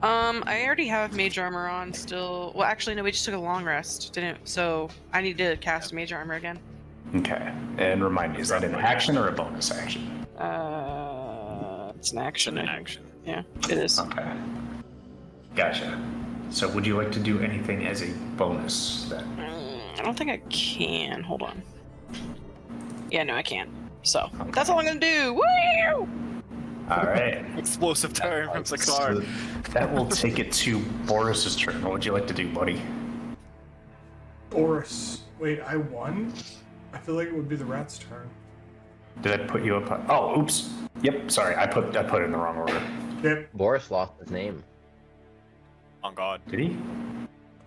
Speaker 5: I already have mage armor on still. Well, actually, no, we just took a long rest, didn't? So I need to cast mage armor again.
Speaker 1: Okay, and remind me, is that an action or a bonus action?
Speaker 5: It's an action.
Speaker 2: An action.
Speaker 5: Yeah, it is.
Speaker 1: Okay. Gotcha. So would you like to do anything as a bonus then?
Speaker 5: I don't think I can. Hold on. Yeah, no, I can't. So that's all I'm gonna do. Woo!
Speaker 1: All right.
Speaker 2: Explosive turn from
Speaker 1: So
Speaker 2: Sakar.
Speaker 1: that will take it to Boris's turn. What would you like to do, buddy?
Speaker 3: Boris. Wait, I won? I feel like it would be the rat's turn.
Speaker 1: Did I put you up? Oh, oops. Yep. Sorry, I put it in the wrong order.
Speaker 3: Yep.
Speaker 4: Boris lost his name.
Speaker 2: On God.
Speaker 1: Did he?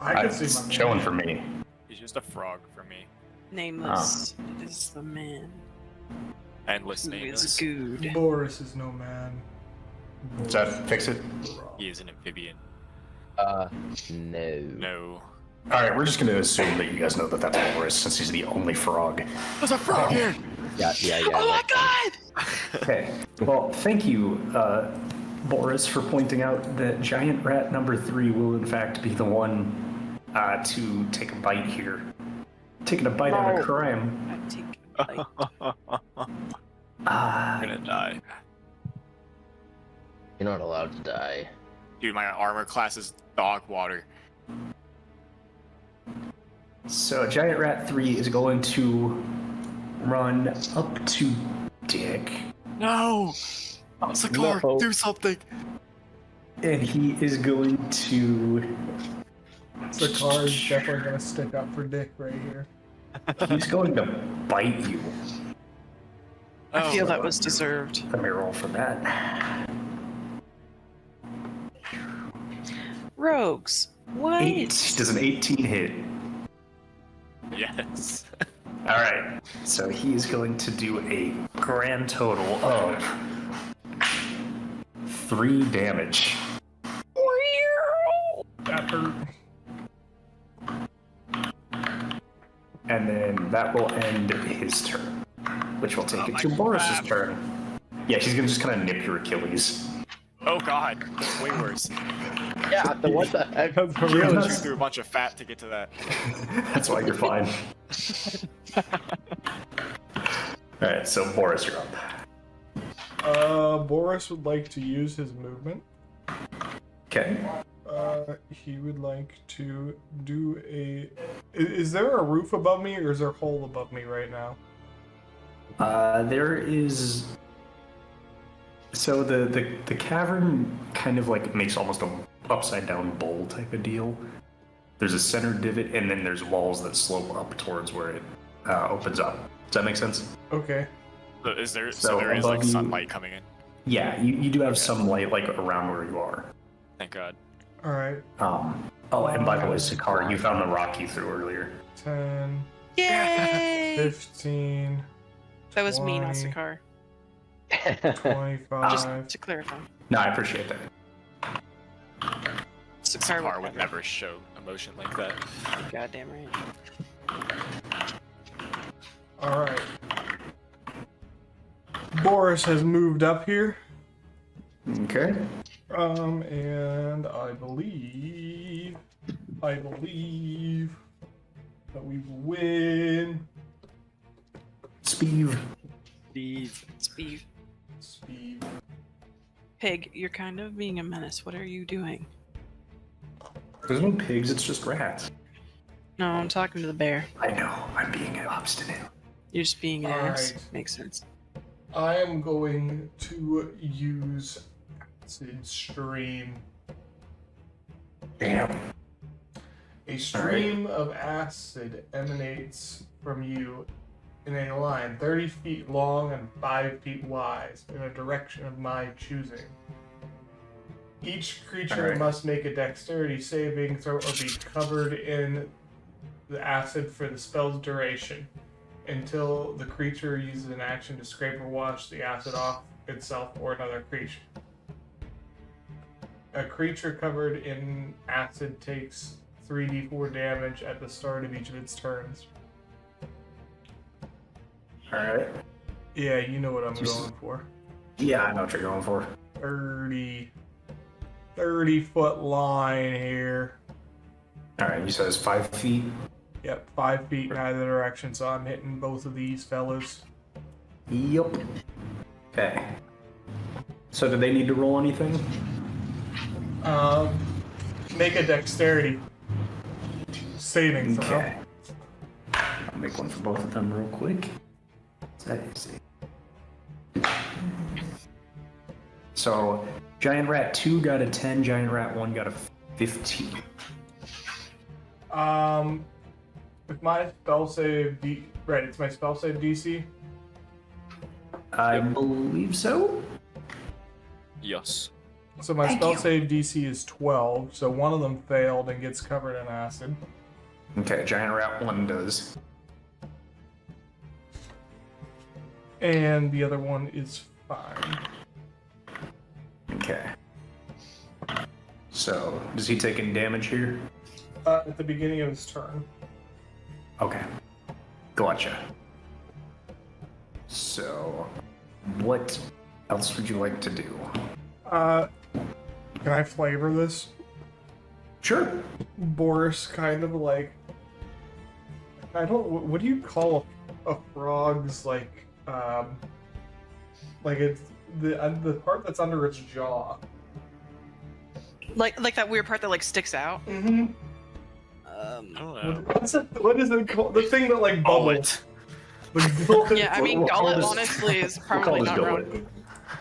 Speaker 3: I can
Speaker 1: It's
Speaker 3: see my
Speaker 1: showing
Speaker 3: name.
Speaker 1: for me.
Speaker 2: He's just a frog for me.
Speaker 5: Nameless is the man
Speaker 2: Endless
Speaker 5: who
Speaker 2: nameless.
Speaker 5: is good.
Speaker 3: Boris is no man.
Speaker 1: Does that fix it?
Speaker 2: He is an amphibian.
Speaker 4: No.
Speaker 2: No.
Speaker 1: All right, we're just going to assume that you guys know that that's Boris, since he's the only frog.
Speaker 2: There's a frog here!
Speaker 4: Yeah.
Speaker 5: Oh my god!
Speaker 1: Okay. Well, thank you, Boris, for pointing out that giant rat number 3 will in fact be the one to take a bite here. Taking a bite out of crime.
Speaker 5: I take a bite.
Speaker 2: I'm gonna die.
Speaker 4: You're not allowed to die.
Speaker 2: Dude, my armor class is dog water.
Speaker 1: So giant rat 3 is going to run up to Dick,
Speaker 2: No! Sakar,
Speaker 4: No.
Speaker 2: do something!
Speaker 1: and he is going to.
Speaker 3: The car is definitely gonna stick up for Dick right here.
Speaker 1: He's going to bite you.
Speaker 5: I feel that was deserved.
Speaker 1: Let me roll for that.
Speaker 5: Rogues. What?
Speaker 1: 8. Does an 18 hit?
Speaker 2: Yes.
Speaker 1: All right. So he is going to do a grand total of 3 damage.
Speaker 3: That hurt.
Speaker 1: And then that will end his turn, which will take it to Boris's turn. Yeah, she's gonna just kind of nip your Achilles.
Speaker 2: Oh God, that's way worse.
Speaker 4: Yeah, what the heck?
Speaker 3: That's
Speaker 2: You
Speaker 3: really
Speaker 2: gotta chew through a bunch of fat to get to that.
Speaker 1: That's why you're fine. All right, so Boris, you're up.
Speaker 3: Boris would like to use his movement.
Speaker 1: Okay.
Speaker 3: He would like to do a. Is there a roof above me, or is there a hole above me right now?
Speaker 1: There is. So the cavern kind of like makes almost a upside down bowl type of deal. There's a center divot, and then there's walls that slope up towards where it opens up. Does that make sense?
Speaker 3: Okay.
Speaker 2: So is there?
Speaker 1: So
Speaker 2: So there is like
Speaker 1: above you-
Speaker 2: sunlight coming in.
Speaker 1: Yeah, you do have some light like around where you are.
Speaker 2: Thank God.
Speaker 3: All right.
Speaker 1: Oh, and by the way, Sakar, you found the rock you threw earlier.
Speaker 3: 10,
Speaker 5: Yay!
Speaker 3: 15,
Speaker 5: That was me, not
Speaker 3: 20,
Speaker 5: Sakar.
Speaker 3: 25.
Speaker 5: Just to clarify.
Speaker 1: No, I appreciate that.
Speaker 5: Sakar
Speaker 2: Sakar would never show emotion like that.
Speaker 5: Goddamn right.
Speaker 3: All right. Boris has moved up here.
Speaker 1: Okay.
Speaker 3: And I believe that we will win.
Speaker 1: Speeve.
Speaker 5: Speed.
Speaker 3: Speed.
Speaker 5: Pig, you're kind of being a menace. What are you doing?
Speaker 1: There's no pigs, it's just rats.
Speaker 5: No, I'm talking to the bear.
Speaker 1: I know, I'm being obstinate.
Speaker 5: You're just being an
Speaker 3: All
Speaker 5: ass.
Speaker 3: right.
Speaker 5: Makes sense.
Speaker 3: I am going to use acid stream.
Speaker 1: Damn.
Speaker 3: A stream of acid emanates from you in a line 30 feet long and 5 feet wide in a direction of my choosing. Each creature
Speaker 1: Alright.
Speaker 3: must make a dexterity saving throw or be covered in the acid for the spell's duration until the creature uses an action to scrape or wash the acid off itself or another creature. A creature covered in acid takes 3d4 damage at the start of each of its turns.
Speaker 1: Alright.
Speaker 3: Yeah, you know what I'm
Speaker 1: Just-
Speaker 3: going for.
Speaker 1: Yeah, I know what you're going for.
Speaker 3: 30 foot line here.
Speaker 1: Alright, you said it's 5 feet.
Speaker 3: Yep, 5 feet in either direction, so I'm hitting both of these fellas.
Speaker 1: Yup. Okay. So do they need to roll anything?
Speaker 3: Make a dexterity saving throw.
Speaker 1: Okay. Make one for both of them real quick. That is it. So, Giant Rat 2 got a 10, Giant Rat 1 got a 15.
Speaker 3: With my spell save right, it's my spell save DC.
Speaker 1: I believe so.
Speaker 2: Yes.
Speaker 3: So my
Speaker 1: Thank
Speaker 3: spell
Speaker 1: you.
Speaker 3: save DC is 12, so one of them failed and gets covered in acid.
Speaker 1: Okay, Giant Rat 1 does.
Speaker 3: And the other one is fine.
Speaker 1: Okay. So, does he take any damage here?
Speaker 3: At the beginning of his turn.
Speaker 1: Okay. Gotcha. So, what else would you like to do?
Speaker 3: Can I flavor this?
Speaker 1: Sure.
Speaker 3: Boris kind of like, I don't, what do you call a frog's like it's the part that's under its jaw.
Speaker 5: Like that weird part that like sticks out.
Speaker 3: Mm-hmm.
Speaker 2: I don't know.
Speaker 3: What is it called? The thing that like bubbles.
Speaker 2: Gullet.
Speaker 5: Yeah, I mean,
Speaker 1: We'll call
Speaker 5: gullet
Speaker 1: this-
Speaker 5: honestly is
Speaker 1: We'll
Speaker 5: probably
Speaker 1: call
Speaker 5: not
Speaker 1: this
Speaker 5: wrong.
Speaker 1: Gullet.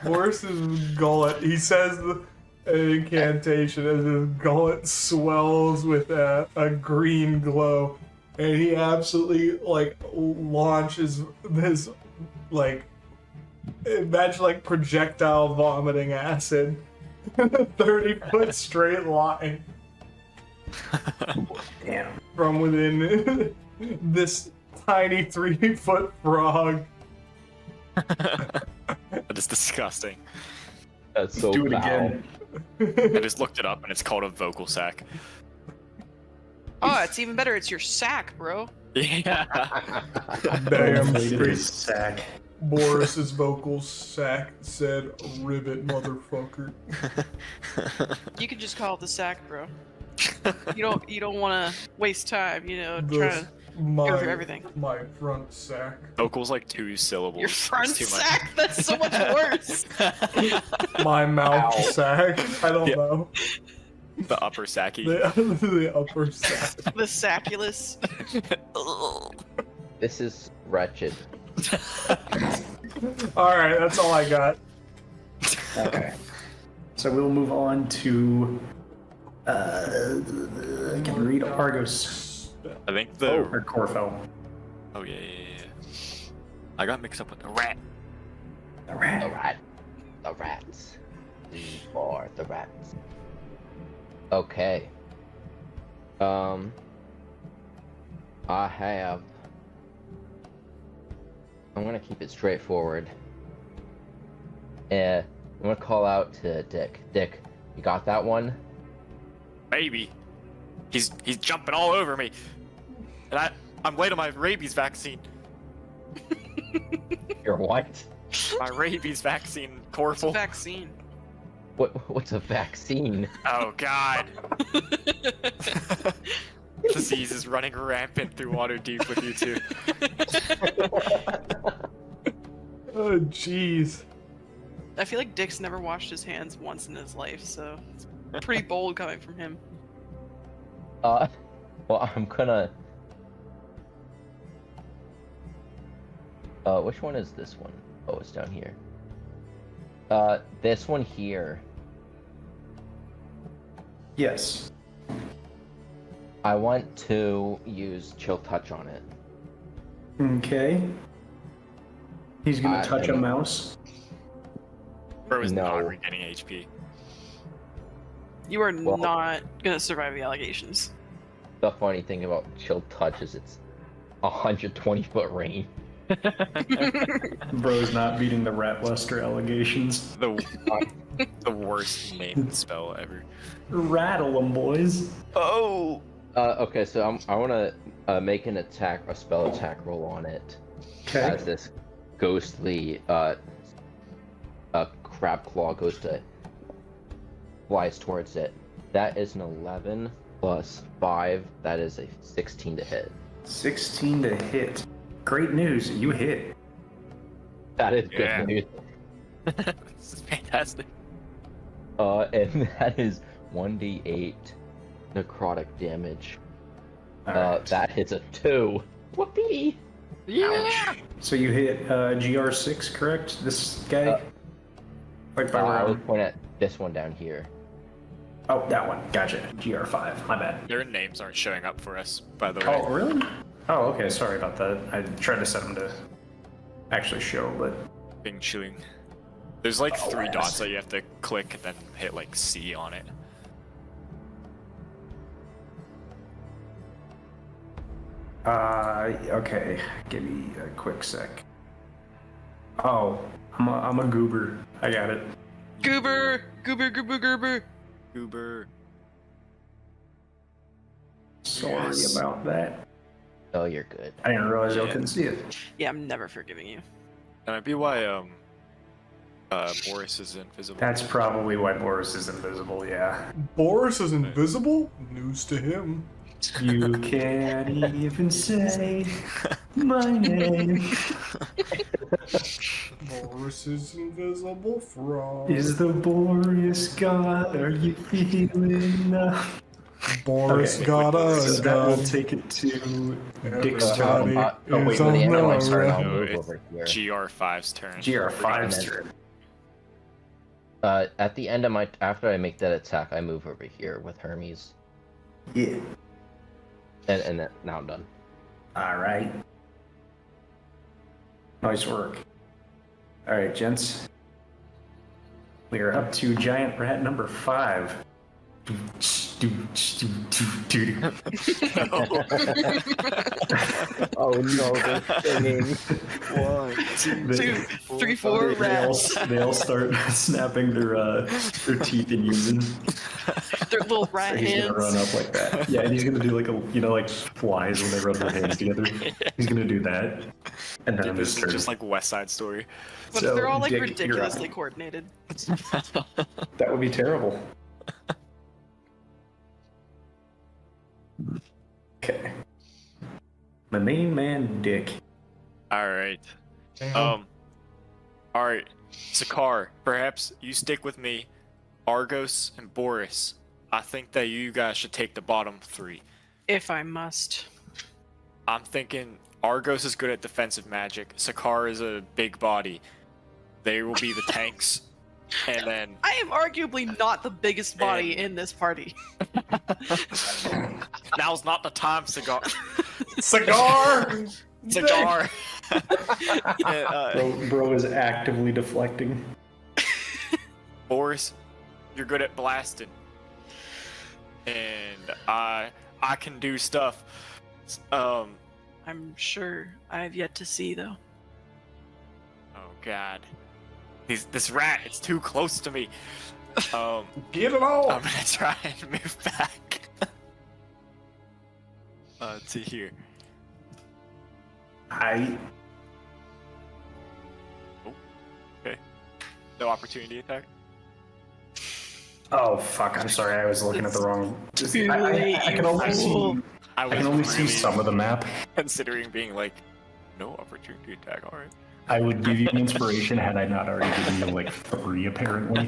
Speaker 3: Boris's gullet. He says an incantation as his gullet swells with a green glow, and he absolutely like launches this like imagine like projectile vomiting acid, 30-foot straight line
Speaker 1: Damn.
Speaker 3: from within this tiny 3-foot frog.
Speaker 2: That is disgusting.
Speaker 4: That's so
Speaker 1: Do it
Speaker 4: foul.
Speaker 1: again.
Speaker 2: I just looked it up and it's called a vocal sack.
Speaker 5: Oh, it's even better. It's your sack, bro.
Speaker 2: Yeah.
Speaker 3: Damn
Speaker 1: Inflated
Speaker 3: straight.
Speaker 1: his sack.
Speaker 3: Boris's vocal sack said, "Ribbit, motherfucker."
Speaker 5: You can just call it the sack, bro. You don't want to waste time, trying
Speaker 3: This,
Speaker 5: to go through everything.
Speaker 3: my front sack.
Speaker 2: Vocal's like 2 syllables.
Speaker 5: Your front
Speaker 2: It's too much.
Speaker 5: sack? That's so much worse.
Speaker 3: My mouth
Speaker 4: Ow.
Speaker 3: sack. I don't
Speaker 2: Yeah.
Speaker 3: know.
Speaker 2: The upper sacky.
Speaker 3: The upper sack.
Speaker 5: The sacculus.
Speaker 4: This is wretched.
Speaker 3: All right, that's all I got.
Speaker 1: Okay. So we'll move on to. I can read Argos
Speaker 2: I think the.
Speaker 1: or Corfel.
Speaker 2: Oh, yeah. I got mixed up with the rat.
Speaker 1: The
Speaker 4: The
Speaker 1: rat.
Speaker 4: rat. The rats. These are the rats. Okay. I have. I'm gonna keep it straightforward. I'm gonna call out to Dick. Dick, you got that one?
Speaker 2: Baby. He's jumping all over me. And I'm late on my rabies vaccine.
Speaker 4: Your what?
Speaker 2: My rabies vaccine,
Speaker 5: It's a
Speaker 2: Corfel.
Speaker 5: vaccine.
Speaker 4: What's a vaccine?
Speaker 2: Oh, God. Disease is running rampant through Waterdeep with you two.
Speaker 3: Oh, jeez.
Speaker 5: I feel like Dick's never washed his hands once in his life, so it's pretty bold coming from him.
Speaker 4: Well, I'm gonna. Which one is this one? Oh, it's down here. This one here.
Speaker 1: Yes.
Speaker 4: I want to use Chill Touch on it.
Speaker 1: Okay. He's gonna touch a
Speaker 4: and-
Speaker 1: mouse.
Speaker 2: Bro is
Speaker 4: No.
Speaker 2: not regaining HP.
Speaker 5: You are
Speaker 4: Well-
Speaker 5: not gonna survive the allegations.
Speaker 4: The funny thing about Chill Touch is it's 120-foot range.
Speaker 1: Bro's not beating the rat luster allegations.
Speaker 2: The worst named spell ever.
Speaker 1: Rattle 'em, boys.
Speaker 2: Oh!
Speaker 4: Okay, so I want to make a spell attack roll on it.
Speaker 1: Okay.
Speaker 4: As this ghostly crab claw flies towards it. That is an 11 plus 5. That is a 16 to hit.
Speaker 1: 16 to hit. Great news, you hit.
Speaker 4: That is
Speaker 2: Yeah.
Speaker 4: good news.
Speaker 2: This is fantastic.
Speaker 4: And that is 1d8 necrotic damage.
Speaker 1: Alright.
Speaker 4: That hits a 2. Whoopee!
Speaker 2: Yeah.
Speaker 1: So you hit GR6, correct? This guy? Like by
Speaker 4: I was
Speaker 1: round.
Speaker 4: pointing at this one down here.
Speaker 1: Oh, that one. Gotcha. GR5. My bad.
Speaker 2: Their names aren't showing up for us, by the way.
Speaker 1: Oh, really? Oh, okay. Sorry about that. I tried to set them to actually show, but
Speaker 2: Bing chilling. There's like
Speaker 1: Oh,
Speaker 2: 3
Speaker 1: yes.
Speaker 2: dots that you have to click and then hit like C on it.
Speaker 1: okay. Give me a quick sec. Oh, I'm a goober. I got it.
Speaker 5: Goober, goober, goober, goober.
Speaker 2: Uber.
Speaker 1: Sorry
Speaker 2: Yes.
Speaker 1: about that.
Speaker 4: Oh, you're good.
Speaker 1: I didn't realize I
Speaker 2: Yeah.
Speaker 1: couldn't see it.
Speaker 5: Yeah, I'm never forgiving you.
Speaker 2: That might be why Boris is invisible.
Speaker 1: That's probably why Boris is invisible, yeah.
Speaker 3: Boris is invisible? News to him.
Speaker 1: You can't even say my name.
Speaker 3: Boris is invisible from.
Speaker 1: Is the Boreas god? Are you feeling
Speaker 3: Boris
Speaker 1: Okay.
Speaker 3: got
Speaker 1: So
Speaker 3: us.
Speaker 1: that will take it to Dick's
Speaker 3: Everybody
Speaker 1: turn.
Speaker 4: Oh, wait,
Speaker 3: is
Speaker 4: when
Speaker 3: on
Speaker 4: the end of my
Speaker 3: the
Speaker 4: turn, I'll
Speaker 3: run.
Speaker 4: move
Speaker 2: it's
Speaker 4: over here.
Speaker 2: GR5's turn.
Speaker 1: GR5's turn.
Speaker 4: At the end of my, after I make that attack, I move over here with Hermes,
Speaker 1: Yeah.
Speaker 4: and then, now I'm done.
Speaker 1: All right. Nice work. All right, gents. We are up to giant rat number 5.
Speaker 4: Oh no, they're singing.
Speaker 2: 1, 2,
Speaker 5: 2, 3, 4 rats.
Speaker 1: They all start snapping their teeth in unison.
Speaker 5: Their little rat
Speaker 1: So he's
Speaker 5: hands.
Speaker 1: gonna run up like that. Yeah, and he's gonna do like like flies when they rub their hands together. He's gonna do that, and then
Speaker 2: This
Speaker 1: his
Speaker 2: is
Speaker 1: turn.
Speaker 2: just like West Side Story.
Speaker 5: But
Speaker 1: So,
Speaker 5: they're all like
Speaker 1: Dick, you're up.
Speaker 5: ridiculously coordinated.
Speaker 1: That would be terrible. Okay. My main man, Dick.
Speaker 2: All right.
Speaker 3: Damn.
Speaker 2: All right. Sakar, perhaps you stick with me. Argos and Boris. I think that you guys should take the bottom 3.
Speaker 5: If I must.
Speaker 2: I'm thinking Argos is good at defensive magic. Sakar is a big body. They will be the tanks. And then
Speaker 5: I am arguably not the biggest body in this party.
Speaker 2: now's not the time, Cigar.
Speaker 3: Cigar!
Speaker 2: Cigar. And,
Speaker 1: Bro is actively deflecting.
Speaker 2: Boris, you're good at blasting. And I can do stuff.
Speaker 5: I'm sure I have yet to see, though.
Speaker 2: Oh god. This rat, it's too close to me.
Speaker 3: Get it all!
Speaker 2: I'm gonna try and move back. To here. Okay. No opportunity attack?
Speaker 1: Oh fuck! I'm sorry. I was looking at the wrong.
Speaker 5: Too
Speaker 1: I
Speaker 5: late,
Speaker 1: can
Speaker 5: you
Speaker 1: only
Speaker 5: fool.
Speaker 1: see.
Speaker 2: I
Speaker 1: I can only see
Speaker 2: really
Speaker 1: some of the map.
Speaker 2: considering being like, no opportunity attack, alright.
Speaker 1: I would give you inspiration had I not already given you like 3, apparently.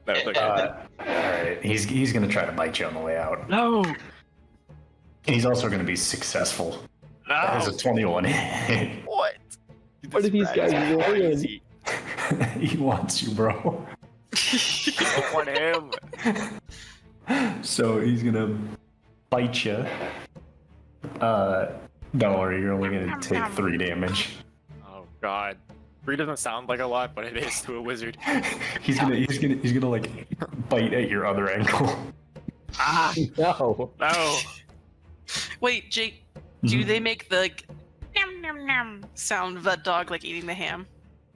Speaker 2: That's okay.
Speaker 1: All right, he's gonna try to bite you on the way out.
Speaker 2: No!
Speaker 1: And he's also gonna be successful. That is a 21 hit.
Speaker 2: What?
Speaker 4: What are these
Speaker 2: This rat
Speaker 4: guys
Speaker 2: is
Speaker 4: doing?
Speaker 2: crazy.
Speaker 1: He wants you, bro.
Speaker 2: I don't want him.
Speaker 1: So he's gonna bite you. Don't worry, you're only gonna take 3 damage.
Speaker 2: Oh god. 3 doesn't sound like a lot, but it is to a wizard.
Speaker 1: He's gonna like bite at your other ankle.
Speaker 2: Ah!
Speaker 4: No.
Speaker 2: No!
Speaker 5: Wait, Jake, do they make the nom nom nom sound of that dog like eating the ham?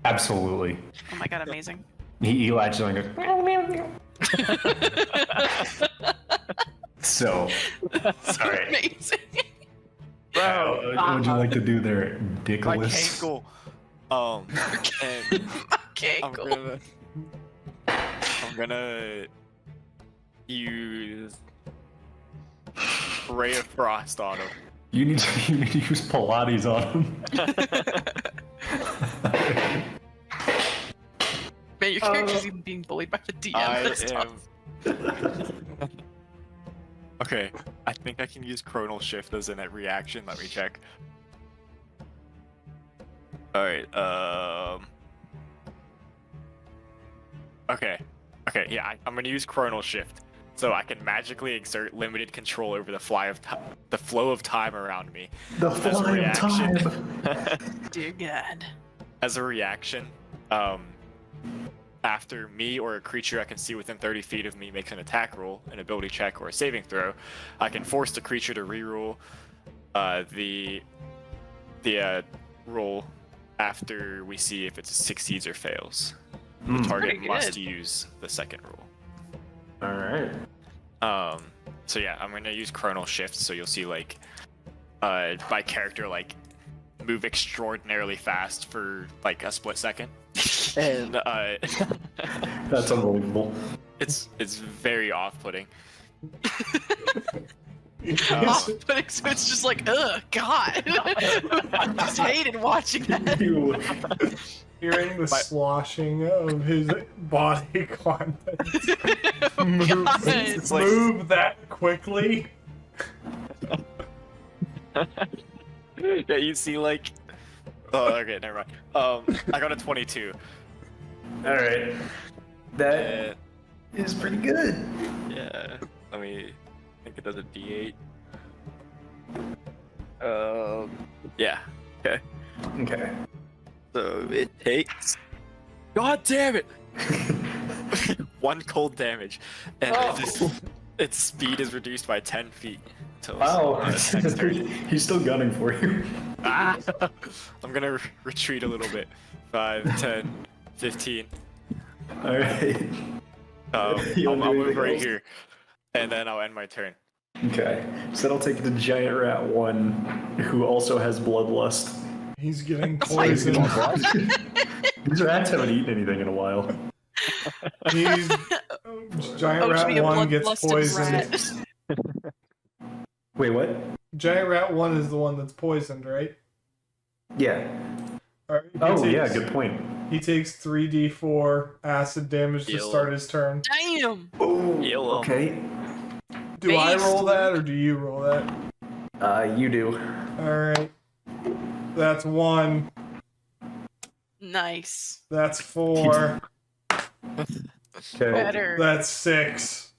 Speaker 1: Absolutely.
Speaker 5: Oh my god, amazing.
Speaker 1: He latches on and goes. So, alright.
Speaker 5: Amazing.
Speaker 2: Bro!
Speaker 1: What would you like to do there,
Speaker 2: My
Speaker 1: Dickolas?
Speaker 2: ankle. And
Speaker 5: Okay,
Speaker 2: I'm
Speaker 5: cool.
Speaker 2: gonna use Ray of Frost on him.
Speaker 1: You need to use Pilates on him.
Speaker 5: Man, your character's even being bullied by the DM. That's tough.
Speaker 2: Okay, I think I can use Chronal Shift as a reaction. Let me check. All right. Okay. Yeah, I'm gonna use Chronal Shift, so I can magically exert limited control over the flow of time around me.
Speaker 1: The
Speaker 2: As a
Speaker 1: fly of
Speaker 2: reaction.
Speaker 1: time.
Speaker 5: Dear God.
Speaker 2: As a reaction, after me or a creature I can see within 30 feet of me makes an attack roll, an ability check, or a saving throw, I can force the creature to reroll the roll after we see if it succeeds or fails. The target
Speaker 5: Pretty
Speaker 2: must
Speaker 5: good.
Speaker 2: use the second roll.
Speaker 1: All right.
Speaker 2: So yeah, I'm gonna use Chronal Shift, so you'll see like my character like move extraordinarily fast for like a split second. And
Speaker 1: That's unbelievable.
Speaker 2: it's very off-putting.
Speaker 5: Off-putting, so it's just like, ugh, God. I just hated watching that.
Speaker 1: Ew.
Speaker 3: Hearing the sloshing of his body contents.
Speaker 5: Oh,
Speaker 3: Move,
Speaker 5: God.
Speaker 2: It's like-
Speaker 3: move that quickly.
Speaker 2: Yeah, you see like. Oh, okay, never mind. I got a 22.
Speaker 1: All right. That is pretty good.
Speaker 2: Yeah. Let me think it does a D8. Yeah. Okay.
Speaker 1: Okay.
Speaker 2: So it takes. God damn it! 1 cold damage, and its speed is reduced by 10 feet. Until
Speaker 1: Wow.
Speaker 2: its next turn.
Speaker 1: He's still gunning for you.
Speaker 2: Ah! I'm gonna retreat a little bit. 5, 10, 15.
Speaker 1: All right.
Speaker 2: I'll
Speaker 1: You wanna do
Speaker 2: move
Speaker 1: anything
Speaker 2: right
Speaker 1: else?
Speaker 2: here, and then I'll end my turn.
Speaker 1: Okay. So that'll take the giant rat one, who also has bloodlust.
Speaker 3: He's getting
Speaker 1: He's
Speaker 3: poisoned.
Speaker 1: These rats haven't eaten anything in a while.
Speaker 3: He's giant
Speaker 5: Oh, it should be
Speaker 3: rat
Speaker 5: a
Speaker 3: one gets
Speaker 5: bloodlusted
Speaker 3: poisoned.
Speaker 5: rat.
Speaker 1: Wait, what?
Speaker 3: Giant rat one is the one that's poisoned, right?
Speaker 1: Yeah.
Speaker 3: Alright,
Speaker 1: Oh, yeah, good point.
Speaker 3: He takes 3d4 acid damage to
Speaker 2: Yellow.
Speaker 3: start his turn.
Speaker 5: Damn.
Speaker 1: Oh,
Speaker 2: Yellow.
Speaker 1: okay.
Speaker 3: Do I
Speaker 5: Based.
Speaker 3: roll that or do you roll that?
Speaker 1: You do.
Speaker 3: Alright. That's 1.
Speaker 5: Nice.
Speaker 3: That's 4.
Speaker 1: Okay.
Speaker 5: Better.
Speaker 3: That's 6.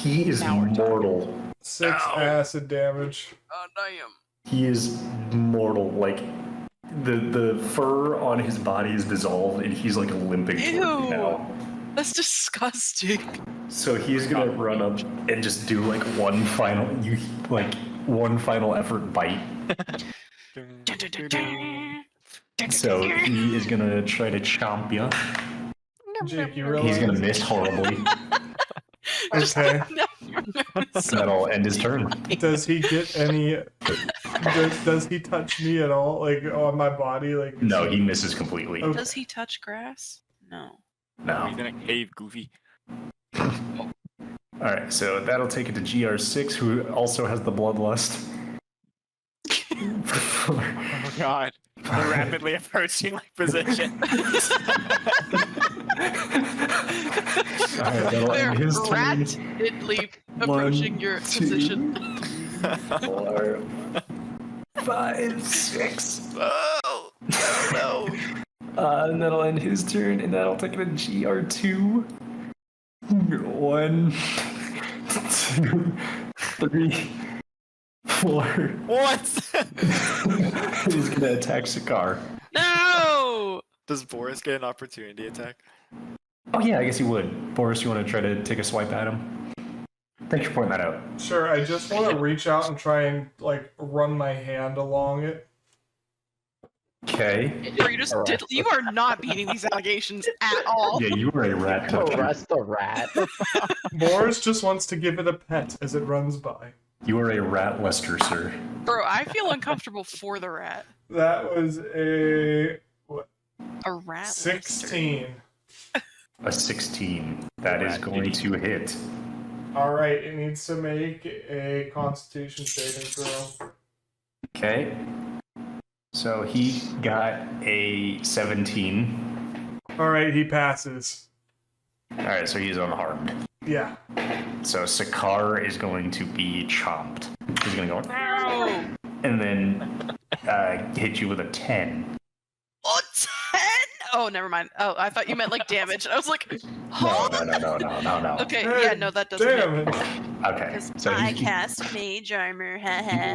Speaker 1: He is
Speaker 5: Now we're talking.
Speaker 3: mortal. 6
Speaker 2: Ow.
Speaker 3: acid damage.
Speaker 5: Oh, damn.
Speaker 1: He is mortal. Like, the fur on his body is dissolved, and he's, like, limping toward you
Speaker 5: Ew.
Speaker 1: now.
Speaker 5: That's disgusting.
Speaker 1: So he's gonna run up and just do, like, one final effort bite. So he is gonna try to chomp you.
Speaker 3: Jake, you
Speaker 1: He's
Speaker 3: realize?
Speaker 1: gonna miss horribly.
Speaker 3: Okay.
Speaker 1: That'll end his turn.
Speaker 3: Does he get any? Does he touch me at all? Like on my body? Like
Speaker 1: No, he misses completely.
Speaker 3: Okay.
Speaker 5: Does he touch grass? No.
Speaker 1: No.
Speaker 2: He's in a cave, Goofy.
Speaker 1: Alright, so that'll take it to GR6, who also has the bloodlust.
Speaker 2: Oh God. The rapidly approaching like position.
Speaker 1: Alright, that'll end his turn.
Speaker 5: Rapidly approaching your
Speaker 1: two.
Speaker 5: position.
Speaker 1: 4, 5, 6.
Speaker 2: Oh no.
Speaker 1: And that'll end his turn, and that'll take it to GR2. 1, 2, 3, 4.
Speaker 2: What?
Speaker 1: He's gonna attack Sakar.
Speaker 5: No!
Speaker 2: Does Boris get an opportunity attack?
Speaker 1: Oh yeah, I guess he would. Boris, you want to try to take a swipe at him? Thanks for pointing that out.
Speaker 3: Sure. I just want to reach out and try and like run my hand along it.
Speaker 1: Okay.
Speaker 5: Bro, you are not beating these allegations at all.
Speaker 1: Yeah, you were a rat toucher.
Speaker 4: Arrest the rat.
Speaker 3: Boris just wants to give it a pet as it runs by.
Speaker 1: You are a rat Lester, sir.
Speaker 5: Bro, I feel uncomfortable for the rat.
Speaker 3: That was a
Speaker 5: A rat.
Speaker 3: 16.
Speaker 1: A 16. That is
Speaker 2: Rat
Speaker 1: going
Speaker 2: ditty.
Speaker 1: to hit.
Speaker 3: All right, it needs to make a Constitution saving throw.
Speaker 1: Okay. So he got a 17.
Speaker 3: All right, he passes.
Speaker 1: Alright, so he's unharmed.
Speaker 3: Yeah.
Speaker 1: So Sakar is going to be chomped. He's going to go,
Speaker 5: No!
Speaker 1: and then hit you with a 10.
Speaker 5: Oh, 10? Oh, never mind. Oh, I thought you meant like damage. I was like, huh?
Speaker 1: No.
Speaker 5: Okay, yeah, no, that doesn't
Speaker 3: Damn
Speaker 5: hit.
Speaker 3: it.
Speaker 1: Okay, so
Speaker 5: I cast mage armor.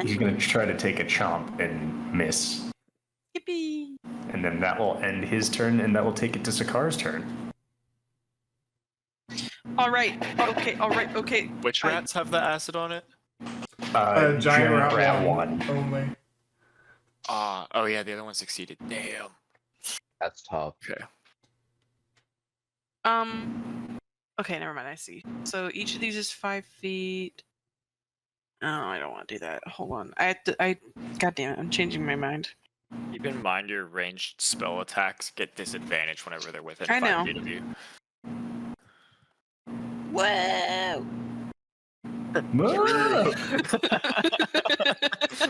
Speaker 1: he's going to try to take a chomp and miss.
Speaker 5: Yippee.
Speaker 1: And then that will end his turn, and that will take it to Sakar's turn.
Speaker 5: All right. Okay.
Speaker 2: Which rats have the acid on it?
Speaker 3: Giant
Speaker 1: rat
Speaker 3: one
Speaker 1: 1.
Speaker 3: only.
Speaker 2: Oh yeah, the other one succeeded. Damn.
Speaker 4: That's tough.
Speaker 2: Okay.
Speaker 5: Okay, never mind. I see. So each of these is 5 feet. Oh, I don't want to do that. Hold on. God damn it! I'm changing my mind.
Speaker 2: Keep in mind your ranged spell attacks get disadvantage whenever they're within
Speaker 5: I
Speaker 2: 5
Speaker 5: know.
Speaker 2: feet of you.
Speaker 5: Whoa!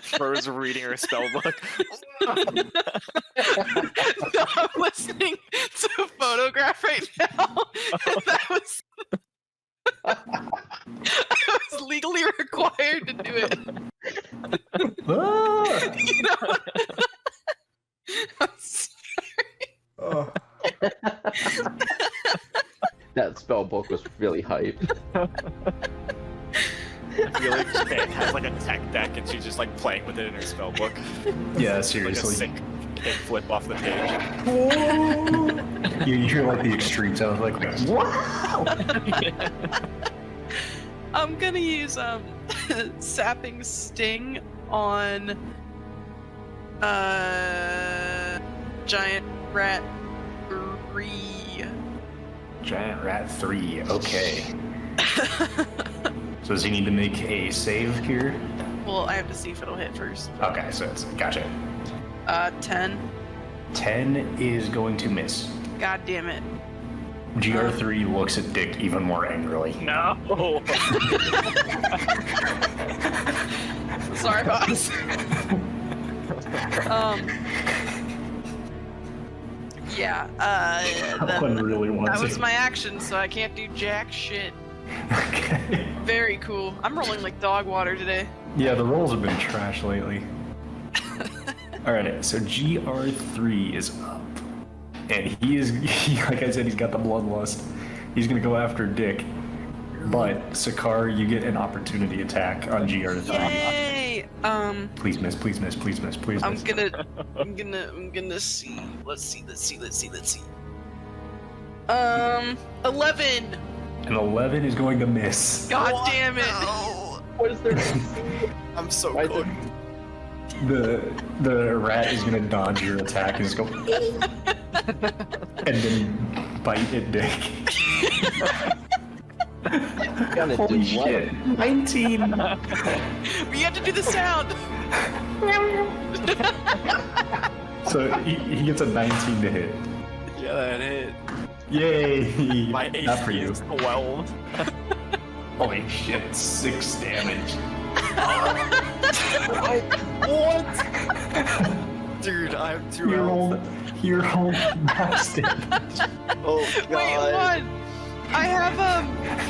Speaker 2: Fur's reading her spell book.
Speaker 5: I'm listening to a photograph right now. That was. I was legally required to do it. You know? I'm sorry.
Speaker 3: Oh.
Speaker 4: That spell book was really hype.
Speaker 2: I feel like Stan has like a tech deck and she's just like playing with it in her spell book.
Speaker 1: Yeah,
Speaker 2: Like a
Speaker 1: seriously.
Speaker 2: sick kick flip off the page.
Speaker 1: You hear like the extreme sound, like, wow!
Speaker 5: I'm gonna use sapping sting on giant rat 3.
Speaker 1: Giant rat 3, okay. So does he need to make a save here?
Speaker 5: Well, I have to see if it'll hit first.
Speaker 1: Okay, so it's, gotcha.
Speaker 5: 10.
Speaker 1: 10 is going to miss.
Speaker 5: God damn it.
Speaker 1: GR3 looks at Dick even more angrily.
Speaker 2: No.
Speaker 5: Sorry, boss. Yeah,
Speaker 1: That one really wants
Speaker 5: that was
Speaker 1: it.
Speaker 5: my action, so I can't do jack shit.
Speaker 1: Okay.
Speaker 5: Very cool. I'm rolling like dog water today.
Speaker 1: Yeah, the rolls have been trash lately. Alright, so GR3 is up. And like I said, he's got the bloodlust. He's gonna go after Dick. But, Sakar, you get an opportunity attack on GR3.
Speaker 5: Yay!
Speaker 1: Please miss, please miss, please miss, please
Speaker 5: I'm
Speaker 1: miss.
Speaker 5: gonna see. Let's see. 11!
Speaker 1: An 11 is going to miss.
Speaker 5: God damn it!
Speaker 4: What is there?
Speaker 2: I'm so
Speaker 4: Why is
Speaker 2: good.
Speaker 1: The rat is gonna dodge your attack and just go and then bite at Dick.
Speaker 4: Gonna
Speaker 1: Holy
Speaker 4: do what?
Speaker 1: shit. 19!
Speaker 5: We have to do the sound!
Speaker 1: So he gets a 19 to hit.
Speaker 2: Yeah, that hit.
Speaker 1: Yay!
Speaker 2: My
Speaker 1: Not for
Speaker 2: AC
Speaker 1: you.
Speaker 2: is 12.
Speaker 1: Holy shit, 6 damage.
Speaker 2: What? Dude, I have 2 health.
Speaker 1: He rolled max damage.
Speaker 2: Oh
Speaker 5: Wait, what? I have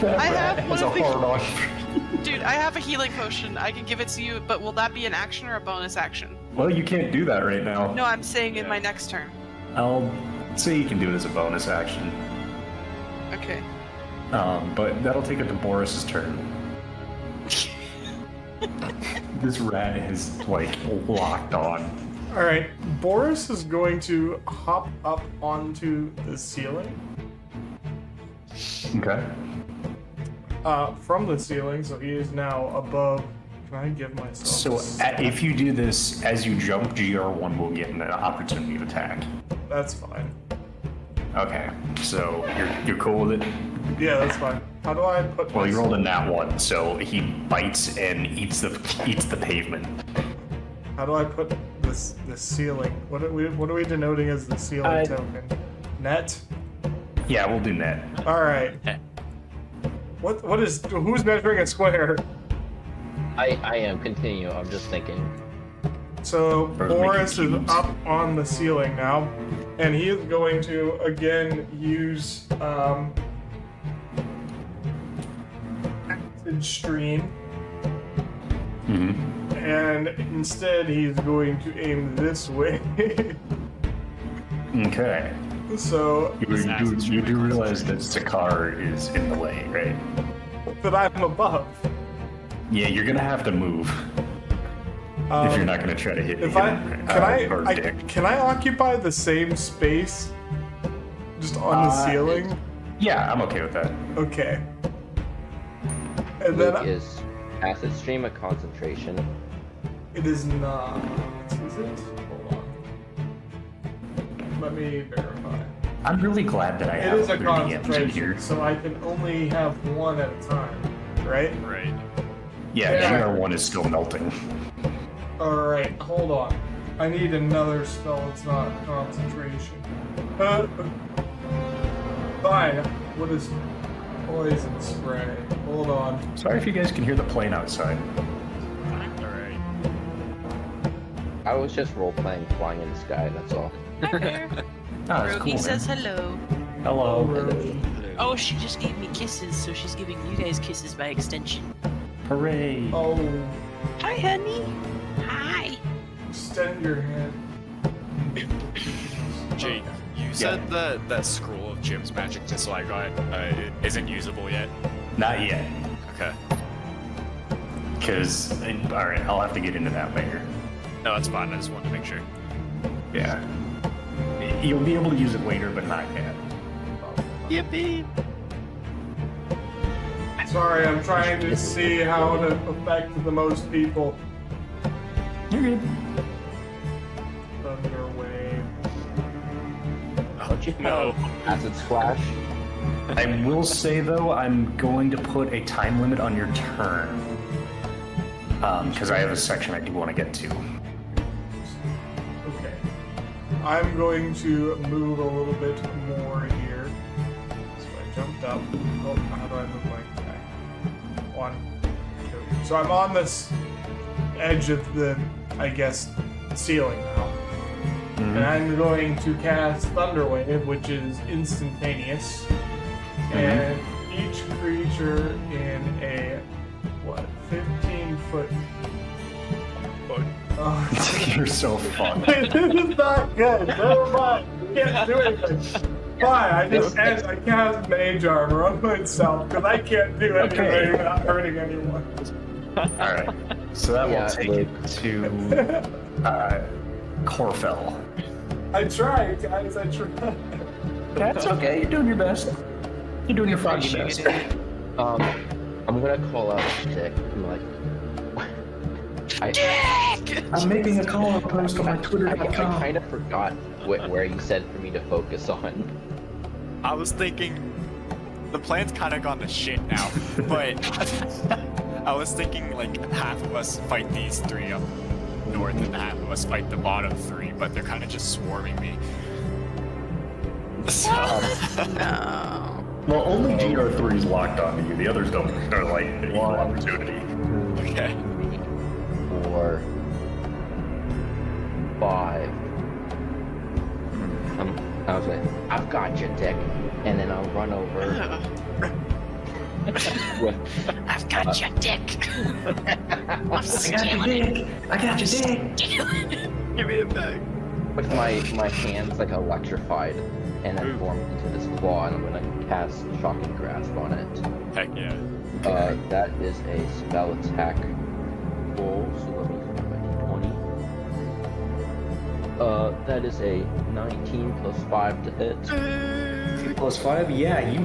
Speaker 1: That
Speaker 5: I
Speaker 1: rat
Speaker 5: have
Speaker 1: has
Speaker 5: one
Speaker 1: a
Speaker 5: of the-
Speaker 1: hard on.
Speaker 5: dude, I have a healing potion. I can give it to you, but will that be an action or a bonus action?
Speaker 1: Well, you can't do that right now.
Speaker 5: No, I'm saying in my next turn.
Speaker 1: I'll say you can do it as a bonus action.
Speaker 5: Okay.
Speaker 1: But that'll take it to Boris's turn. This rat is like locked on.
Speaker 3: Alright, Boris is going to hop up onto the ceiling.
Speaker 1: Okay.
Speaker 3: From the ceiling, so he is now above. Can I give myself?
Speaker 1: So if you do this as you jump, GR1 will get an opportunity of attack.
Speaker 3: That's fine.
Speaker 1: Okay, so you're cool with it?
Speaker 3: Yeah, that's fine. How do I put?
Speaker 1: Well, you
Speaker 3: this-
Speaker 1: rolled a nat 1, so he bites and eats the pavement.
Speaker 3: How do I put this the ceiling? What are we denoting as the ceiling token? Net.
Speaker 1: Yeah, we'll do net.
Speaker 3: All right. What is who's measuring a square?
Speaker 4: I am. Continue. I'm just thinking.
Speaker 3: So
Speaker 1: Or
Speaker 3: Boris
Speaker 1: making
Speaker 3: is
Speaker 1: cubes.
Speaker 3: up on the ceiling now, and he is going to again use acid stream,
Speaker 1: Mm-hmm.
Speaker 3: and instead he's going to aim this way.
Speaker 1: Okay.
Speaker 3: So
Speaker 1: You do realize that Sakar is in the way, right?
Speaker 3: that I'm above.
Speaker 1: Yeah, you're gonna have to move if you're not gonna try to hit
Speaker 3: If
Speaker 1: him, or Dick.
Speaker 3: can I occupy the same space just on the ceiling?
Speaker 1: Yeah, I'm okay with that.
Speaker 3: Okay. And
Speaker 4: Luke
Speaker 3: then
Speaker 4: is acid stream of concentration.
Speaker 3: it is not. Is it? Hold on. Let me verify.
Speaker 1: I'm really glad that I
Speaker 3: It
Speaker 1: have
Speaker 3: is a
Speaker 1: 30 DMs in
Speaker 3: concentration,
Speaker 1: here.
Speaker 3: so I can only have one at a time, right?
Speaker 2: Right.
Speaker 1: Yeah,
Speaker 3: Yeah.
Speaker 1: GR1 is still melting.
Speaker 3: Alright, hold on. I need another spell that's not concentration. Fine. What is poison spray? Hold on.
Speaker 1: Sorry if you guys can hear the plane outside.
Speaker 2: Alright.
Speaker 4: I was just role playing flying in the sky. That's all.
Speaker 5: Hi there.
Speaker 1: Oh, that's
Speaker 5: Rogie
Speaker 1: cool, man.
Speaker 5: says hello.
Speaker 1: Hello.
Speaker 5: Oh, she just gave me kisses, so she's giving you guys kisses by extension.
Speaker 1: Hooray.
Speaker 3: Oh,
Speaker 5: Hi, honey. Hi.
Speaker 3: extend your hand.
Speaker 2: Jake, you said that scroll of Jim's magic missile I got isn't usable yet.
Speaker 1: Not yet.
Speaker 2: Okay.
Speaker 1: Because, alright, I'll have to get into that later.
Speaker 2: No, that's fine. I just wanted to make sure.
Speaker 1: Yeah. You'll be able to use it later, but not yet.
Speaker 5: Yippee.
Speaker 3: Sorry, I'm trying to see how to affect the most people.
Speaker 1: You're good.
Speaker 3: Thunder wave.
Speaker 4: Don't you
Speaker 2: No.
Speaker 4: acid splash?
Speaker 1: I will say, though, I'm going to put a time limit on your turn. Because I have a section I do want to get to.
Speaker 3: Okay. I'm going to move a little bit more here. So I jumped up. Oh, how do I move like that? 1, 2. So I'm on this edge of the, I guess, ceiling now. And I'm going to cast Thunder Wave, which is instantaneous. And each creature in a, 15-foot... Oh,
Speaker 1: You're so fun.
Speaker 3: this is not good. Never mind. Can't do anything. Fine, I cast Mage Armor on myself because I can't do anything
Speaker 1: Okay.
Speaker 3: without hurting anyone.
Speaker 1: Alright. So that
Speaker 4: Yeah,
Speaker 1: will take
Speaker 4: Luke.
Speaker 1: it to Corfell.
Speaker 3: I tried, guys. I tried.
Speaker 1: That's okay. You're doing your best. You're doing your froggy best.
Speaker 4: I'm gonna call out Dick. I'm like,
Speaker 1: I'm making a call out post on my
Speaker 4: I
Speaker 1: Twitter.com.
Speaker 4: kind of forgot where you said for me to focus on.
Speaker 2: I was thinking the plan's kind of gone to shit now, but I was thinking like half of us fight these 3 up north and half of us fight the bottom 3, but they're kind of just swarming me. So,
Speaker 5: No.
Speaker 1: Well, only GR3 is locked onto you. The others don't are like an equal opportunity.
Speaker 2: okay.
Speaker 4: 4, 5. I was like, I've got you, Dick. And then I'll run over.
Speaker 5: I've got your dick. I'm stealing it.
Speaker 1: I got your dick.
Speaker 5: Give me it back.
Speaker 4: With my hands like electrified, and then form into this claw, and I'm gonna cast Shocking Grasp on it.
Speaker 2: Heck yeah.
Speaker 4: That is a spell attack roll, so let me find my d20. That is a 19 plus 5 to hit.
Speaker 1: 3+5? Yeah, you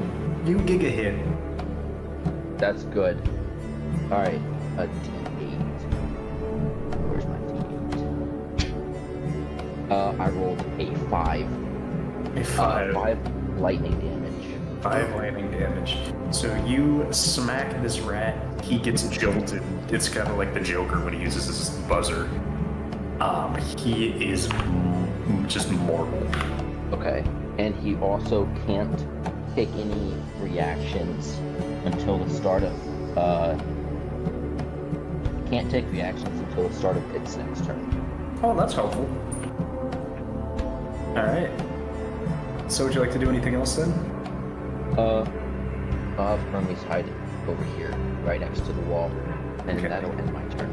Speaker 1: giga hit.
Speaker 4: That's good. Alright, a d8. Where's my d8? I rolled a 5.
Speaker 1: A 5.
Speaker 4: 5 lightning damage.
Speaker 1: 5 lightning damage. So you smack this rat. He gets jolted. It's kind of like the Joker when he uses his buzzer. He is just mortal.
Speaker 4: Okay, and he also can't take any reactions until the start of can't take reactions until the start of its next turn.
Speaker 1: Oh, that's helpful. Alright. So would you like to do anything else then?
Speaker 4: Hermes hide over here, right next to the wall, and
Speaker 1: Okay.
Speaker 4: that'll end my turn.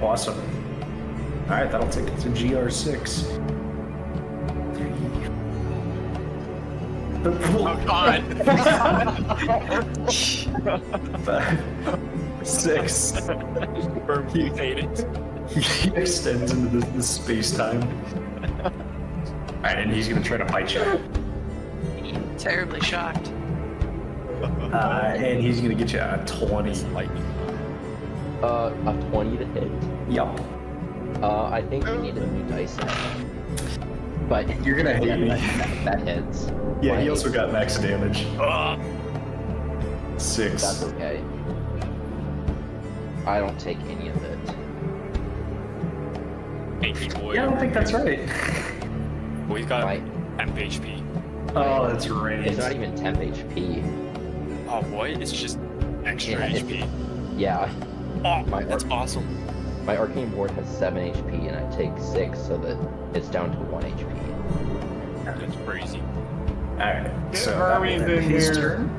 Speaker 1: Awesome. Alright, that'll take it to GR6.
Speaker 2: Oh God.
Speaker 1: 6.
Speaker 2: Mutated.
Speaker 1: He extends into this space-time. Alright, and he's gonna try to bite you.
Speaker 5: Terribly shocked.
Speaker 1: And he's gonna get you a 20.
Speaker 2: Lightning.
Speaker 4: A 20 to hit.
Speaker 1: Yup.
Speaker 4: I think we need a new dice now. But
Speaker 1: You're gonna hate me.
Speaker 4: That hits.
Speaker 1: Yeah, he also got max damage.
Speaker 2: Ugh.
Speaker 1: 6.
Speaker 4: That's okay. I don't take any of it.
Speaker 2: Hanky boy.
Speaker 1: Yeah, I don't think that's right.
Speaker 2: Well, he's got
Speaker 4: My,
Speaker 2: 10 HP.
Speaker 1: Oh, that's right.
Speaker 4: it's not even 10 HP.
Speaker 2: Oh, what? It's just extra
Speaker 4: Yeah,
Speaker 2: HP.
Speaker 4: Yeah,
Speaker 2: Oh,
Speaker 4: My
Speaker 2: that's
Speaker 4: arc-
Speaker 2: awesome.
Speaker 4: my arcane ward has 7 HP and I take 6 so that it's down to 1 HP.
Speaker 2: That's crazy.
Speaker 1: Alright,
Speaker 3: Get
Speaker 1: so
Speaker 3: Hermes
Speaker 1: that will
Speaker 3: in
Speaker 1: end his
Speaker 3: here.
Speaker 1: turn.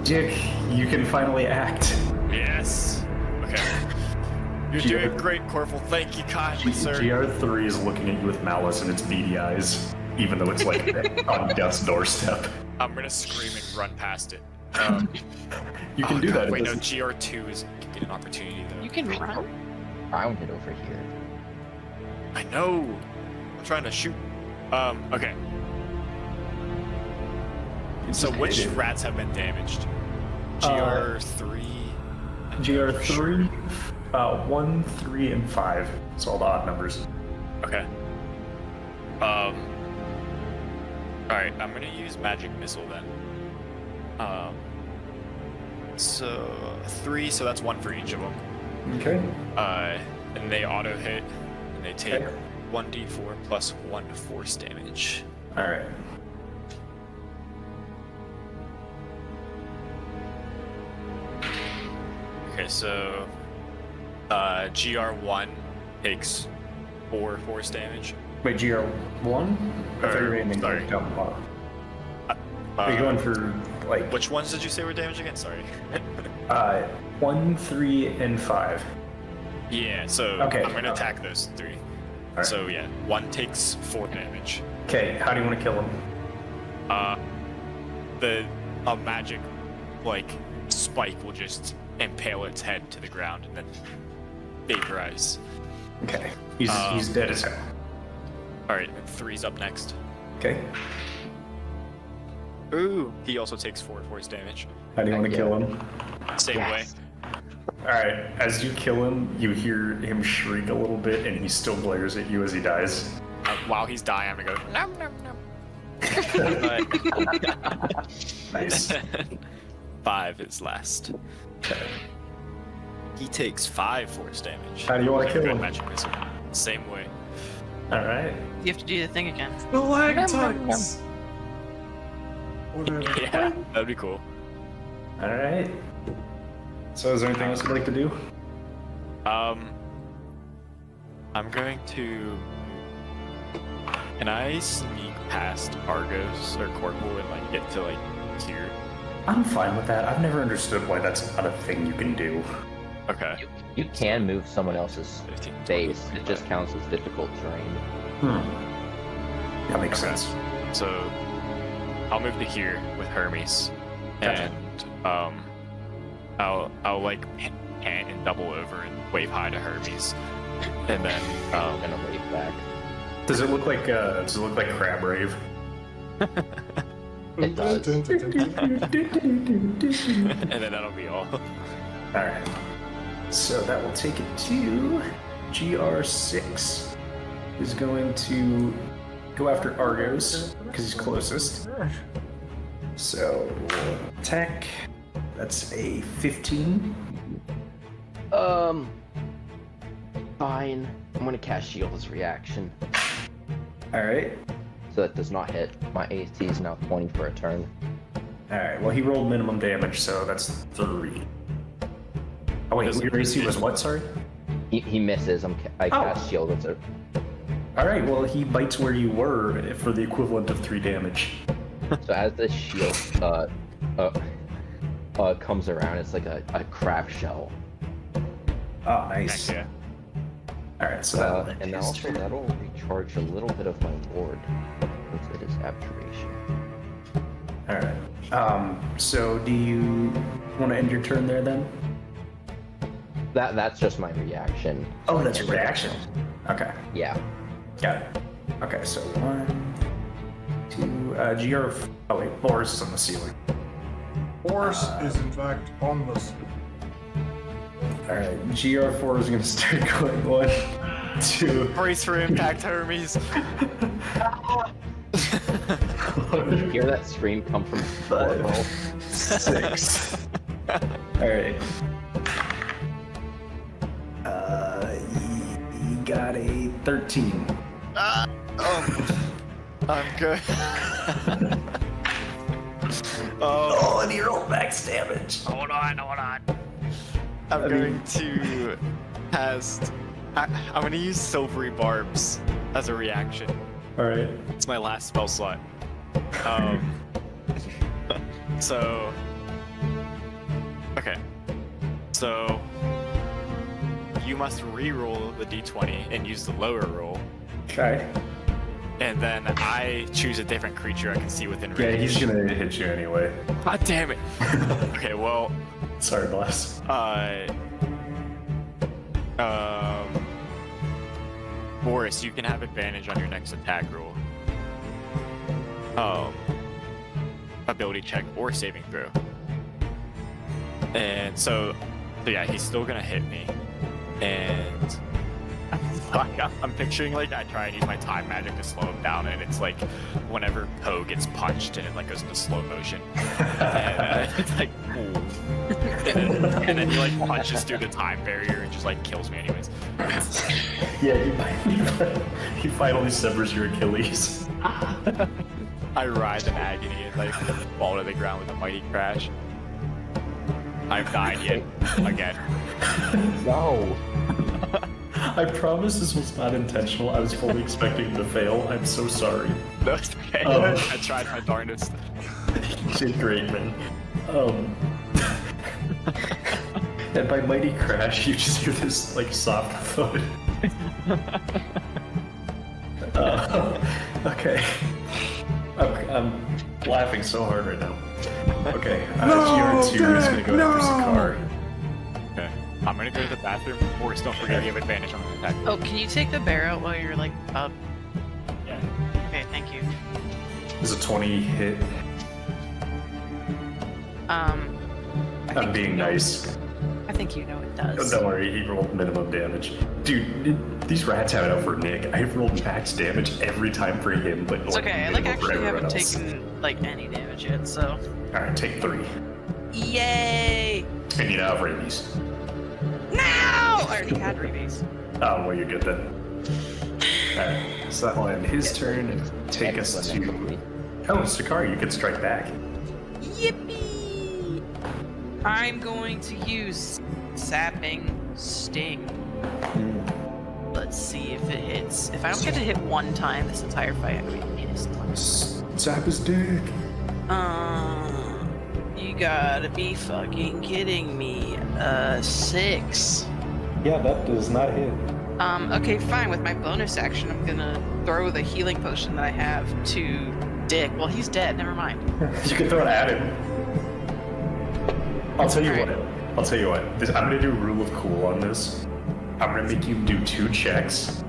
Speaker 1: Dick, you can finally act.
Speaker 2: Yes. Okay. You're
Speaker 1: Gee,
Speaker 2: doing great, Corporal. Thank you kindly, sir.
Speaker 1: GR3 is looking at you with malice in its beady eyes, even though it's like on death's doorstep.
Speaker 2: I'm gonna scream and run past it.
Speaker 1: You can
Speaker 2: Oh,
Speaker 1: do
Speaker 2: God,
Speaker 1: that.
Speaker 2: Wait,
Speaker 1: It
Speaker 2: no.
Speaker 1: doesn't-
Speaker 2: GR2 is get an opportunity though.
Speaker 5: You can run.
Speaker 4: Round it over here.
Speaker 2: I know. I'm trying to shoot. Okay.
Speaker 1: It's
Speaker 2: So
Speaker 1: just
Speaker 2: which
Speaker 1: hit it.
Speaker 2: rats have been damaged?
Speaker 1: Uh,
Speaker 2: GR3.
Speaker 1: GR3, 1, 3, and 5. It's all the odd numbers.
Speaker 2: Okay. Alright, I'm gonna use magic missile then. So 3, so that's 1 for each of them.
Speaker 1: Okay.
Speaker 2: And they auto hit, and they take
Speaker 1: Okay.
Speaker 2: 1d4 plus 1 force damage.
Speaker 1: Alright.
Speaker 2: Okay, so GR1 takes 4 force damage.
Speaker 1: Wait, GR1? I thought you were aiming
Speaker 2: Sorry.
Speaker 1: down the bottom. Are you going for, like,
Speaker 2: Which ones did you say were damaged again? Sorry.
Speaker 1: 1, 3, and 5?
Speaker 2: Yeah, so
Speaker 1: Okay,
Speaker 2: I'm gonna
Speaker 1: okay.
Speaker 2: attack those 3.
Speaker 1: Alright.
Speaker 2: So yeah, 1 takes 4 damage.
Speaker 1: Okay, how do you want to kill him?
Speaker 2: A magic like spike will just impale its head to the ground and then vaporize.
Speaker 1: Okay. He's dead as hell.
Speaker 2: Alright, and 3's up next.
Speaker 1: Okay.
Speaker 2: Ooh, he also takes 4 force damage.
Speaker 1: How do you want to kill him?
Speaker 2: Same way.
Speaker 4: Yes.
Speaker 1: Alright, as you kill him, you hear him shriek a little bit, and he still glares at you as he dies.
Speaker 2: While he's dying, I'm gonna go nom nom nom.
Speaker 1: Nice.
Speaker 2: 5 is last.
Speaker 1: Okay.
Speaker 2: He takes 5 force damage.
Speaker 1: How do you want to
Speaker 2: Good
Speaker 1: kill him?
Speaker 2: magic missile. Same way.
Speaker 1: Alright.
Speaker 5: You have to do the thing again.
Speaker 3: Stalactites. Whatever.
Speaker 2: Yeah, that'd be cool.
Speaker 1: Alright. So is there anything else you'd like to do?
Speaker 2: I'm going to. Can I sneak past Argos or Corporal and like get to like here?
Speaker 1: I'm fine with that. I've never understood why that's not a thing you can do.
Speaker 2: Okay.
Speaker 4: You can move someone else's
Speaker 2: 15,
Speaker 4: base.
Speaker 2: 20,
Speaker 4: It just counts as difficult terrain.
Speaker 1: That makes
Speaker 2: Okay.
Speaker 1: sense.
Speaker 2: So I'll move to here with Hermes,
Speaker 1: Gotcha.
Speaker 2: and I'll like pan and double over and wave hi to Hermes, and then
Speaker 4: I'm gonna wave back.
Speaker 1: Does it look like Crab Rave?
Speaker 4: It does.
Speaker 2: and then that'll be all.
Speaker 1: Alright. So that will take it to GR6. Is going to go after Argos because he's closest. So attack. That's a 15.
Speaker 4: Fine. I'm gonna cast shield as reaction.
Speaker 1: Alright.
Speaker 4: So that does not hit. My AC is now 20 for a turn.
Speaker 1: Alright, well he rolled minimum damage, so that's 3. Oh wait, your AC was what, sorry?
Speaker 4: He misses. I cast shield as a.
Speaker 1: Alright, well he bites where you were for the equivalent of 3 damage.
Speaker 4: So as the shield comes around, it's like a crab shell.
Speaker 1: Oh, nice.
Speaker 2: Yeah.
Speaker 1: All right, so that'll end
Speaker 4: and
Speaker 1: his
Speaker 4: also
Speaker 1: turn.
Speaker 4: that'll recharge a little bit of my ward since it is abjuration.
Speaker 1: All right. So do you want to end your turn there then?
Speaker 4: That's just my reaction.
Speaker 1: Oh, that's your reaction. Okay.
Speaker 4: Yeah.
Speaker 1: Got it. Okay, so 1, 2. GR. Oh wait, Boris is on the ceiling.
Speaker 3: Horse is in fact on the.
Speaker 1: All right, GR4 is gonna start going 1, 2.
Speaker 2: Brace for impact, Hermes.
Speaker 4: You hear that scream come from
Speaker 1: 5, 6. All right. He got a 13.
Speaker 2: I'm good.
Speaker 1: Oh, and he rolled max damage.
Speaker 2: Hold on. I'm going to cast. I'm going to use silvery barbs as a reaction.
Speaker 1: All right.
Speaker 2: It's my last spell slot. So. Okay. So. You must re-roll the d20 and use the lower roll.
Speaker 1: Okay.
Speaker 2: And then I choose a different creature I can see within range.
Speaker 1: Yeah, he's gonna hit you anyway.
Speaker 2: God damn it. Okay, well.
Speaker 1: Sorry, boss.
Speaker 2: Boris, you can have advantage on your next attack roll. Ability check or saving throw. And so yeah, he's still gonna hit me. And I'm picturing like I try and use my time magic to slow him down, and it's like whenever Poe gets punched and it like goes into slow motion. And it's like, ooh. and then he like punches through the time barrier and just like kills me anyways.
Speaker 1: Yeah, he finally severs your Achilles.
Speaker 2: I writhe in agony and like fall to the ground with a mighty crash. I've died yet again.
Speaker 4: No.
Speaker 1: I promise this was not intentional. I was fully expecting him to fail. I'm so sorry.
Speaker 2: No, it's okay.
Speaker 1: Oh.
Speaker 2: I tried my darndest.
Speaker 1: You did great, man. And by mighty crash, you just hear this like soft thud. Okay. I'm laughing so hard right now. Okay, GR2 is gonna go after Zakar.
Speaker 2: Okay. I'm gonna go to the bathroom. Boris, don't forget you have advantage on the attack.
Speaker 5: Oh, can you take the bear out while you're like up?
Speaker 1: Yeah.
Speaker 5: Okay, thank you.
Speaker 1: Is a 20 hit? I'm being nice.
Speaker 5: I think you know it
Speaker 1: Oh,
Speaker 5: does.
Speaker 1: don't worry, he rolled minimum damage. Dude, these rats have it out for Nick. I've rolled max damage every time for him, but
Speaker 5: It's okay. I like
Speaker 1: minimum for
Speaker 5: actually
Speaker 1: everyone
Speaker 5: haven't
Speaker 1: else.
Speaker 5: taken like any damage yet, so.
Speaker 1: Alright, take 3.
Speaker 5: Yay!
Speaker 1: And you now have rabies.
Speaker 5: No! I already had rabies.
Speaker 1: Oh, well, you're good then. Alright, so that will end his turn and take us to... Oh, Sakari, you can strike back.
Speaker 5: Yippee! I'm going to use Sapping Sting. Let's see if it hits. If I don't get to hit one time this entire fight, I'm gonna be pissed.
Speaker 1: Zap his dick.
Speaker 5: You gotta be fucking kidding me. 6.
Speaker 1: Yeah, that does not hit.
Speaker 5: Okay, fine. With my bonus action, I'm gonna throw the healing potion that I have to Dick. Well, he's dead. Never mind.
Speaker 1: You can throw it at him. I'll tell you what. I'm gonna do rule of cool on this. I'm gonna make you do 2 checks.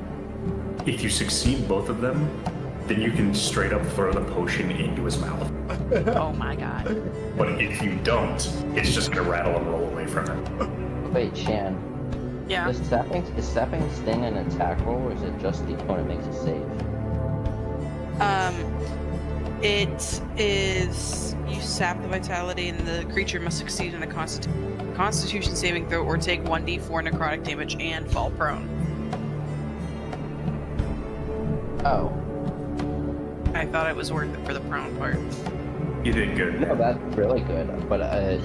Speaker 1: If you succeed both of them, then you can straight up throw the potion into his mouth.
Speaker 5: Oh my god.
Speaker 1: But if you don't, it's just gonna rattle and roll away from him.
Speaker 4: Wait, Shan.
Speaker 5: Yeah.
Speaker 4: Is sapping sting an attack roll, or is it just the opponent makes a save?
Speaker 5: It is you sap the vitality, and the creature must succeed in a Constitution saving throw or take 1d4 necrotic damage and fall prone.
Speaker 4: Oh.
Speaker 5: I thought it was worth it for the prone part.
Speaker 1: You did good.
Speaker 4: No, that's really good. But I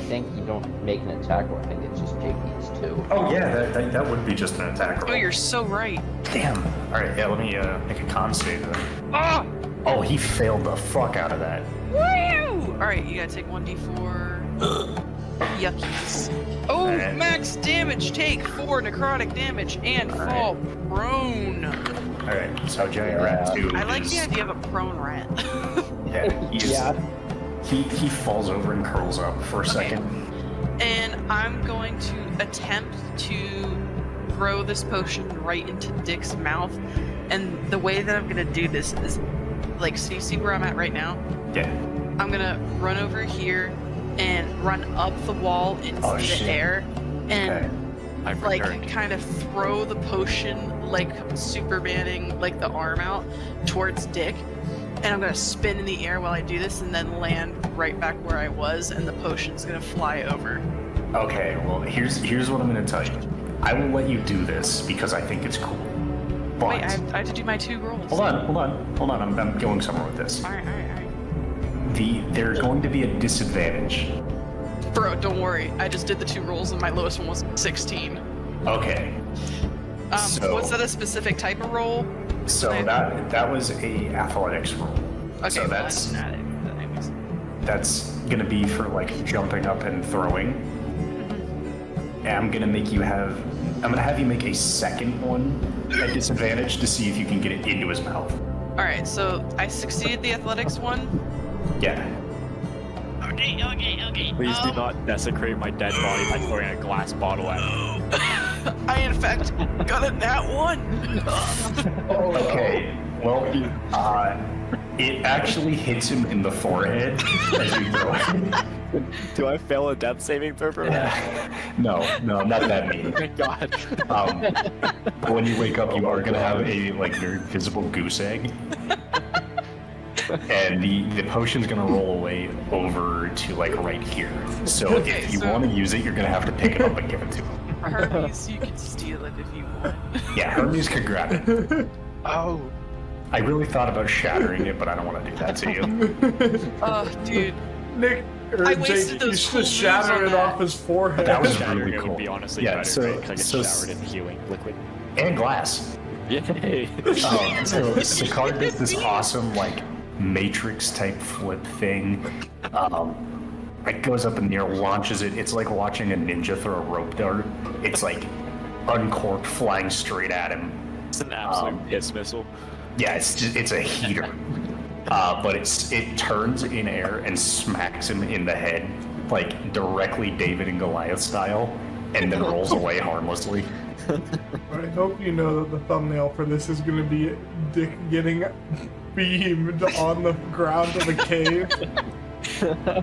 Speaker 4: think you don't make an attack roll. I think it's just JP's too.
Speaker 1: Oh yeah, that would be just an attack roll.
Speaker 5: Oh, you're so right.
Speaker 1: Damn. All right, yeah. Let me make a con save then.
Speaker 5: Ah!
Speaker 1: Oh, he failed the fuck out of that.
Speaker 5: Woo! All right, you gotta take 1d4. Yuckies. Oh,
Speaker 1: Alright.
Speaker 5: max damage. Take 4 necrotic damage and fall prone.
Speaker 1: All right, so Giant Rat 2
Speaker 5: I like
Speaker 1: is,
Speaker 5: the idea of a prone rat.
Speaker 1: he falls over and curls up for a second.
Speaker 5: And I'm going to attempt to throw this potion right into Dick's mouth. And the way that I'm going to do this is, like, so you see where I'm at right now?
Speaker 1: Yeah.
Speaker 5: I'm going to run over here and run up the wall into the air and like kind of throw the potion like Supermaning like the arm out towards Dick, and I'm gonna spin in the air while I do this and then land right back where I was, and the potion's gonna fly over.
Speaker 1: Okay, well here's what I'm gonna tell you. I will let you do this because I think it's cool. But
Speaker 5: Wait, I have to do my 2 rolls.
Speaker 1: hold on. I'm going somewhere with this.
Speaker 5: Alright.
Speaker 1: There's going to be a disadvantage.
Speaker 5: Bro, don't worry. I just did the 2 rolls and my lowest one was 16.
Speaker 1: Okay. So,
Speaker 5: was that a specific type of roll?
Speaker 1: So that was a athletics roll.
Speaker 5: Okay,
Speaker 1: so that's gonna be for like jumping up and throwing. And I'm gonna have you make a second one at disadvantage to see if you can get it into his mouth.
Speaker 5: Alright, so I succeeded the athletics one.
Speaker 1: Yeah.
Speaker 5: Okay.
Speaker 2: Please do not desecrate my dead body by throwing a glass bottle at me.
Speaker 5: I in fact got a nat 1.
Speaker 1: Okay. Well, it actually hits him in the forehead as you throw it.
Speaker 2: Do I fail a death saving throw for that?
Speaker 1: No, I'm not that mean.
Speaker 2: Thank God.
Speaker 1: But when you wake up, you are gonna have a like very visible goose egg. And the potion's gonna roll away over to like right here. So
Speaker 5: Okay,
Speaker 1: if you
Speaker 5: so-
Speaker 1: want to use it, you're gonna have to pick it up and give it to him.
Speaker 5: Hermes, you can steal it if you want.
Speaker 1: Yeah, Hermes could grab it.
Speaker 2: Oh.
Speaker 1: I really thought about shattering it, but I don't want to do that to you.
Speaker 5: Oh, dude.
Speaker 3: Nick, or
Speaker 5: I
Speaker 3: Jake,
Speaker 5: wasted
Speaker 3: you
Speaker 5: those
Speaker 3: should
Speaker 5: cool
Speaker 3: have shattered
Speaker 5: moves
Speaker 3: it
Speaker 5: on
Speaker 3: off his forehead.
Speaker 1: That was
Speaker 2: Shattering
Speaker 1: really
Speaker 2: it
Speaker 1: cool.
Speaker 2: would be honestly
Speaker 1: Yeah,
Speaker 2: better,
Speaker 1: so-
Speaker 2: right? 'Cause I get
Speaker 1: so-
Speaker 2: showered in healing liquid.
Speaker 1: And glass.
Speaker 2: Yay!
Speaker 1: So Sakar does this awesome like Matrix type flip thing. It goes up in the air, launches it. It's like watching a ninja throw a rope dart. It's like uncorked, flying straight at him.
Speaker 2: It's an absolute piss missile.
Speaker 1: Yeah, it's a heater. But it turns in air and smacks him in the head, like directly David and Goliath style, and then rolls away harmlessly.
Speaker 3: I hope you know that the thumbnail for this is going to be Dick getting beamed on the ground of a cave.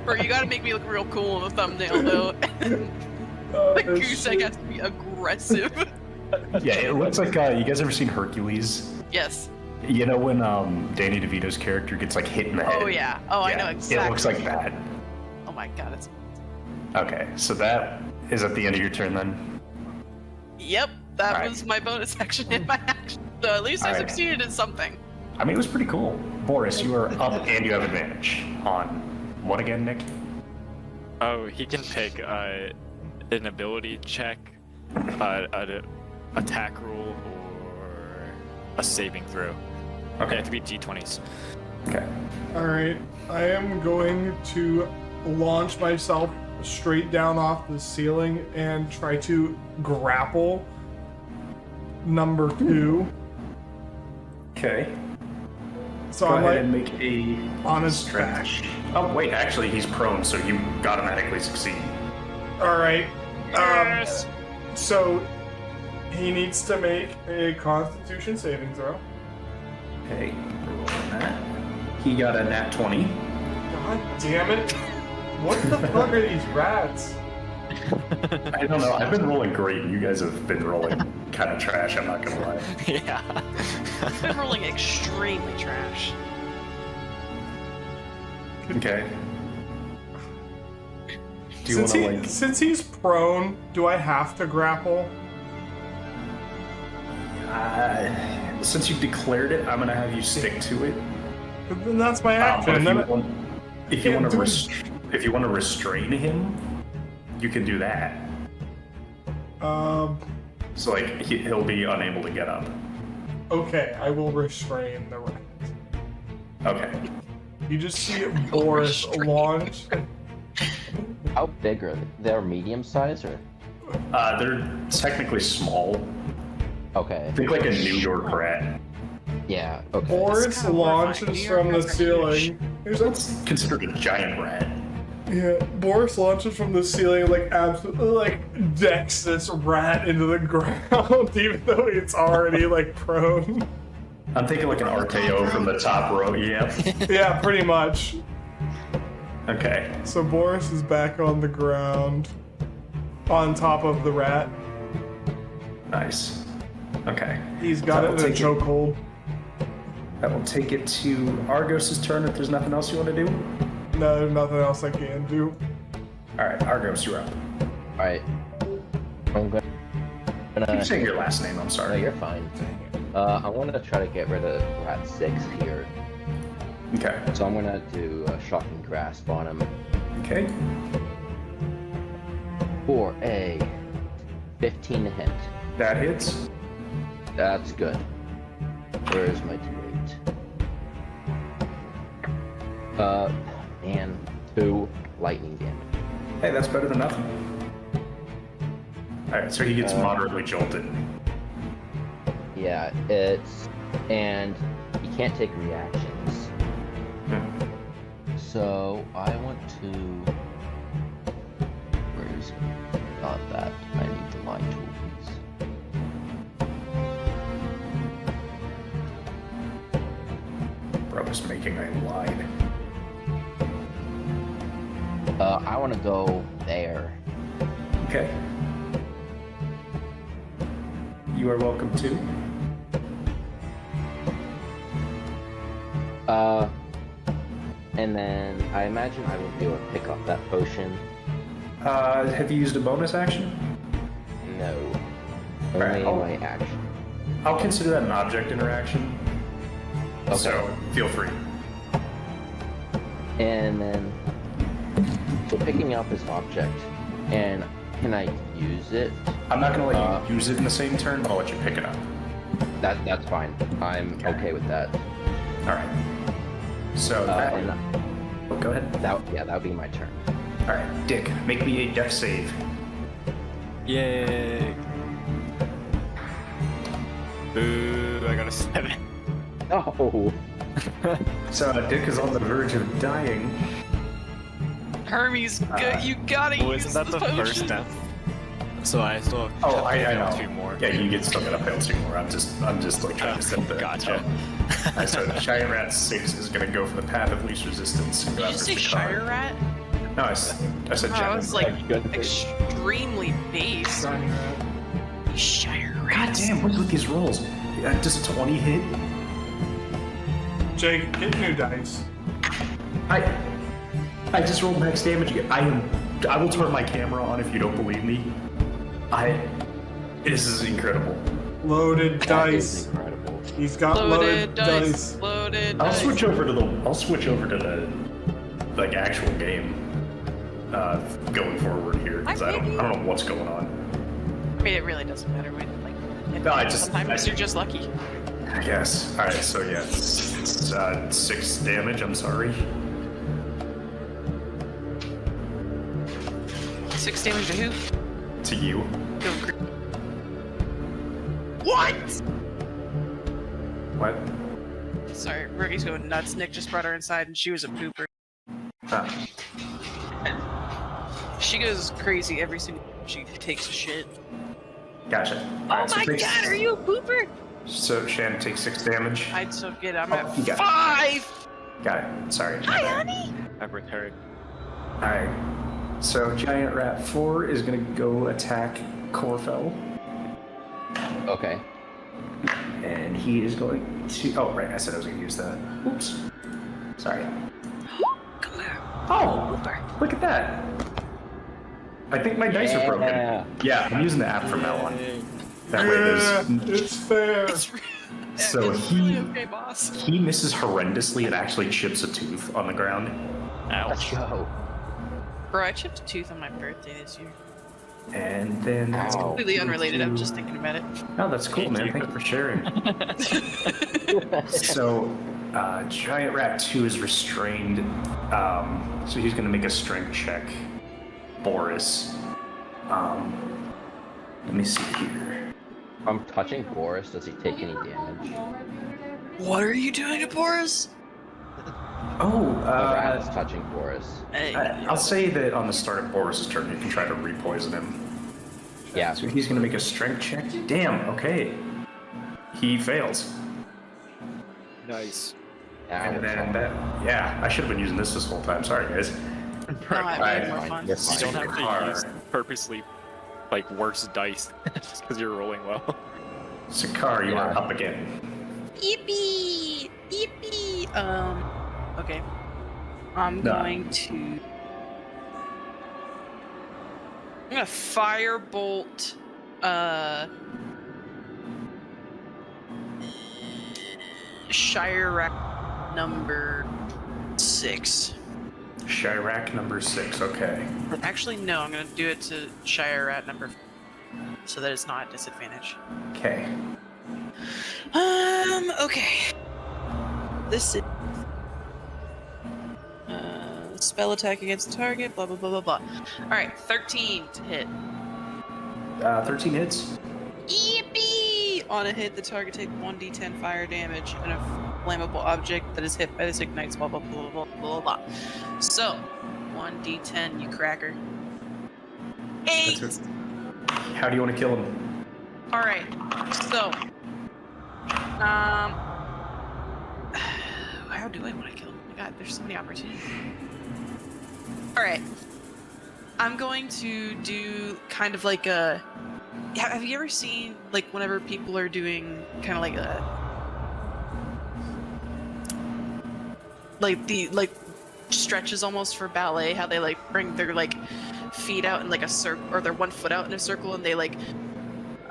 Speaker 5: Bro, you gotta make me look real cool in the thumbnail, though. The goose egg has to be aggressive.
Speaker 1: Yeah, it looks like you guys ever seen Hercules?
Speaker 5: Yes.
Speaker 1: You know when Danny DeVito's character gets like hit in the head?
Speaker 5: Oh, yeah. Oh, I know exactly.
Speaker 1: It looks like that.
Speaker 5: Oh my god, it's...
Speaker 1: Okay, so that is at the end of your turn then?
Speaker 5: Yep, that
Speaker 1: Alright.
Speaker 5: was my bonus action in my action. So at least I
Speaker 1: Alright.
Speaker 5: succeeded in something.
Speaker 1: I mean, it was pretty cool. Boris, you are up and you have advantage on what again, Nick?
Speaker 2: Oh, he can pick an ability check, an attack roll, or a saving throw. They
Speaker 1: Okay.
Speaker 2: have to be d20s.
Speaker 1: Okay.
Speaker 3: Alright, I am going to launch myself straight down off the ceiling and try to grapple number 2.
Speaker 1: Okay.
Speaker 3: So
Speaker 1: Go
Speaker 3: I'm
Speaker 1: ahead
Speaker 3: like
Speaker 1: and make a
Speaker 3: on his
Speaker 1: trash. Oh wait, actually he's prone, so you automatically succeed.
Speaker 3: Alright. So he needs to make a Constitution saving throw.
Speaker 1: Okay, roll on that. He got a nat 20.
Speaker 3: God damn it. What the fuck are these rats?
Speaker 1: I don't know. I've been rolling great. You guys have been rolling kind of trash. I'm not gonna lie.
Speaker 2: Yeah.
Speaker 5: I've been rolling extremely trash.
Speaker 1: Okay. Do you want to like?
Speaker 3: Since he's prone, do I have to grapple?
Speaker 1: Since you declared it, I'm gonna have you stick to it.
Speaker 3: But then that's my
Speaker 1: But
Speaker 3: action.
Speaker 1: if you want to restrain him, you can do that. So like he'll be unable to get up.
Speaker 3: Okay, I will restrain the rat.
Speaker 1: Okay.
Speaker 3: You just see Boris launch
Speaker 4: How big are they? They're medium size or?
Speaker 1: They're technically small.
Speaker 4: Okay.
Speaker 1: Think like a New York rat.
Speaker 4: Yeah. Okay.
Speaker 3: Boris
Speaker 5: kinda
Speaker 3: launches
Speaker 5: horrifying.
Speaker 3: from the
Speaker 5: New York rats are huge.
Speaker 3: ceiling. There's a
Speaker 1: That's considered a giant rat.
Speaker 3: Yeah, Boris launches from the ceiling, like absolutely, like decks this rat into the ground, even though it's already like prone.
Speaker 1: I'm thinking like an RKO from the top row. Yeah.
Speaker 3: Yeah, pretty much.
Speaker 1: Okay.
Speaker 3: So Boris is back on the ground, on top of the rat.
Speaker 1: Nice. Okay.
Speaker 3: He's got
Speaker 1: That
Speaker 3: it
Speaker 1: will
Speaker 3: in a
Speaker 1: take
Speaker 3: chokehold.
Speaker 1: That will take it to Argos' turn if there's nothing else you want to do.
Speaker 3: No, there's nothing else I can do.
Speaker 1: Alright, Argos, you're up.
Speaker 4: Alright. I'm gonna.
Speaker 1: Keep saying your last name, I'm
Speaker 4: No,
Speaker 1: sorry.
Speaker 4: you're fine. I want to try to get rid of rat 6 here.
Speaker 1: Okay.
Speaker 4: So I'm gonna do a shocking grasp on him
Speaker 1: Okay.
Speaker 4: for a 15 to hit.
Speaker 1: That hits.
Speaker 4: That's good. Where's my d8? And 2 lightning damage.
Speaker 1: Hey, that's better than nothing. Alright, so he gets moderately jolted.
Speaker 4: Yeah, and he can't take reactions. So I want to. Where is it? Not that. I need the line tools.
Speaker 1: Bro is making a line.
Speaker 4: I want to go there.
Speaker 1: Okay. You are welcome to.
Speaker 4: And then I imagine I will be able to pick up that potion.
Speaker 1: Have you used a bonus action?
Speaker 4: No.
Speaker 1: Alright,
Speaker 4: Only my action.
Speaker 1: I'll consider that an object interaction.
Speaker 4: Okay.
Speaker 1: So, feel free.
Speaker 4: And then, so picking up this object, and can I use it?
Speaker 1: I'm not going to let you use it in the same turn, but I'll let you pick it up.
Speaker 4: That's fine. I'm okay with that.
Speaker 1: Alright. So, go ahead.
Speaker 4: That would be my turn.
Speaker 1: Alright, Dick, make me a death save.
Speaker 2: Yay. Boo, I got a 7.
Speaker 4: Oh,
Speaker 1: So, Dick is on the verge of dying.
Speaker 5: Hermes, you gotta
Speaker 2: Well,
Speaker 5: use
Speaker 2: isn't that the
Speaker 5: potion.
Speaker 2: first death? So I still have
Speaker 1: Oh, I know.
Speaker 2: 2 more.
Speaker 1: Yeah, you get still gotta fail 2 more. I'm just like trying to set the.
Speaker 2: Gotcha.
Speaker 1: So Giant Rat 6 is gonna go for the path of least resistance and go
Speaker 5: Did you
Speaker 1: after
Speaker 5: say
Speaker 1: Shikar.
Speaker 5: Shire Rat?
Speaker 1: No, I said
Speaker 5: Oh,
Speaker 1: Giant
Speaker 5: it's
Speaker 1: Rat.
Speaker 5: like extremely base. Shire Rat.
Speaker 1: God damn, what's with these rolls? Does a 20 hit?
Speaker 3: Jake, get new dice.
Speaker 1: I just rolled max damage again. I will turn my camera on if you don't believe me. This is incredible.
Speaker 3: Loaded
Speaker 4: that is
Speaker 3: dice.
Speaker 4: incredible.
Speaker 3: He's got loaded dice.
Speaker 5: Loaded
Speaker 1: I'll
Speaker 5: dice.
Speaker 1: switch over to the like actual game going forward here because I don't know what's going on.
Speaker 5: I mean, it really doesn't matter when, like,
Speaker 1: No, I just-
Speaker 5: sometimes you're just lucky.
Speaker 1: I guess. All right, so yeah, it's 6 damage. I'm sorry.
Speaker 5: 6 damage to who?
Speaker 1: To you.
Speaker 5: Go what?
Speaker 1: What?
Speaker 5: Sorry, Rookie's going nuts. Nick just brought her inside and she was a pooper.
Speaker 1: Ah,
Speaker 5: She goes crazy every single time she takes a shit.
Speaker 1: gotcha.
Speaker 5: Oh
Speaker 1: Alright,
Speaker 5: my god, are you a pooper?
Speaker 1: So Shannon takes 6 damage.
Speaker 5: I'd so get I'm
Speaker 1: Oh, you
Speaker 5: at
Speaker 1: got it.
Speaker 5: 5!
Speaker 1: Got it. Sorry.
Speaker 5: Hi, honey!
Speaker 2: I've returned.
Speaker 1: Alright. So Giant Rat 4 is gonna go attack Corfell.
Speaker 4: Okay.
Speaker 1: And he is going to. Oh, right. I said I was going to use that. Oops. Sorry.
Speaker 5: Come here.
Speaker 1: Oh,
Speaker 5: Pooper.
Speaker 1: look at that. I think my dice are broken. Yeah, I'm using the app from now on. That way there's.
Speaker 3: It's fair.
Speaker 5: It's,
Speaker 1: So
Speaker 5: it's
Speaker 1: he-
Speaker 5: really okay, boss.
Speaker 1: He misses horrendously and actually chips a tooth on the ground.
Speaker 4: Let's go.
Speaker 5: Bro, I chipped a tooth on my birthday this year.
Speaker 1: And then.
Speaker 4: Ow.
Speaker 5: Completely unrelated, I'm just thinking about it.
Speaker 1: Oh, that's cool, man. Thank you for sharing. So, Giant Rat 2 is restrained. So he's going to make a strength check. Boris. Let me see here.
Speaker 4: If I'm touching Boris, does he take any damage?
Speaker 5: What are you doing to Boris?
Speaker 1: Oh,
Speaker 4: The rat is touching Boris.
Speaker 1: I'll say that on the start of Boris's turn, you can try to re-poison him.
Speaker 4: Yeah.
Speaker 1: So he's gonna make a strength check. Damn. Okay. He fails.
Speaker 2: Nice.
Speaker 1: And then that. Yeah, I should have been using this whole time. Sorry, guys.
Speaker 5: No, I had more
Speaker 4: Fine,
Speaker 5: fun.
Speaker 4: you're
Speaker 2: You
Speaker 4: fine.
Speaker 2: don't have to
Speaker 1: Car.
Speaker 2: use purposely like worse dice just because you're rolling well.
Speaker 1: Sakar, you are
Speaker 4: Yeah.
Speaker 1: up again.
Speaker 5: Yippee! Yippee! Okay. I'm
Speaker 1: No.
Speaker 5: going to. I'm gonna firebolt. Shire Rack number 6.
Speaker 1: Chirac number 6. Okay.
Speaker 5: Actually, no. I'm gonna do it to Shire Rat number, so that it's not a disadvantage.
Speaker 1: Okay.
Speaker 5: Okay. This is spell attack against the target. Blah blah blah blah blah. All right, 13 to hit.
Speaker 1: 13 hits.
Speaker 5: Yippee! On a hit, the target takes 1d10 fire damage, and a flammable object that is hit by this ignites. Blah blah blah blah blah blah blah. So, 1d10, you cracker. 8.
Speaker 1: That's it. How do you want to kill him?
Speaker 5: All right. So, how do I want to kill him? Oh my God, there's so many opportunities. All right. I'm going to do kind of like a. Have you ever seen like whenever people are doing kind of like a like stretches almost for ballet? How they like bring their like feet out in like a circle, or their one foot out in a circle, and they like.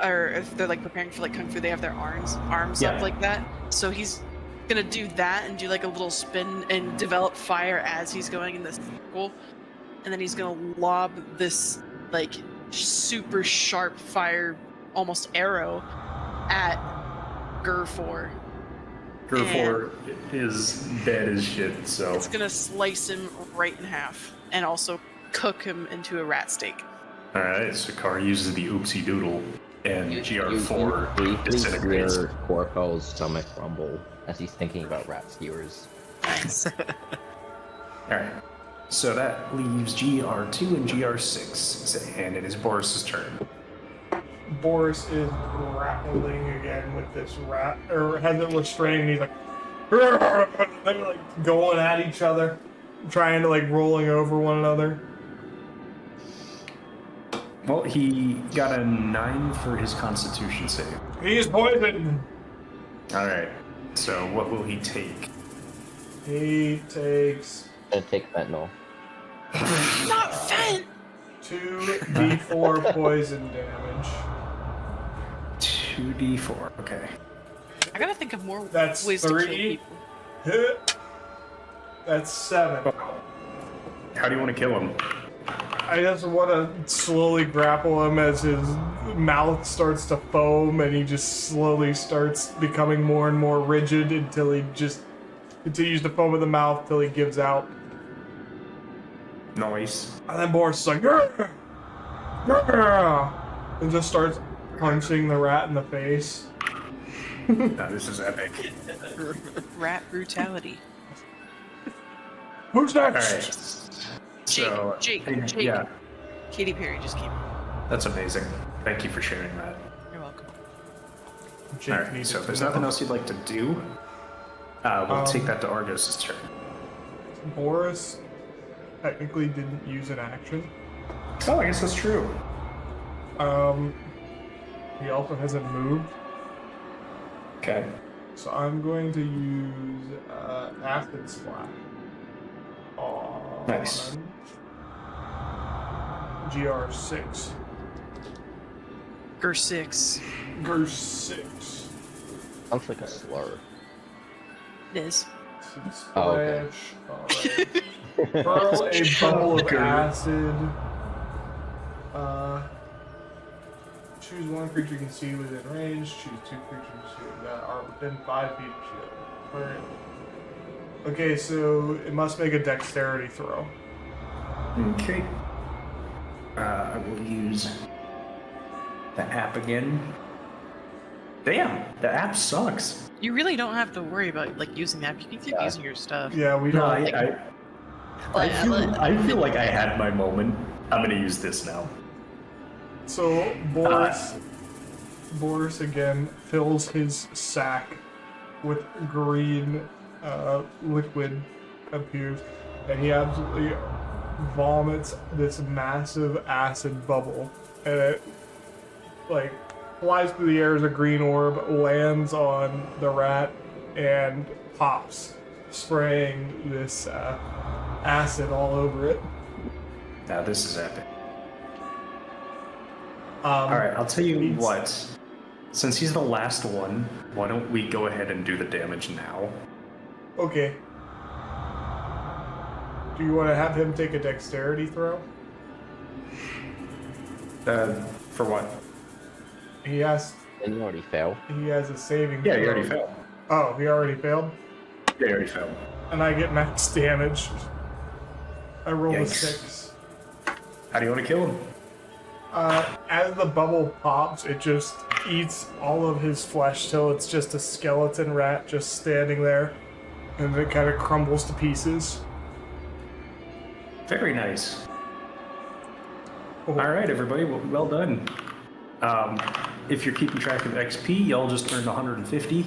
Speaker 5: Or if they're like preparing for like kung fu, they have their arms
Speaker 1: Yeah.
Speaker 5: up like that. So he's gonna do that and do like a little spin and develop fire as he's going in this circle, and then he's gonna lob this like super sharp fire, almost arrow, at Gurfor.
Speaker 1: Gurfor is dead as shit, so.
Speaker 5: It's gonna slice him right in half and also cook him into a rat steak.
Speaker 1: Alright, Sakar uses the oopsie doodle, and
Speaker 4: You
Speaker 1: GR4
Speaker 4: briefly
Speaker 1: disintegrates.
Speaker 4: hear Corpo's stomach rumble as he's thinking about rat skewers.
Speaker 5: Nice.
Speaker 1: Alright, so that leaves GR2 and GR6, and it is Boris's turn.
Speaker 3: Boris is grappling again with this rat, or has it restrained. He's like, they're like going at each other, trying to like rolling over one another.
Speaker 1: Well, he got a 9 for his constitution save.
Speaker 3: He's poisoned.
Speaker 1: Alright, so what will he take?
Speaker 3: He takes
Speaker 4: Gonna take fentanyl.
Speaker 5: Not Fent!
Speaker 3: 2d4 poison damage.
Speaker 1: 2d4, okay.
Speaker 5: I gotta think of more
Speaker 3: That's
Speaker 5: ways to kill
Speaker 3: 3.
Speaker 5: people.
Speaker 3: Hit. That's 7.
Speaker 1: How do you want to kill him?
Speaker 3: I just want to slowly grapple him as his mouth starts to foam and he just slowly starts becoming more and more rigid until he just continues to foam in the mouth till he gives out.
Speaker 1: Nice.
Speaker 3: And then Boris is like, "Grr! Grr!" and just starts punching the rat in the face.
Speaker 1: Now, this is epic.
Speaker 5: Rat brutality.
Speaker 3: Who's
Speaker 1: All
Speaker 3: next?
Speaker 1: right. So,
Speaker 5: Jake.
Speaker 1: yeah,
Speaker 5: Katy Perry just came.
Speaker 1: that's amazing. Thank you for sharing that.
Speaker 5: You're welcome.
Speaker 3: Jake
Speaker 1: All right.
Speaker 3: needed
Speaker 1: So, if
Speaker 3: to
Speaker 1: there's
Speaker 3: know.
Speaker 1: nothing else you'd like to do, we'll take that to Argos's turn.
Speaker 3: Boris technically didn't use an action.
Speaker 1: Oh, I guess that's true.
Speaker 3: He also hasn't moved.
Speaker 1: Okay.
Speaker 3: So I'm going to use Acid Splash.
Speaker 1: Nice.
Speaker 3: GR6.
Speaker 5: Gur6.
Speaker 3: GR6.
Speaker 4: Sounds like a slur.
Speaker 5: It is.
Speaker 3: Splash.
Speaker 4: Oh, okay.
Speaker 3: Alright. Hurl a bubble of acid. Choose one creature you can see within range. Choose 2 creatures that are within 5 feet of shield. Alright. Okay, so it must make a dexterity throw.
Speaker 1: Okay. I will use the app again. Damn, the app sucks.
Speaker 5: You really don't have to worry about like using that. You can keep using your stuff.
Speaker 3: Yeah, we
Speaker 1: No,
Speaker 3: don't.
Speaker 1: I feel like I had my moment. I'm gonna use this now.
Speaker 3: So Boris again fills his sack with green liquid appears, and he absolutely vomits this massive acid bubble, and it like flies through the air as a green orb, lands on the rat, and pops, spraying this acid all over it.
Speaker 1: Now this is epic. All right, I'll tell you what. Since he's the last one, why don't we go ahead and do the damage now?
Speaker 3: Okay. Do you want to have him take a dexterity throw?
Speaker 1: For what?
Speaker 3: He has.
Speaker 4: And you already failed.
Speaker 3: He has a saving.
Speaker 1: Yeah,
Speaker 3: throw.
Speaker 1: you already failed.
Speaker 3: Oh, he already failed.
Speaker 1: Yeah, you already failed.
Speaker 3: And I get max damage. I roll a
Speaker 1: Yikes.
Speaker 3: 6.
Speaker 1: How do you want to kill him?
Speaker 3: As the bubble pops, it just eats all of his flesh till it's just a skeleton rat just standing there, and it kind of crumbles to pieces.
Speaker 1: Very nice.
Speaker 3: Oh.
Speaker 1: All right, everybody, well done. If you're keeping track of XP, y'all just earned 150.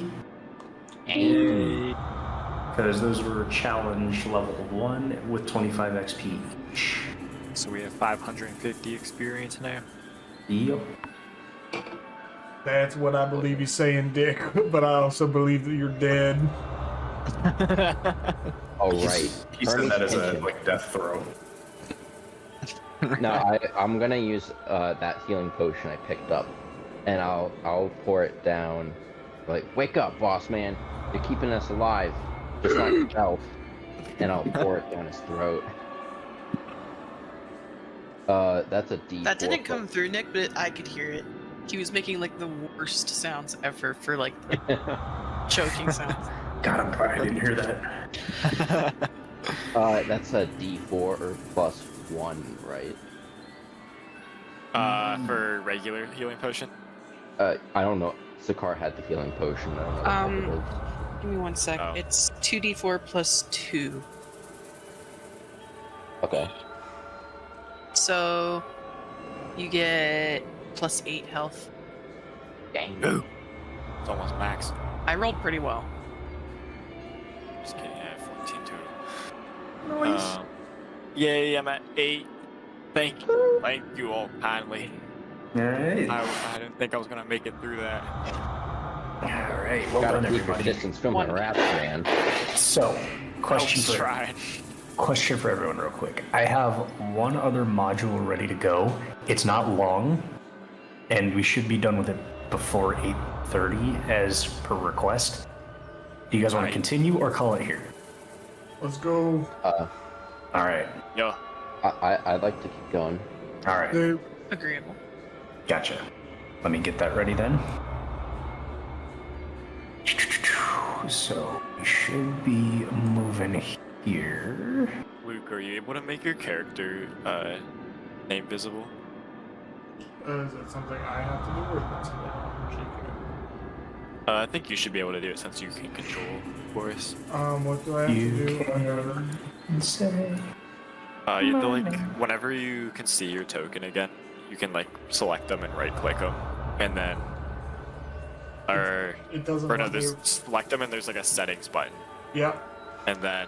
Speaker 1: Because those were challenge level 1 with 25 XP each.
Speaker 7: So we have 550 experience now.
Speaker 1: Yep.
Speaker 3: That's what I believe you're saying, Dick, but I also believe that you're dead.
Speaker 4: All right.
Speaker 1: He said that as a death throw.
Speaker 4: No, I'm gonna use that healing potion I picked up, and I'll pour it down. Like, wake up, boss man! You're keeping us alive, just like yourself. And I'll pour it down his throat. That's a D4.
Speaker 5: That didn't come through, Nick, but I could hear it. He was making like the worst sounds ever for like the choking sounds.
Speaker 1: God, I'm glad I didn't hear that.
Speaker 4: That's a D4 or +1, right?
Speaker 2: For regular healing potion.
Speaker 4: I don't know. Sakar had the healing potion. I don't know what it is.
Speaker 5: Give me 1 sec.
Speaker 2: Oh.
Speaker 5: It's 2d4 plus 2.
Speaker 4: Okay.
Speaker 5: So you get plus 8 health.
Speaker 4: Dang.
Speaker 2: It's almost max.
Speaker 5: I rolled pretty well.
Speaker 2: Just kidding, I have 14 total.
Speaker 1: Nice.
Speaker 2: Yay, I'm at 8. Thank you all kindly.
Speaker 1: All right.
Speaker 2: I didn't think I was gonna make it through that.
Speaker 1: All right. Well
Speaker 4: Gotta
Speaker 1: done,
Speaker 4: keep your
Speaker 1: everybody.
Speaker 4: distance from the rats, man.
Speaker 1: So,
Speaker 2: I
Speaker 1: question
Speaker 2: was trying.
Speaker 1: Question for everyone real quick. I have one other module ready to go. It's not long, and we should be done with it before 8:30 as per request. Do you guys want to
Speaker 2: Right.
Speaker 1: continue or call it here?
Speaker 3: Let's go.
Speaker 1: All right.
Speaker 2: Yo,
Speaker 4: I'd like to keep going.
Speaker 1: All right.
Speaker 3: Dude.
Speaker 5: Agreeable.
Speaker 1: Gotcha. Let me get that ready then. So we should be moving here.
Speaker 2: Luke, are you able to make your character name visible?
Speaker 3: Is that something I have to do, or is that something she can
Speaker 2: I think you should be able to do it since you can control Boris.
Speaker 3: do? What do I have
Speaker 1: You
Speaker 3: to do?
Speaker 1: can say.
Speaker 2: You have to like, whenever you can see your token again, you can like select them and right click them, and then,
Speaker 3: It doesn't
Speaker 2: or no,
Speaker 3: let
Speaker 2: there's
Speaker 3: me-
Speaker 2: select them and there's like a settings button,
Speaker 3: Yep.
Speaker 2: and then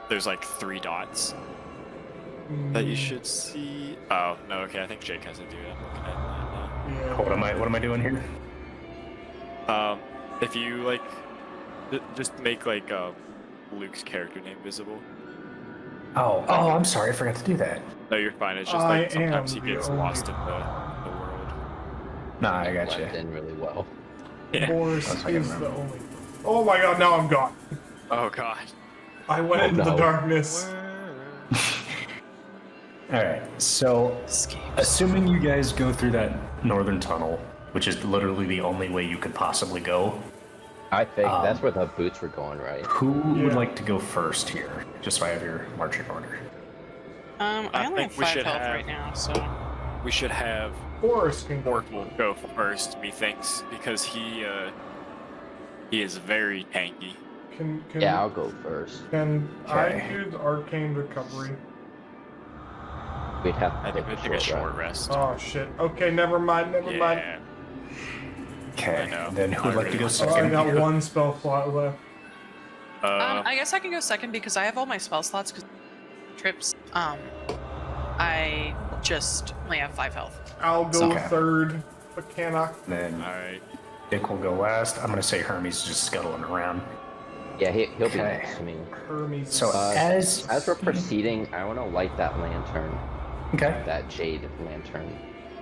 Speaker 2: there's like 3 dots that you should see. Oh no, okay, I think Jake has to do it. I'm looking at that now.
Speaker 3: Yeah.
Speaker 1: What am I doing here?
Speaker 2: If you like, just make like Luke's character name visible.
Speaker 1: Oh, I'm sorry. I forgot to do that.
Speaker 2: No, you're fine. It's just
Speaker 3: I
Speaker 2: like sometimes he
Speaker 3: am the
Speaker 2: gets
Speaker 3: only-
Speaker 2: lost in the world.
Speaker 1: Nah, I
Speaker 4: Blend
Speaker 1: gotcha.
Speaker 4: in really well.
Speaker 2: Yeah.
Speaker 3: Boris
Speaker 1: That's how I
Speaker 3: is the
Speaker 1: remember.
Speaker 3: only. Oh my god! Now I'm gone.
Speaker 2: Oh god.
Speaker 3: I went
Speaker 4: Oh,
Speaker 3: into the
Speaker 4: no.
Speaker 3: darkness.
Speaker 1: All right. So,
Speaker 5: Escape.
Speaker 1: assuming you guys go through that northern tunnel, which is literally the only way you could possibly go,
Speaker 4: I think that's where the boots were going, right?
Speaker 1: who would
Speaker 3: Yeah.
Speaker 1: like to go first here? Just so I have your marching order.
Speaker 5: I only have
Speaker 2: think we
Speaker 5: 5
Speaker 2: should
Speaker 5: health
Speaker 2: have-
Speaker 5: right now, so
Speaker 7: we should have
Speaker 3: Forrest can go.
Speaker 2: Orc will go first, methinks, because he is very tanky.
Speaker 3: Can
Speaker 4: Yeah, I'll go first.
Speaker 3: Can
Speaker 1: Okay.
Speaker 3: I use arcane recovery?
Speaker 4: We'd have
Speaker 2: I
Speaker 4: to
Speaker 2: think we
Speaker 4: take
Speaker 2: take a short
Speaker 4: rest.
Speaker 2: rest.
Speaker 3: Oh shit. Okay, never mind. Never mind.
Speaker 2: Yeah.
Speaker 1: Okay.
Speaker 2: I know.
Speaker 1: Then who would like to go
Speaker 3: Oh, I
Speaker 1: second?
Speaker 3: got one spell slot left.
Speaker 5: I guess I can go second because I have all my spell slots. Because trips. I just only have 5 health.
Speaker 3: I'll go
Speaker 1: Okay.
Speaker 3: third, but cannot.
Speaker 1: Then
Speaker 2: Alright.
Speaker 1: Dick will go last. I'm gonna say Hermes just scuttling around.
Speaker 4: Yeah, he'll be
Speaker 1: Okay.
Speaker 4: next to me.
Speaker 3: Hermes.
Speaker 1: So
Speaker 4: As we're proceeding, I want to light that lantern,
Speaker 1: okay.
Speaker 4: that jade lantern,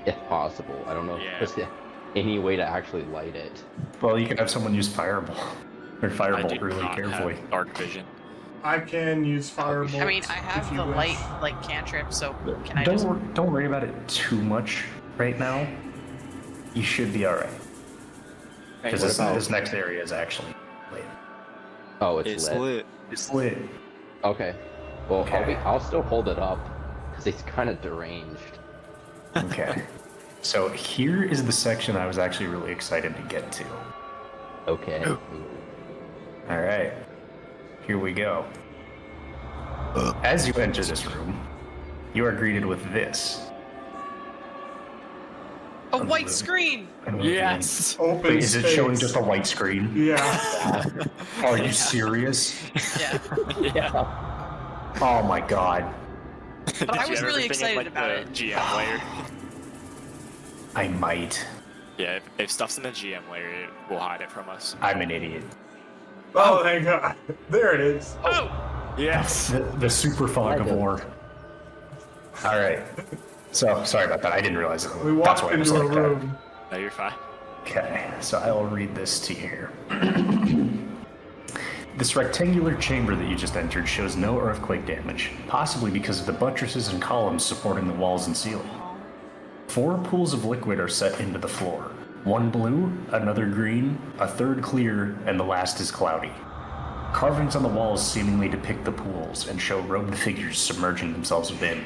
Speaker 4: if possible. I don't know
Speaker 2: Yeah.
Speaker 4: if there's any way to actually light it.
Speaker 1: Well, you could have someone use fireball or
Speaker 2: I
Speaker 1: firebolt
Speaker 2: did
Speaker 1: really
Speaker 2: not
Speaker 1: carefully.
Speaker 2: have dark vision.
Speaker 3: I can use firebolt.
Speaker 5: I mean, I have
Speaker 3: if you
Speaker 5: the
Speaker 3: wish.
Speaker 5: light like cantrip, so can I
Speaker 1: Don't
Speaker 5: just?
Speaker 1: don't worry about it too much right now. You should be all right because
Speaker 4: what about-
Speaker 1: this next area is actually lit.
Speaker 4: Oh, it's,
Speaker 7: it's
Speaker 4: lit.
Speaker 7: lit.
Speaker 1: It's lit.
Speaker 4: Okay. Well,
Speaker 1: Okay.
Speaker 4: I'll still hold it up because it's kind of deranged.
Speaker 1: Okay. So here is the section I was actually really excited to get to.
Speaker 4: Okay.
Speaker 1: All right. Here we go. As you enter this room, you are greeted with this.
Speaker 5: A white screen.
Speaker 2: Yes!
Speaker 3: Open
Speaker 1: Wait, is it
Speaker 3: space.
Speaker 1: showing just a white screen?
Speaker 3: Yeah.
Speaker 1: Are you serious?
Speaker 5: Yeah.
Speaker 2: Yeah.
Speaker 1: Oh my god.
Speaker 5: But I
Speaker 2: Did you
Speaker 5: was
Speaker 2: ever
Speaker 5: really
Speaker 2: think of,
Speaker 5: excited
Speaker 2: like,
Speaker 5: about
Speaker 2: the
Speaker 5: it.
Speaker 2: GM layer.
Speaker 1: I might.
Speaker 2: Yeah, if stuff's in the GM layer, it will hide it from us.
Speaker 1: I'm an idiot.
Speaker 3: Oh, thank God. There it is.
Speaker 5: Oh,
Speaker 2: Yes!
Speaker 1: The super fog of
Speaker 4: did.
Speaker 1: war. All right. So sorry about that. I didn't realize it.
Speaker 3: We
Speaker 1: That's
Speaker 3: walked
Speaker 1: why it was
Speaker 3: into a
Speaker 1: like that.
Speaker 3: room.
Speaker 2: No, you're fine.
Speaker 1: Okay, so I will read this to you here. This rectangular chamber that you just entered shows no earthquake damage, possibly because of the buttresses and columns supporting the walls and ceiling. 4 pools of liquid are set into the floor. One blue, another green, a third clear, and the last is cloudy. Carvings on the walls seemingly depict the pools and show robed figures submerging themselves within.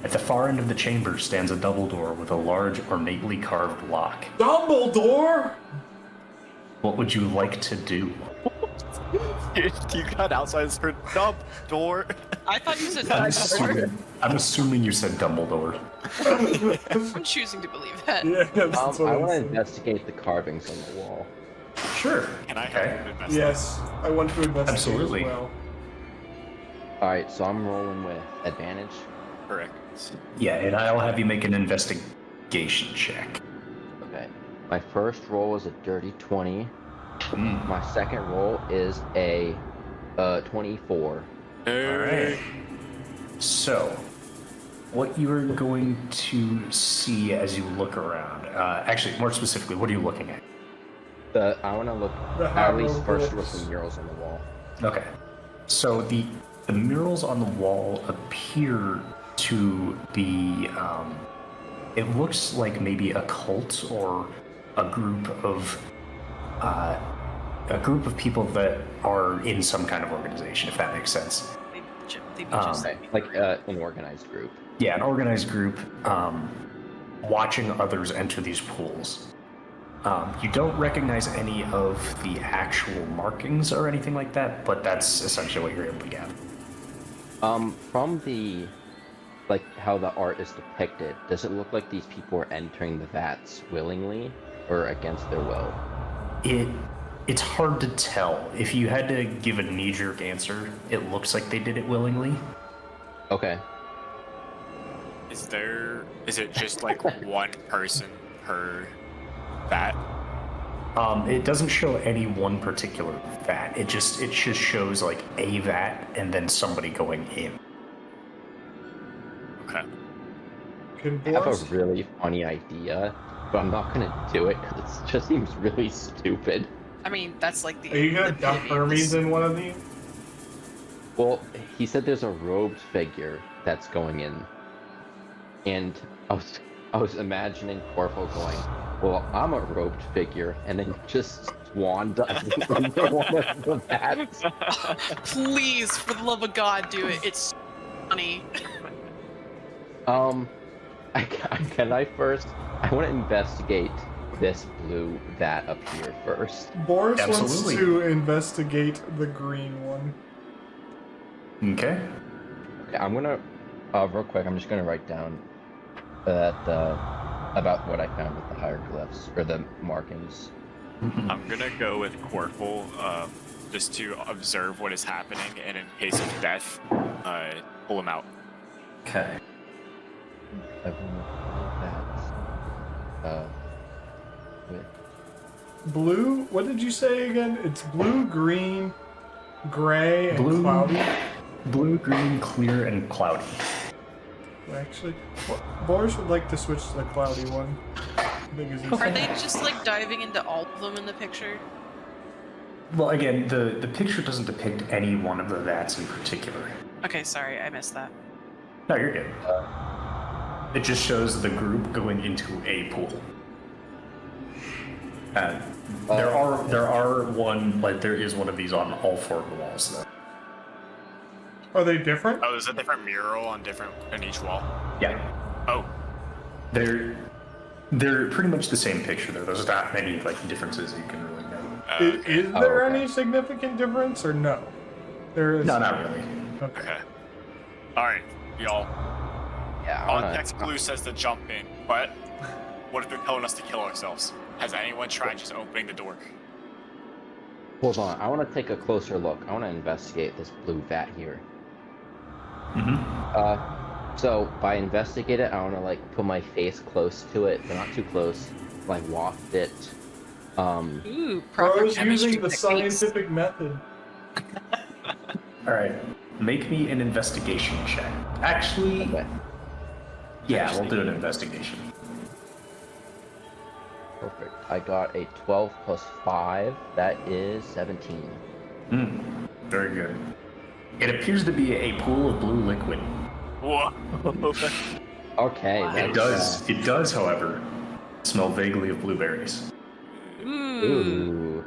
Speaker 1: At the far end of the chamber stands a double door with a large, ornately carved lock.
Speaker 3: Dumbledore?
Speaker 1: What would you like to do?
Speaker 2: You got outside for dump door.
Speaker 5: I thought you said
Speaker 1: I'm
Speaker 5: Dumbledore.
Speaker 1: assuming you said Dumbledore.
Speaker 5: I'm choosing to believe that.
Speaker 3: Yeah, that's what
Speaker 4: I
Speaker 3: I
Speaker 4: want to
Speaker 3: said.
Speaker 4: investigate the carvings on the wall.
Speaker 1: Sure.
Speaker 2: Can I
Speaker 1: Okay.
Speaker 2: have an investigate?
Speaker 3: Yes, I want to investigate
Speaker 1: Absolutely.
Speaker 3: as well.
Speaker 4: Alright, so I'm rolling with advantage.
Speaker 2: Correct.
Speaker 1: Yeah, and I'll have you make an investigation check.
Speaker 4: Okay. My first roll is a dirty 20.
Speaker 1: Mm.
Speaker 4: My second roll is a 24.
Speaker 1: All right. So, what you are going to see as you look around, actually, more specifically, what are you looking at?
Speaker 4: I want to look
Speaker 3: The
Speaker 4: at least first
Speaker 3: hieroglyphs.
Speaker 4: with the murals on the wall.
Speaker 1: Okay. So the murals on the wall appear to be, it looks like maybe a cult or a group of people that are in some kind of organization, if that makes sense.
Speaker 5: They just
Speaker 4: Like an organized group.
Speaker 1: Yeah, an organized group watching others enter these pools. You don't recognize any of the actual markings or anything like that, but that's essentially what you're able to gather.
Speaker 4: From the, like, how the art is depicted, does it look like these people are entering the vats willingly or against their will?
Speaker 1: It's hard to tell. If you had to give a knee-jerk answer, it looks like they did it willingly.
Speaker 4: Okay.
Speaker 2: Is it just like one person per vat?
Speaker 1: It doesn't show any one particular vat. It just shows like a vat and then somebody going in.
Speaker 2: Okay.
Speaker 3: Can
Speaker 4: I have
Speaker 3: Boris?
Speaker 4: a really funny idea, but I'm not gonna do it because it just seems really stupid.
Speaker 5: I mean, that's like the.
Speaker 3: Are you gonna
Speaker 5: the
Speaker 3: dump
Speaker 5: beauty of
Speaker 3: Hermes
Speaker 5: this.
Speaker 3: in one of these?
Speaker 4: Well, he said there's a robed figure that's going in, and I was imagining Corvo going, "Well, I'm a robed figure," and then just swan diving into one of the vats.
Speaker 5: Please, for the love of God, do it. It's funny.
Speaker 4: Can I first? I want to investigate this blue vat up here first.
Speaker 3: Boris wants
Speaker 1: Absolutely.
Speaker 3: to investigate the green one.
Speaker 1: Okay.
Speaker 4: Okay, I'm gonna real quick. I'm just gonna write down that about what I found with the hieroglyphs or the markings.
Speaker 2: I'm gonna go with Corporal, just to observe what is happening, and in case of death, pull him out.
Speaker 1: Okay.
Speaker 4: With
Speaker 3: Blue? What did you say again? It's blue, green, gray, and
Speaker 1: Blue.
Speaker 3: cloudy.
Speaker 1: Blue, green, clear, and cloudy.
Speaker 3: Actually, Boris would like to switch to the cloudy one. I think is
Speaker 5: Are they just like diving into all of them in the picture?
Speaker 1: Well, again, the picture doesn't depict any one of the vats in particular.
Speaker 5: Okay, sorry, I missed that.
Speaker 1: No, you're good. It just shows the group going into a pool. There is one of these on all four of the walls, though.
Speaker 3: Are they different?
Speaker 2: Oh, there's a different mural on each wall.
Speaker 1: Yeah,
Speaker 2: Oh,
Speaker 1: they're pretty much the same picture. There's not many differences you can really know.
Speaker 3: Is there
Speaker 4: okay.
Speaker 3: any significant difference or no? There is.
Speaker 1: No, not really.
Speaker 3: Okay.
Speaker 2: okay. All right, y'all.
Speaker 4: yeah, I
Speaker 2: On
Speaker 4: wanna,
Speaker 2: text blue says to jump in, but what if they're telling us to kill ourselves? Has anyone tried just opening the door?
Speaker 4: hold on. I want to take a closer look. I want to investigate this blue vat here. So by investigate it, I want to put my face close to it, but not too close. Waft it.
Speaker 5: Ooh, proper
Speaker 3: Bro's
Speaker 5: chemistry
Speaker 3: using the
Speaker 5: techniques.
Speaker 3: scientific method.
Speaker 1: All right, make me an investigation check. Actually,
Speaker 4: Okay.
Speaker 1: yeah, we'll do an investigation.
Speaker 4: Perfect. I got a 12 plus 5. That is 17.
Speaker 1: Very good. It appears to be a pool of blue liquid.
Speaker 2: Whoa.
Speaker 4: Okay.
Speaker 1: It does, however, smell vaguely of blueberries.
Speaker 5: Ooh.
Speaker 4: Ooh.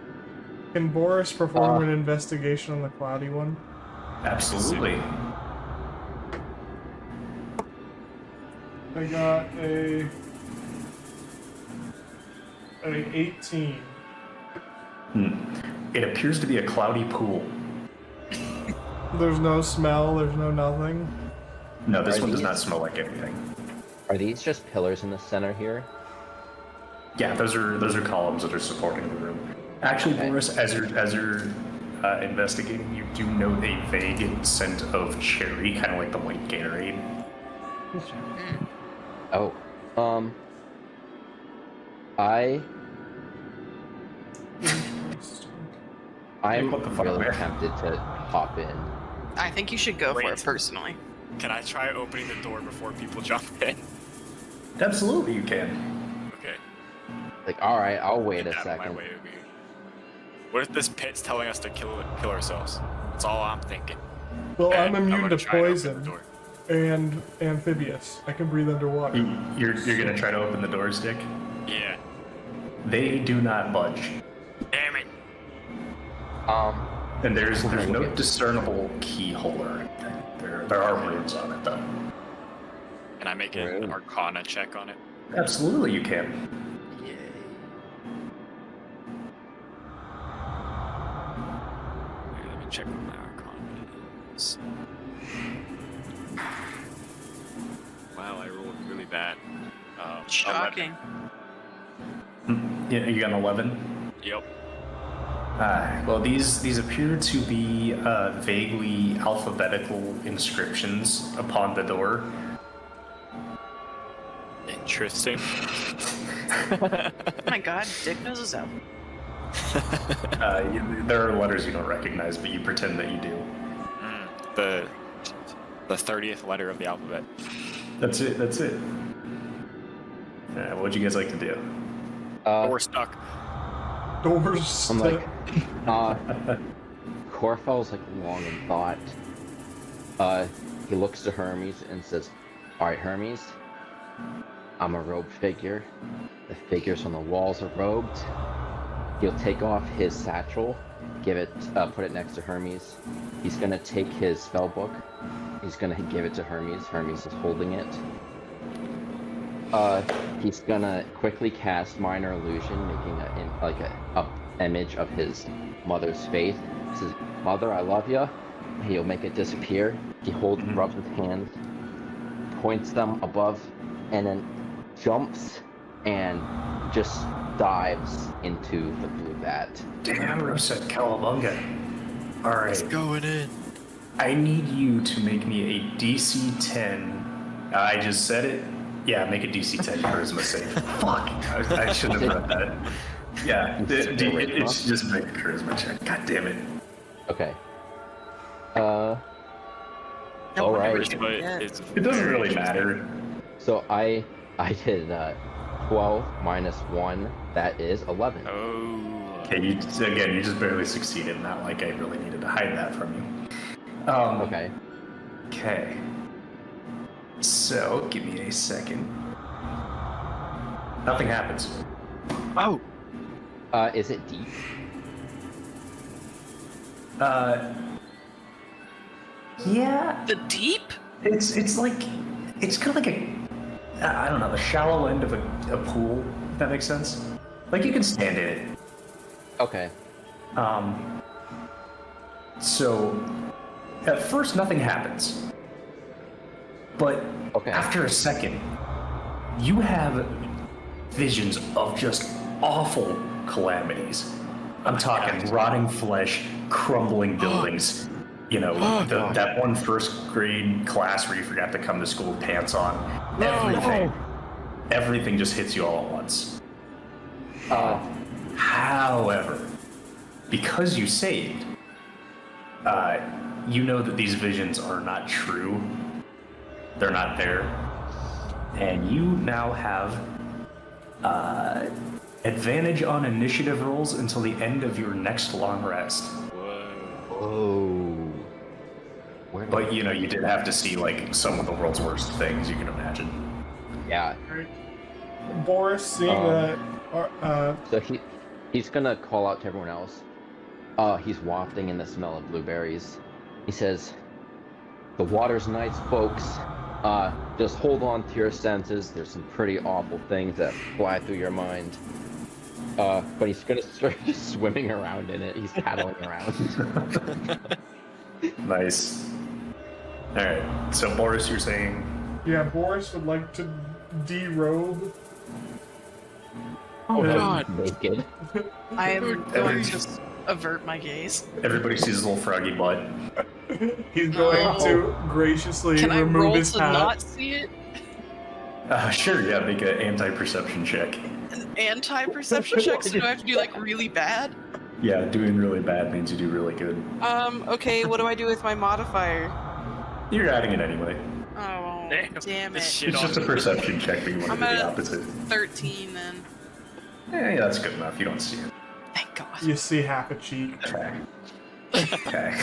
Speaker 3: Can Boris perform an investigation on the cloudy one?
Speaker 1: Absolutely.
Speaker 3: I got an 18.
Speaker 1: It appears to be a cloudy pool.
Speaker 3: There's no smell, there's no nothing.
Speaker 1: No, this
Speaker 4: Are
Speaker 1: one does
Speaker 4: these-
Speaker 1: not smell like anything.
Speaker 4: Are these just pillars in the center here?
Speaker 1: Yeah, those are columns that are supporting the room. Actually,
Speaker 4: Okay.
Speaker 1: Boris, as you're investigating, you do note a vague scent of cherry, kind of like the white Gatorade.
Speaker 4: Oh. I'm
Speaker 1: What the fuck,
Speaker 4: really
Speaker 1: man?
Speaker 4: tempted to hop in.
Speaker 5: I think you should go for
Speaker 2: Wait.
Speaker 5: it personally.
Speaker 2: Can I try opening the door before people jump in?
Speaker 1: Absolutely, you can.
Speaker 2: Okay.
Speaker 4: Alright, I'll wait a
Speaker 2: Get out of my
Speaker 4: second.
Speaker 2: way over here. What if this pit's telling us to kill ourselves? That's all I'm thinking.
Speaker 3: Well, I'm
Speaker 2: And
Speaker 3: immune
Speaker 2: gonna
Speaker 3: to
Speaker 2: try and open the
Speaker 3: poison
Speaker 2: door.
Speaker 3: and amphibious. I can breathe underwater.
Speaker 1: You're gonna try to open the door, Stick?
Speaker 2: Yeah.
Speaker 1: They do not budge,
Speaker 2: Damn it.
Speaker 1: and there's no
Speaker 4: Okay.
Speaker 1: discernible keyhole or anything. There are runes on it though.
Speaker 2: Can I make an
Speaker 4: Rude.
Speaker 2: Arcana check on it?
Speaker 1: Absolutely, you can.
Speaker 2: Yay. Let me check what my Arcana is. Wow, I rolled really bad. 11.
Speaker 5: Shocking.
Speaker 1: Yeah, you got an 11.
Speaker 2: Yep.
Speaker 1: Well, these appear to be vaguely alphabetical inscriptions upon the door.
Speaker 2: Interesting.
Speaker 5: Oh my god, Dick knows his out.
Speaker 1: There are letters you don't recognize, but you pretend that you do.
Speaker 2: The 30th letter of the alphabet.
Speaker 1: That's it. What would you guys like to do?
Speaker 2: We're stuck.
Speaker 3: Doors.
Speaker 4: I'm Corfel's long in thought. He looks to Hermes and says, "Alright, Hermes, I'm a robed figure. The figures on the walls are robed." He'll take off his satchel, put it next to Hermes. He's gonna take his spell book. He's gonna give it to Hermes. Hermes is holding it. He's gonna quickly cast Minor Illusion, making a image of his mother's face. He says, "Mother, I love ya." He'll make it disappear. He rubs his hands, points them above, and then jumps and just dives into the blue vat.
Speaker 1: Damn, Roset Cowabunga. Alright.
Speaker 2: Going in.
Speaker 1: I need you to make me a DC 10. I just said it. Yeah, make a DC 10 charisma save. Fuck. I should have read that. Yeah, it's just make a charisma check. God damn it.
Speaker 4: Okay.
Speaker 5: No
Speaker 4: All
Speaker 5: wonder
Speaker 4: right.
Speaker 5: we didn't get-
Speaker 1: It doesn't really matter.
Speaker 4: So I did 12 minus 1. That is 11.
Speaker 2: Oh.
Speaker 1: Okay, you just barely succeeded. Not like I really needed to hide that from you.
Speaker 4: Okay.
Speaker 1: Okay. So, give me a second. Nothing happens.
Speaker 2: Oh.
Speaker 4: Is it deep?
Speaker 1: Yeah,
Speaker 5: The deep?
Speaker 1: it's kind of like I don't know, the shallow end of a pool, if that makes sense. Like, you can stand in it.
Speaker 4: Okay.
Speaker 1: So, at first, nothing happens. But
Speaker 4: Okay.
Speaker 1: after a second, you have visions of just awful calamities. I'm talking rotting flesh, crumbling buildings. You know, that one first grade class where you forgot to come to school with pants on. Everything just hits you all at once. However, because you saved, you know that these visions are not true. They're not there. And you now have advantage on initiative rolls until the end of your next long rest.
Speaker 4: Oh.
Speaker 1: But you know, you did have to see like some of the world's worst things you can imagine.
Speaker 4: Yeah.
Speaker 3: Boris, seeing that,
Speaker 4: So he's gonna call out to everyone else. He's wafting in the smell of blueberries. He says, "The water's nice, folks. Just hold on to your senses. There's some pretty awful things that fly through your mind." But he's gonna start swimming around in it. He's paddling around.
Speaker 1: Nice. All right. So Boris, you're saying?
Speaker 3: yeah, Boris would like to derobe.
Speaker 5: Oh
Speaker 3: Yeah.
Speaker 5: god.
Speaker 4: Naked.
Speaker 5: I am going to avert my gaze.
Speaker 1: Everybody sees his little froggy butt.
Speaker 3: He's going to graciously
Speaker 5: Can I
Speaker 3: remove
Speaker 5: roll
Speaker 3: his
Speaker 5: to
Speaker 3: hat.
Speaker 5: not see it?
Speaker 1: Sure. Yeah. Make an anti-perception check.
Speaker 5: An anti-perception check, so do I have to do like really bad?
Speaker 1: Yeah. Doing really bad means you do really good.
Speaker 5: Okay, what do I do with my modifier?
Speaker 1: You're adding it anyway.
Speaker 5: Oh, damn
Speaker 2: This
Speaker 5: it.
Speaker 2: shit
Speaker 1: It's just a perception check, but you want to
Speaker 5: I'm
Speaker 1: do the
Speaker 5: at
Speaker 1: opposite.
Speaker 5: 13 then.
Speaker 1: Yeah, that's good enough. You don't see it.
Speaker 5: Thank God.
Speaker 3: You see half a cheek.
Speaker 1: Okay. Okay.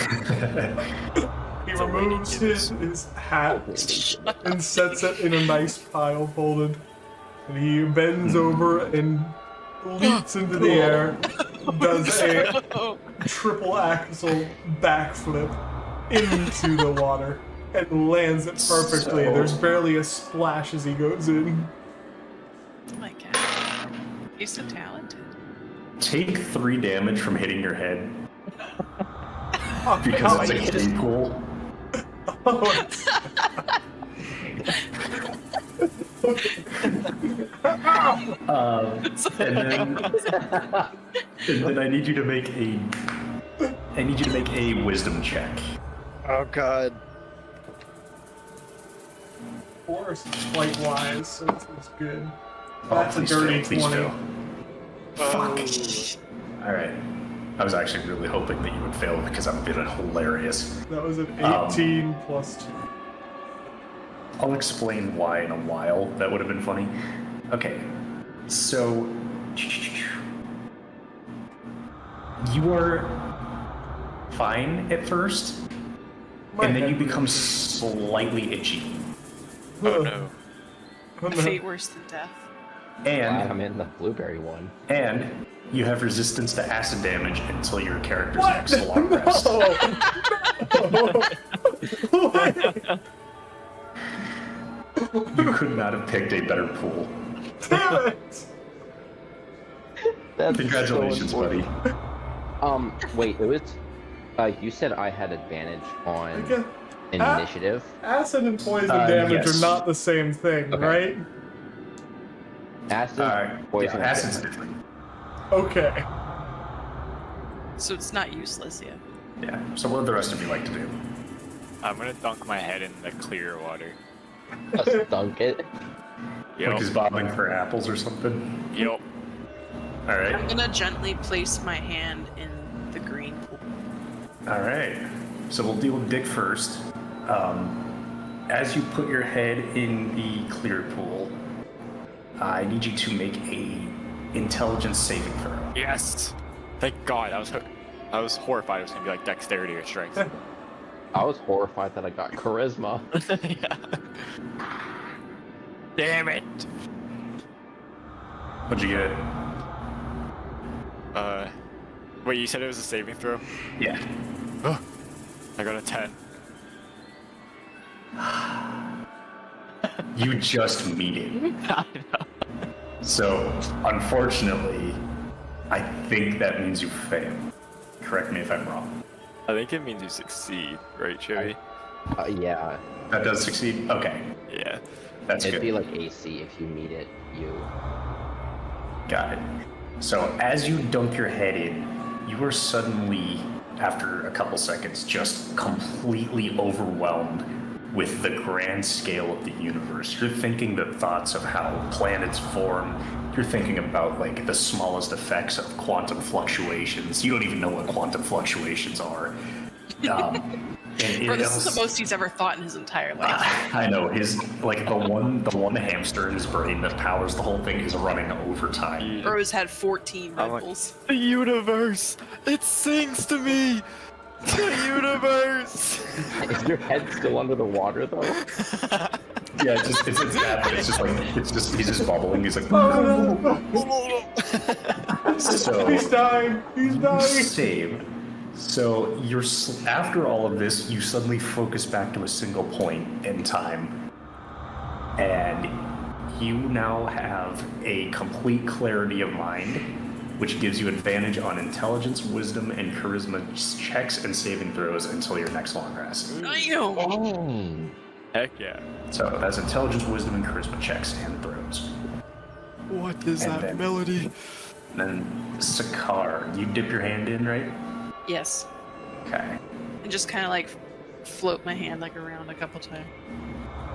Speaker 3: He removes his hat and sets it in a nice pile folded. And he bends over and leaps into the air, does a triple axle backflip into the water, and lands it perfectly.
Speaker 1: So-
Speaker 3: There's barely a splash as he goes in.
Speaker 5: Oh my God. He's so talented.
Speaker 1: Take 3 damage from hitting your head
Speaker 3: Oh,
Speaker 1: because it's a kiddie pool. And then I need you to make a wisdom check.
Speaker 7: Oh god.
Speaker 3: Forrest is quite wise, so it's good.
Speaker 1: Oh,
Speaker 3: That's a
Speaker 1: please
Speaker 3: dirty
Speaker 1: fail, please
Speaker 3: 20.
Speaker 1: fail. Fuck. Alright. I was actually really hoping that you would fail because I'm feeling hilarious.
Speaker 3: That was an 18 plus 2.
Speaker 1: I'll explain why in a while. That would have been funny. Okay. So you are fine at first, and then you become slightly itchy.
Speaker 2: Oh no.
Speaker 3: Oh,
Speaker 5: A
Speaker 3: no.
Speaker 5: fate worse than death.
Speaker 4: Glad I'm
Speaker 1: And
Speaker 4: in the blueberry one.
Speaker 1: you have resistance to acid damage until your character's next long rest. You could not have picked a better pool.
Speaker 3: Damn it!
Speaker 4: That's
Speaker 1: Congratulations,
Speaker 4: so
Speaker 1: buddy.
Speaker 4: important. Wait, it was. You said I had advantage on
Speaker 3: Again,
Speaker 4: initiative.
Speaker 3: acid and poison damage
Speaker 1: yes.
Speaker 3: are not the same thing,
Speaker 4: Okay.
Speaker 3: right?
Speaker 4: Acid, poison.
Speaker 1: Yeah, acid's different.
Speaker 3: Okay.
Speaker 5: So it's not useless, yeah.
Speaker 1: Yeah. So what would the rest of you like to do?
Speaker 2: I'm gonna dunk my head in the clear water.
Speaker 4: Just dunk it.
Speaker 2: Yep.
Speaker 1: Like he's bobbing for apples or something?
Speaker 2: Yep.
Speaker 1: All right.
Speaker 5: I'm gonna gently place my hand in the green pool.
Speaker 1: All right. So we'll deal with Dick first. As you put your head in the clear pool, I need you to make a intelligence saving throw.
Speaker 2: Yes. Thank God. I was horrified it was gonna be like dexterity or strength.
Speaker 4: I was horrified that I got charisma.
Speaker 2: Yeah. Damn it.
Speaker 1: What'd you get?
Speaker 2: Wait, you said it was a saving throw?
Speaker 1: Yeah.
Speaker 2: Oh, I got a 10.
Speaker 1: You just meet it.
Speaker 2: I know.
Speaker 1: So, unfortunately, I think that means you fail. Correct me if I'm wrong.
Speaker 2: I think it means you succeed, right, Chevy?
Speaker 4: Yeah.
Speaker 1: That does succeed? Okay.
Speaker 2: Yeah.
Speaker 1: That's
Speaker 4: It'd
Speaker 1: good.
Speaker 4: be like AC if you meet it. You.
Speaker 1: Got it. So as you dunk your head in, you are suddenly, after a couple seconds, just completely overwhelmed with the grand scale of the universe. You're thinking the thoughts of how planets form. You're thinking about like the smallest effects of quantum fluctuations. You don't even know what quantum fluctuations are.
Speaker 5: Bro, this is the most he's ever thought in his entire life.
Speaker 1: I know his like the one hamster in his brain that powers the whole thing is running overtime.
Speaker 5: Bro's had 14
Speaker 2: I'm
Speaker 5: Red
Speaker 2: like-
Speaker 5: Bulls.
Speaker 2: The universe! It sings to me! The universe!
Speaker 4: Is your head still under the water though?
Speaker 1: Yeah, it's that, but it's just like he's just bubbling. He's like,
Speaker 3: Oh no!
Speaker 1: so
Speaker 3: He's dying! He's
Speaker 1: you
Speaker 3: dying!
Speaker 1: save. So you're after all of this, you suddenly focus back to a single point in time, and you now have a complete clarity of mind, which gives you advantage on intelligence, wisdom, and charisma checks and saving throws until your next long rest.
Speaker 5: Damn.
Speaker 4: Oh.
Speaker 2: Heck yeah.
Speaker 1: So that's intelligence, wisdom, and charisma checks and throws.
Speaker 2: What is
Speaker 1: And
Speaker 2: that
Speaker 1: then-
Speaker 2: melody?
Speaker 1: And then Sakar, you dip your hand in, right?
Speaker 5: Yes.
Speaker 1: Okay.
Speaker 5: And just kind of like float my hand like around a couple times.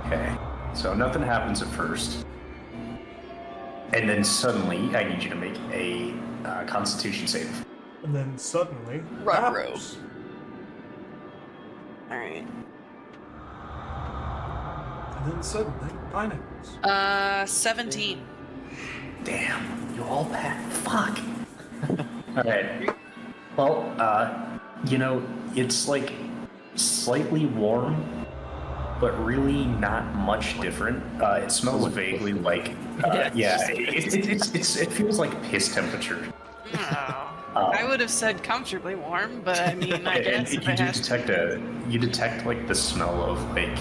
Speaker 1: Okay. So nothing happens at first. And then suddenly, I need you to make a Constitution save.
Speaker 3: And then suddenly,
Speaker 5: Ruh-roh.
Speaker 3: apples.
Speaker 5: All right.
Speaker 3: And then suddenly, pineapples.
Speaker 5: 17.
Speaker 1: Damn, you all bad. Fuck. All right. Well, you know, it's like slightly warm, but really not much different. It smells vaguely like, it feels like piss temperature.
Speaker 5: I would have said comfortably warm, but I mean, I guess if I had
Speaker 1: You detect like the smell of like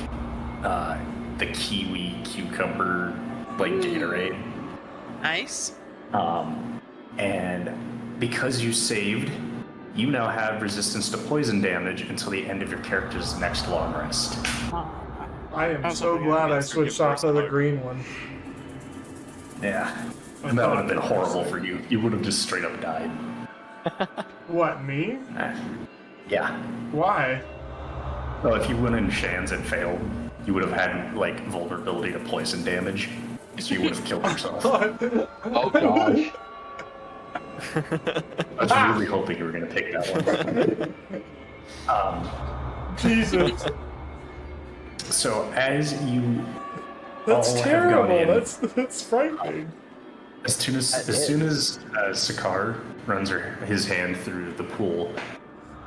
Speaker 1: the kiwi cucumber like Gatorade.
Speaker 5: Nice.
Speaker 1: And because you saved, you now have resistance to poison damage until the end of your character's next long rest.
Speaker 3: I am
Speaker 5: was
Speaker 3: so
Speaker 5: hoping
Speaker 3: glad
Speaker 5: you'd
Speaker 3: I
Speaker 5: answer
Speaker 3: switched
Speaker 5: your
Speaker 3: off to the
Speaker 5: first
Speaker 3: green one.
Speaker 1: Yeah. And that would have been horrible for you. You would have just straight up died.
Speaker 3: What, me?
Speaker 1: Yeah.
Speaker 3: Why?
Speaker 1: Well, if you went in Shans and failed, you would have had like vulnerability to poison damage. So you would have killed yourself.
Speaker 4: Oh gosh.
Speaker 1: I was really hoping you were going to pick that one.
Speaker 3: Jesus.
Speaker 1: So as you
Speaker 3: That's
Speaker 1: all have
Speaker 3: terrible.
Speaker 1: gone in,
Speaker 3: That's frightening.
Speaker 1: as soon as Sakar runs his hand through the pool,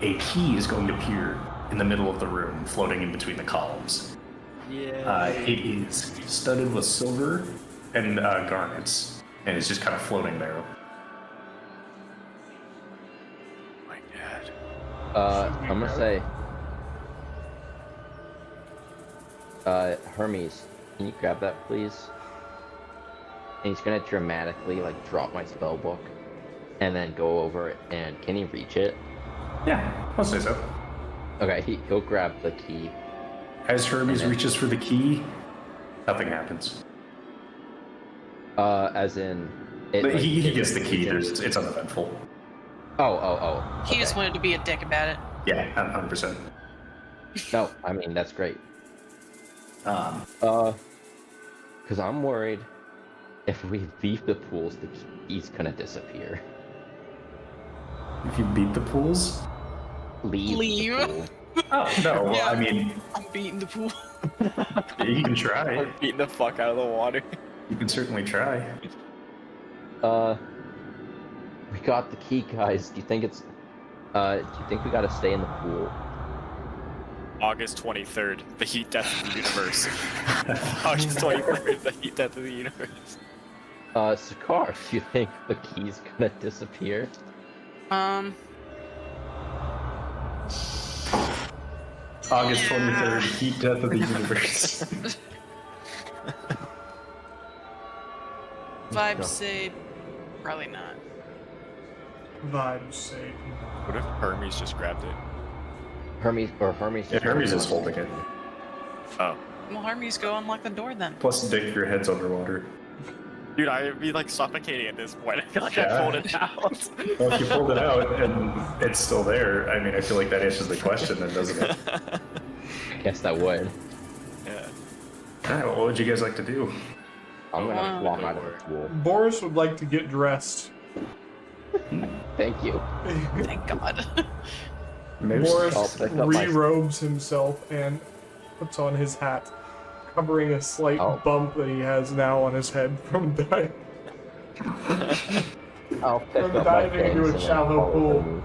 Speaker 1: a key is going to appear in the middle of the room, floating in between the columns.
Speaker 2: Yeah.
Speaker 1: It is studded with silver and garnets, and it's just kind of floating there.
Speaker 2: Oh my god.
Speaker 4: I'm gonna say, Hermes, Can you grab that, please? And he's gonna dramatically like drop my spell book, and then go over it. And can he reach it?
Speaker 1: Yeah, I'll say so.
Speaker 4: Okay, he'll grab the key.
Speaker 1: As Hermes reaches for the key, nothing happens.
Speaker 4: As in,
Speaker 1: But he gets the key. It's uneventful.
Speaker 4: Oh.
Speaker 5: He just wanted to be a dick about it.
Speaker 1: Yeah, 100%.
Speaker 4: No, I mean that's great. Because I'm worried if we leave the pools, the key's gonna disappear.
Speaker 1: If you beat the pools?
Speaker 5: Leave.
Speaker 4: The pool.
Speaker 1: Oh, no. Well,
Speaker 5: Yeah.
Speaker 1: I mean,
Speaker 5: I'm beating the pool.
Speaker 1: you can try.
Speaker 2: I'm beating the fuck out of the water.
Speaker 1: You can certainly try.
Speaker 4: We got the key, guys. Do you think we gotta stay in the pool?
Speaker 2: August 23rd, the heat death of the universe. August 23rd, the heat death of the universe.
Speaker 4: Sakar, do you think the key's gonna disappear?
Speaker 1: August 23rd, heat death of the universe.
Speaker 5: Vibes say probably not.
Speaker 3: Vibes say.
Speaker 2: What if Hermes just grabbed it?
Speaker 4: Hermes.
Speaker 1: Yeah, Hermes is holding it.
Speaker 2: Oh.
Speaker 5: Well, Hermes, go unlock the door then.
Speaker 1: Plus, Dick, your head's underwater.
Speaker 2: Dude, I'd be like suffocating at this point. I feel like
Speaker 1: Yeah.
Speaker 2: I pulled it out.
Speaker 1: Well, if you pulled it out and it's still there, I mean, I feel like that answers the question then, doesn't it?
Speaker 4: I guess that would.
Speaker 2: Yeah.
Speaker 1: Alright, well, what would you guys like to do?
Speaker 4: I'm gonna walk out of the pool.
Speaker 3: Boris would like to get dressed.
Speaker 4: Thank you.
Speaker 5: Thank God.
Speaker 1: Maybe
Speaker 3: Boris
Speaker 4: I'll pick up my-
Speaker 3: re-robes himself and puts on his hat, covering a slight
Speaker 4: Oh.
Speaker 3: bump that he has now on his head from diving.
Speaker 4: I'll pick
Speaker 3: From
Speaker 4: up my
Speaker 3: diving into
Speaker 4: things
Speaker 3: a
Speaker 4: and then
Speaker 3: shallow
Speaker 4: follow
Speaker 3: pool.
Speaker 4: them.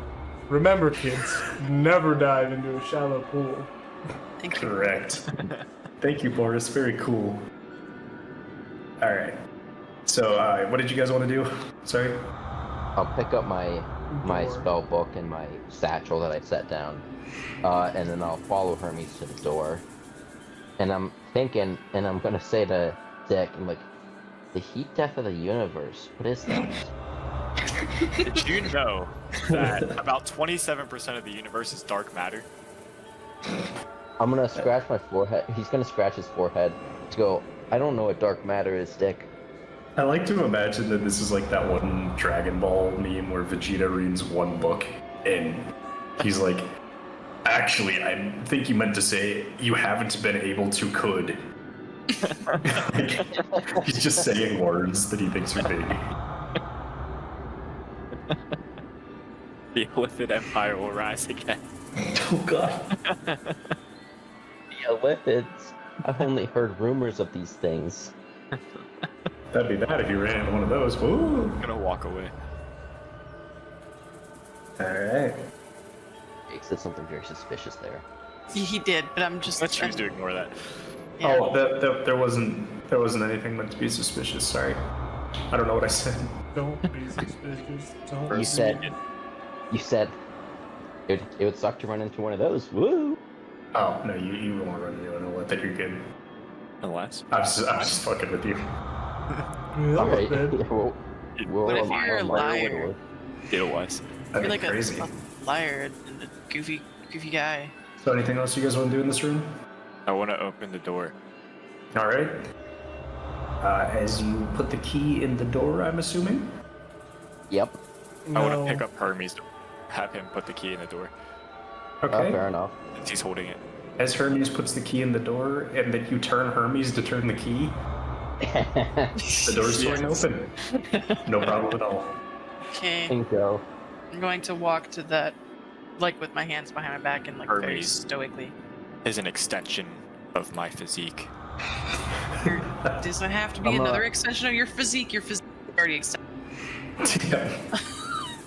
Speaker 3: Remember, kids, never dive into a shallow pool.
Speaker 5: Thank you.
Speaker 1: Correct. Thank you, Boris. Very cool. Alright. So, what did you guys want to do? Sorry?
Speaker 4: I'll pick up my
Speaker 3: Door.
Speaker 4: spell book and my satchel that I set down, and then I'll follow Hermes to the door. And I'm thinking, and I'm gonna say to Dick, I'm like, the heat death of the universe. What is that?
Speaker 2: Did you know that about 27% of the universe is dark matter?
Speaker 4: I'm gonna scratch my forehead. He's gonna scratch his forehead to go, I don't know what dark matter is, Dick.
Speaker 1: I like to imagine that this is like that one Dragon Ball meme where Vegeta reads one book and he's like, actually, I think you meant to say you haven't been able to could. Like, he's just saying words that he thinks are big.
Speaker 2: The Illithid Empire will rise again.
Speaker 1: Oh god.
Speaker 4: Yeah, lipids. I've only heard rumors of these things.
Speaker 1: That'd be bad if you ran into one of those. Ooh.
Speaker 2: I'm gonna walk away.
Speaker 1: Alright.
Speaker 4: Jake said something very suspicious there.
Speaker 5: He did, but I'm just.
Speaker 2: Let's choose to ignore that.
Speaker 5: Yeah.
Speaker 1: Oh, there wasn't anything meant to be suspicious. Sorry, I don't know what I said.
Speaker 3: Don't be suspicious. Don't
Speaker 4: You
Speaker 3: be
Speaker 4: said it would suck to run into one of those. Woo!
Speaker 1: Oh no, you won't run into it. I'll let that you're good.
Speaker 2: Unless.
Speaker 1: I was just fucking with you.
Speaker 3: Yeah,
Speaker 4: Alright.
Speaker 3: man.
Speaker 5: What if you're a liar?
Speaker 2: It was.
Speaker 1: That'd
Speaker 5: You're
Speaker 1: be
Speaker 5: like
Speaker 1: crazy.
Speaker 5: a liar and a goofy guy.
Speaker 1: So anything else you guys want to do in this room?
Speaker 2: I want to open the door.
Speaker 1: All right. As you put the key in the door, I'm assuming.
Speaker 4: Yep.
Speaker 2: I want
Speaker 3: No.
Speaker 2: to pick up Hermes to have him put the key in the door
Speaker 1: Okay.
Speaker 4: Fair enough.
Speaker 2: since he's holding it.
Speaker 1: As Hermes puts the key in the door, and then you turn Hermes to turn the key, the door's swing open. No problem at all.
Speaker 5: Okay,
Speaker 4: Bingo.
Speaker 5: I'm going to walk to that, like with my hands behind my back and like very
Speaker 2: Hermes.
Speaker 5: stoically.
Speaker 2: Is an extension of my physique.
Speaker 5: Does it have to be
Speaker 4: I'm,
Speaker 5: another extension of your physique? Your physique is already extended.
Speaker 1: Yeah.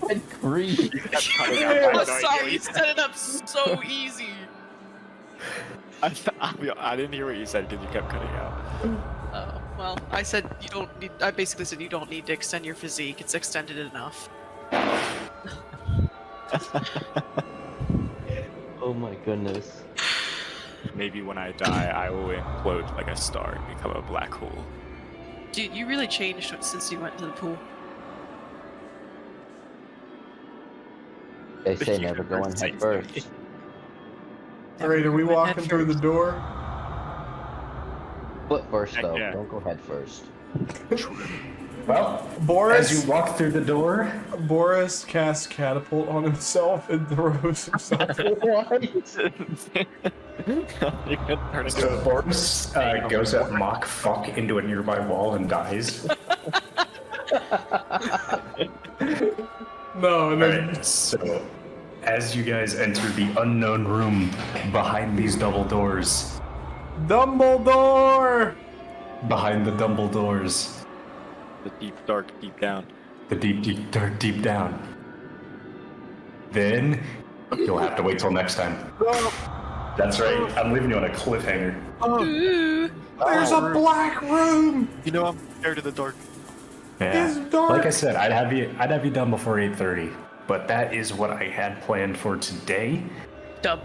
Speaker 4: Agree.
Speaker 5: I'm sorry, you set it up so easy.
Speaker 2: I didn't hear what you said because you kept cutting out.
Speaker 5: Oh, well, I said you don't need. I basically said you don't need to extend your physique. It's extended enough.
Speaker 4: Oh my goodness.
Speaker 7: maybe when I die, I will implode like a star and become a black hole.
Speaker 5: Dude, you really changed since you went to the pool.
Speaker 4: They say
Speaker 7: You
Speaker 4: never
Speaker 7: never
Speaker 4: go in
Speaker 7: say
Speaker 4: head first.
Speaker 3: Alright, are we
Speaker 5: Never went
Speaker 3: walking
Speaker 5: head
Speaker 3: through the
Speaker 5: first.
Speaker 3: door?
Speaker 4: Foot first
Speaker 7: Heck
Speaker 4: though.
Speaker 7: yeah.
Speaker 4: Don't go head first.
Speaker 1: Well,
Speaker 3: Boris,
Speaker 1: as you walk through the door,
Speaker 3: Boris casts catapult on himself and throws himself.
Speaker 1: so Boris goes at mock fuck into a nearby wall and dies.
Speaker 3: No, no.
Speaker 1: Alright, so as you guys enter the unknown room behind these double doors,
Speaker 3: Dumbledore!
Speaker 1: behind the double doors,
Speaker 7: The deep, dark, deep down.
Speaker 1: the deep, deep, dark, deep down. Then you'll have to wait till next time. That's right. I'm leaving you on a cliffhanger.
Speaker 5: Ooh.
Speaker 3: There's a black room!
Speaker 7: You know, I'm scared of the dark.
Speaker 1: Yeah.
Speaker 3: It's dark.
Speaker 1: Like I said, I'd have you done before 8:30, but that is what I had planned for today,
Speaker 5: Dub.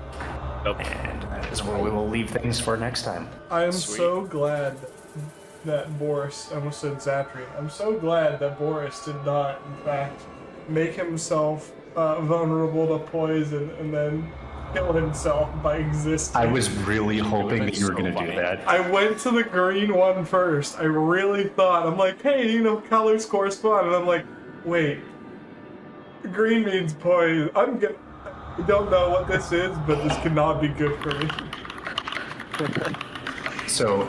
Speaker 1: and that is where we will leave things for next time.
Speaker 3: I am
Speaker 7: Sweet.
Speaker 3: so glad that Boris, I almost said Zatrian, I'm so glad that Boris did not, in fact, make himself vulnerable to poison and then kill himself by existing.
Speaker 1: I was really hoping that you were going to do that.
Speaker 3: I went to the green one first. I really thought, I'm like, hey, you know, colors correspond. And I'm like, wait, green means poison. I don't know what this is, but this cannot be good for me.
Speaker 1: So,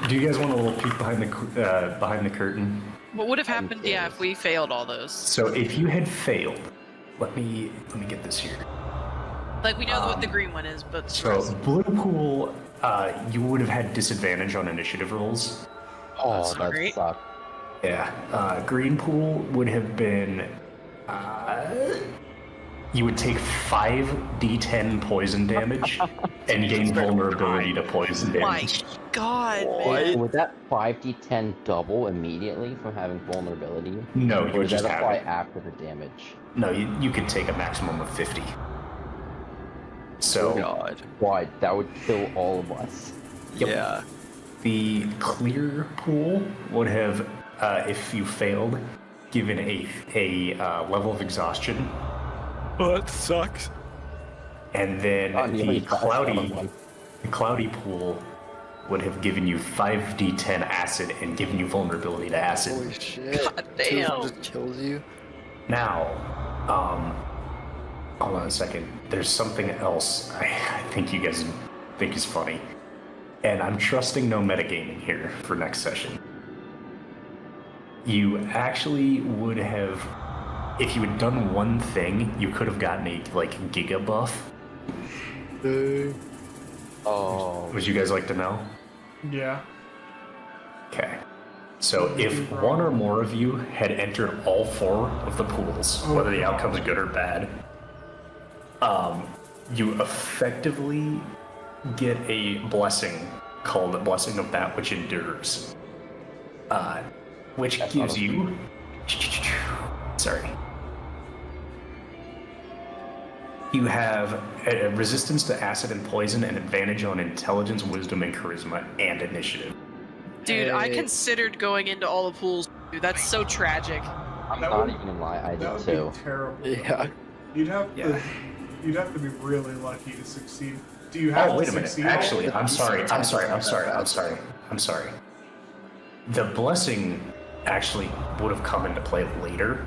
Speaker 1: do you guys want a little peek behind the curtain?
Speaker 5: What would have happened, yeah, if we failed all those?
Speaker 1: So, if you had failed, let me get this here.
Speaker 5: Like, we know what the green one is, but...
Speaker 1: So, blue pool, you would have had disadvantage on initiative rolls.
Speaker 4: Oh,
Speaker 5: That's not
Speaker 4: that
Speaker 5: great.
Speaker 4: sucked.
Speaker 1: Yeah. Green pool would have been. You would take 5d10 poison damage and gain vulnerability to poison
Speaker 5: My
Speaker 1: damage.
Speaker 5: god,
Speaker 7: What?
Speaker 5: man.
Speaker 4: Would that 5d10 double immediately from having vulnerability?
Speaker 1: No, you
Speaker 4: Or
Speaker 1: would
Speaker 4: does
Speaker 1: just
Speaker 4: that apply
Speaker 1: have.
Speaker 4: after the damage?
Speaker 1: No, you could take a maximum of 50. So,
Speaker 7: God.
Speaker 4: Why? That would kill all of us.
Speaker 1: Yep.
Speaker 7: Yeah.
Speaker 1: the clear pool would have, if you failed, given a level of exhaustion.
Speaker 7: Oh, that sucks.
Speaker 1: And then
Speaker 4: Oh, you
Speaker 1: the
Speaker 4: only got one.
Speaker 1: cloudy pool would have given you 5d10 acid and given you vulnerability to acid.
Speaker 8: Holy shit.
Speaker 5: God
Speaker 8: Two of them
Speaker 5: damn.
Speaker 8: just kills you.
Speaker 1: Now, hold on a second. There's something else I think you guys think is funny. And I'm trusting no metagaming here for next session. You actually would have, if you had done one thing, you could have gotten a, giga buff.
Speaker 4: Oh.
Speaker 1: Would you guys like to know?
Speaker 3: Yeah.
Speaker 1: Okay. So if one or more of you had entered all 4 of the pools, whether the outcome is good or bad, you effectively get a blessing called the Blessing of That Which Endures, which gives you... Sorry. You have a resistance to acid and poison and advantage on intelligence, wisdom, and charisma, and initiative.
Speaker 5: Dude, I
Speaker 8: Hey.
Speaker 5: considered going into all the pools. Dude, that's so tragic.
Speaker 4: I'm
Speaker 3: That
Speaker 4: not
Speaker 3: would-
Speaker 4: even gonna lie, I
Speaker 3: That
Speaker 4: did
Speaker 3: would
Speaker 4: too.
Speaker 3: be terrible.
Speaker 8: Yeah.
Speaker 3: You'd have
Speaker 1: Yeah.
Speaker 3: to. You'd have to be really lucky to succeed. Do you have
Speaker 1: Oh, wait
Speaker 3: to
Speaker 1: a minute.
Speaker 3: succeed?
Speaker 1: Actually, I'm sorry. The blessing actually would have come into play later,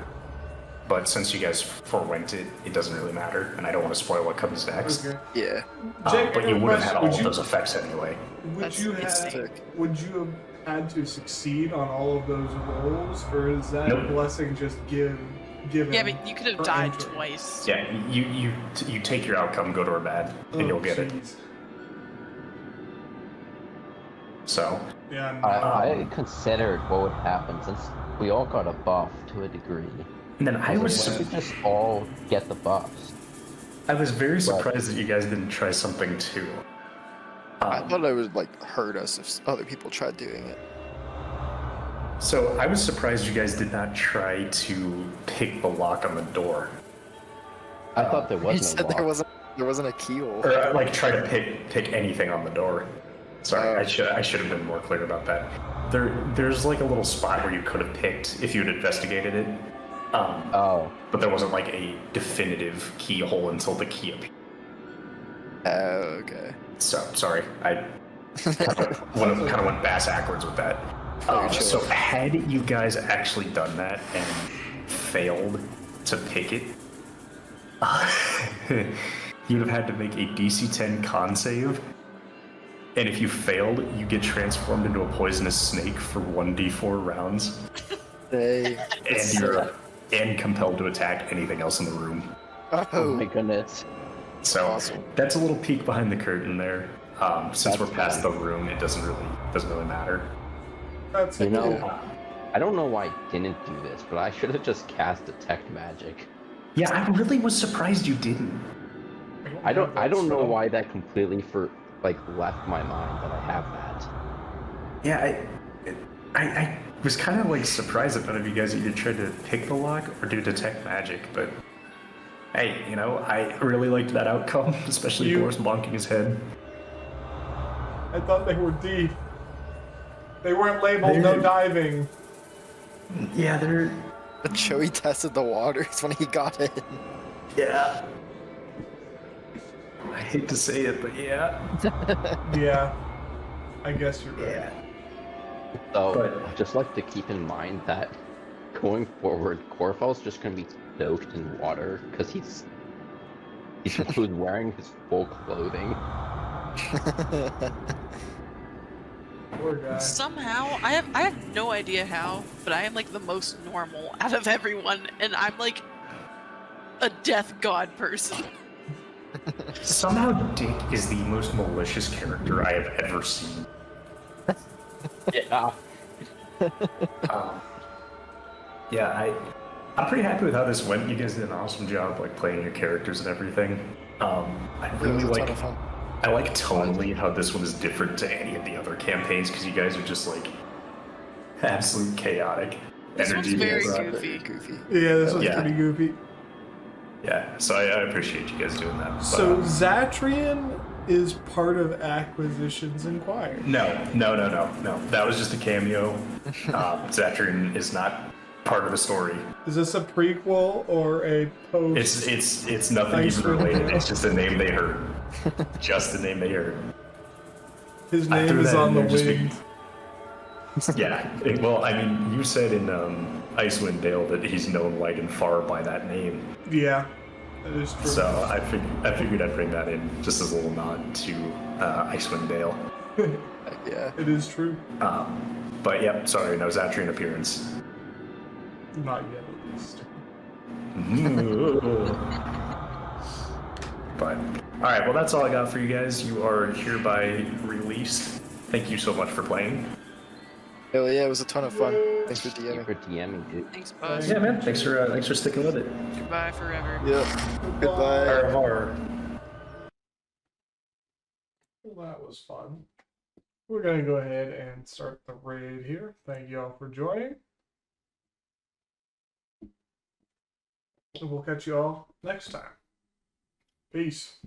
Speaker 1: but since you guys forewent it, it doesn't really matter, and I don't want to spoil what comes next.
Speaker 3: Okay.
Speaker 8: Yeah.
Speaker 3: Jake, I
Speaker 1: But
Speaker 3: got
Speaker 1: you
Speaker 3: a
Speaker 1: would have had
Speaker 3: question.
Speaker 1: all
Speaker 3: Would
Speaker 1: of
Speaker 3: you-
Speaker 1: those effects anyway.
Speaker 3: Would
Speaker 5: That's
Speaker 3: you have?
Speaker 5: insane.
Speaker 8: Sick.
Speaker 3: Would you have had to succeed on all of those rolls, or is that
Speaker 1: Nope.
Speaker 3: blessing just given?
Speaker 5: Yeah, but you could have
Speaker 3: for
Speaker 5: died
Speaker 3: entry?
Speaker 5: twice.
Speaker 1: Yeah, you take your outcome, good or bad, and you'll get it.
Speaker 3: jeez.
Speaker 1: So,
Speaker 3: Yeah. No.
Speaker 4: I considered what would happen since we all got a buff to a degree.
Speaker 1: and then I was
Speaker 4: We could just all get the buffs.
Speaker 1: very surprised that you guys didn't try something too.
Speaker 8: I thought it would hurt us if other people tried doing it.
Speaker 1: So I was surprised you guys did not try to pick the lock on the door.
Speaker 4: I thought there
Speaker 8: He
Speaker 4: was no
Speaker 8: said
Speaker 4: lock.
Speaker 8: there wasn't. There wasn't a keyhole.
Speaker 1: Or like try to pick anything on the door. Sorry, I should have been more clear about that. There's like a little spot where you could have picked if you'd investigated it. But there wasn't like a definitive keyhole until the key appeared.
Speaker 8: Oh, okay.
Speaker 1: So sorry, I kind of went bass backwards with that. So had you guys actually done that and failed to pick it, you'd have had to make a DC 10 con save. And if you failed, you get transformed into a poisonous snake for 1d4 rounds. And you're compelled to attack anything else in the room.
Speaker 4: Oh my goodness.
Speaker 1: So
Speaker 8: awesome.
Speaker 1: That's a little peek behind the curtain there. Since we're past the room, it doesn't really matter.
Speaker 3: That's
Speaker 4: You know, I don't know why I didn't do this, but I should have just cast Detect Magic.
Speaker 1: Yeah, I really was surprised you didn't.
Speaker 4: I don't know why that completely left my mind that I have that.
Speaker 1: Yeah, I was kind of like surprised that none of you guys either tried to pick the lock or do Detect Magic, but hey, you know, I really liked that outcome, especially Boris bonking his head.
Speaker 3: I thought they were deep. They weren't labeled no diving.
Speaker 1: Yeah, they're...
Speaker 8: But Joey tested the waters when he got in.
Speaker 1: Yeah. I hate to say it, but yeah.
Speaker 3: Yeah. I guess you're right.
Speaker 1: Yeah.
Speaker 4: So, I'd just like to keep in mind that going forward, Corval's just going to be soaked in water because he's wearing his full clothing.
Speaker 3: Poor guy.
Speaker 5: Somehow, I have no idea how, but I am like the most normal out of everyone, and I'm like a death god person.
Speaker 1: Somehow Dick is the most malicious character I have ever seen.
Speaker 4: Yeah.
Speaker 1: I'm pretty happy with how this went. You guys did an awesome job like playing your characters and everything. I really like tonally how this one is different to any of the other campaigns because you guys are just like absolute chaotic
Speaker 5: This one's
Speaker 1: energy.
Speaker 5: very
Speaker 8: Goofy.
Speaker 3: Yeah, this was
Speaker 1: Yeah.
Speaker 3: pretty goofy.
Speaker 1: Yeah, so I appreciate you guys doing that. But,
Speaker 3: So Zatrian is part of Acquisitions Inquired.
Speaker 1: No. That was just a cameo. Zatrian is not part of the story.
Speaker 3: Is this a prequel or a post?
Speaker 1: It's nothing
Speaker 3: Nice
Speaker 1: even related.
Speaker 3: reveal.
Speaker 1: It's just a name they heard. Just a name they heard.
Speaker 3: His
Speaker 1: I
Speaker 3: name
Speaker 1: threw
Speaker 3: is
Speaker 1: that
Speaker 3: on
Speaker 1: in
Speaker 3: the
Speaker 1: there just
Speaker 3: wind.
Speaker 1: Yeah. Well, I mean, you said in Icewind Dale that he's known wide and far by that name.
Speaker 3: Yeah, that is true.
Speaker 1: So I figured I'd bring that in just as a little nod to Icewind Dale.
Speaker 8: Yeah.
Speaker 3: It is true.
Speaker 1: But yeah, sorry, no Zatrian appearance.
Speaker 3: Not yet, at least.
Speaker 1: But all right, well that's all I got for you guys. You are hereby released. Thank you so much for playing.
Speaker 8: Hell yeah, it was a ton of fun. Thanks for
Speaker 4: Thank you
Speaker 8: DMing.
Speaker 4: for DMing, dude.
Speaker 5: Thanks, bud.
Speaker 1: Yeah, man. Thanks for sticking with it.
Speaker 5: Goodbye forever.
Speaker 8: Yeah. Goodbye.
Speaker 1: Au revoir.
Speaker 3: Well, that was fun. We're going to go ahead and start the raid here. Thank you all for joining. And we'll catch you all next time. Peace.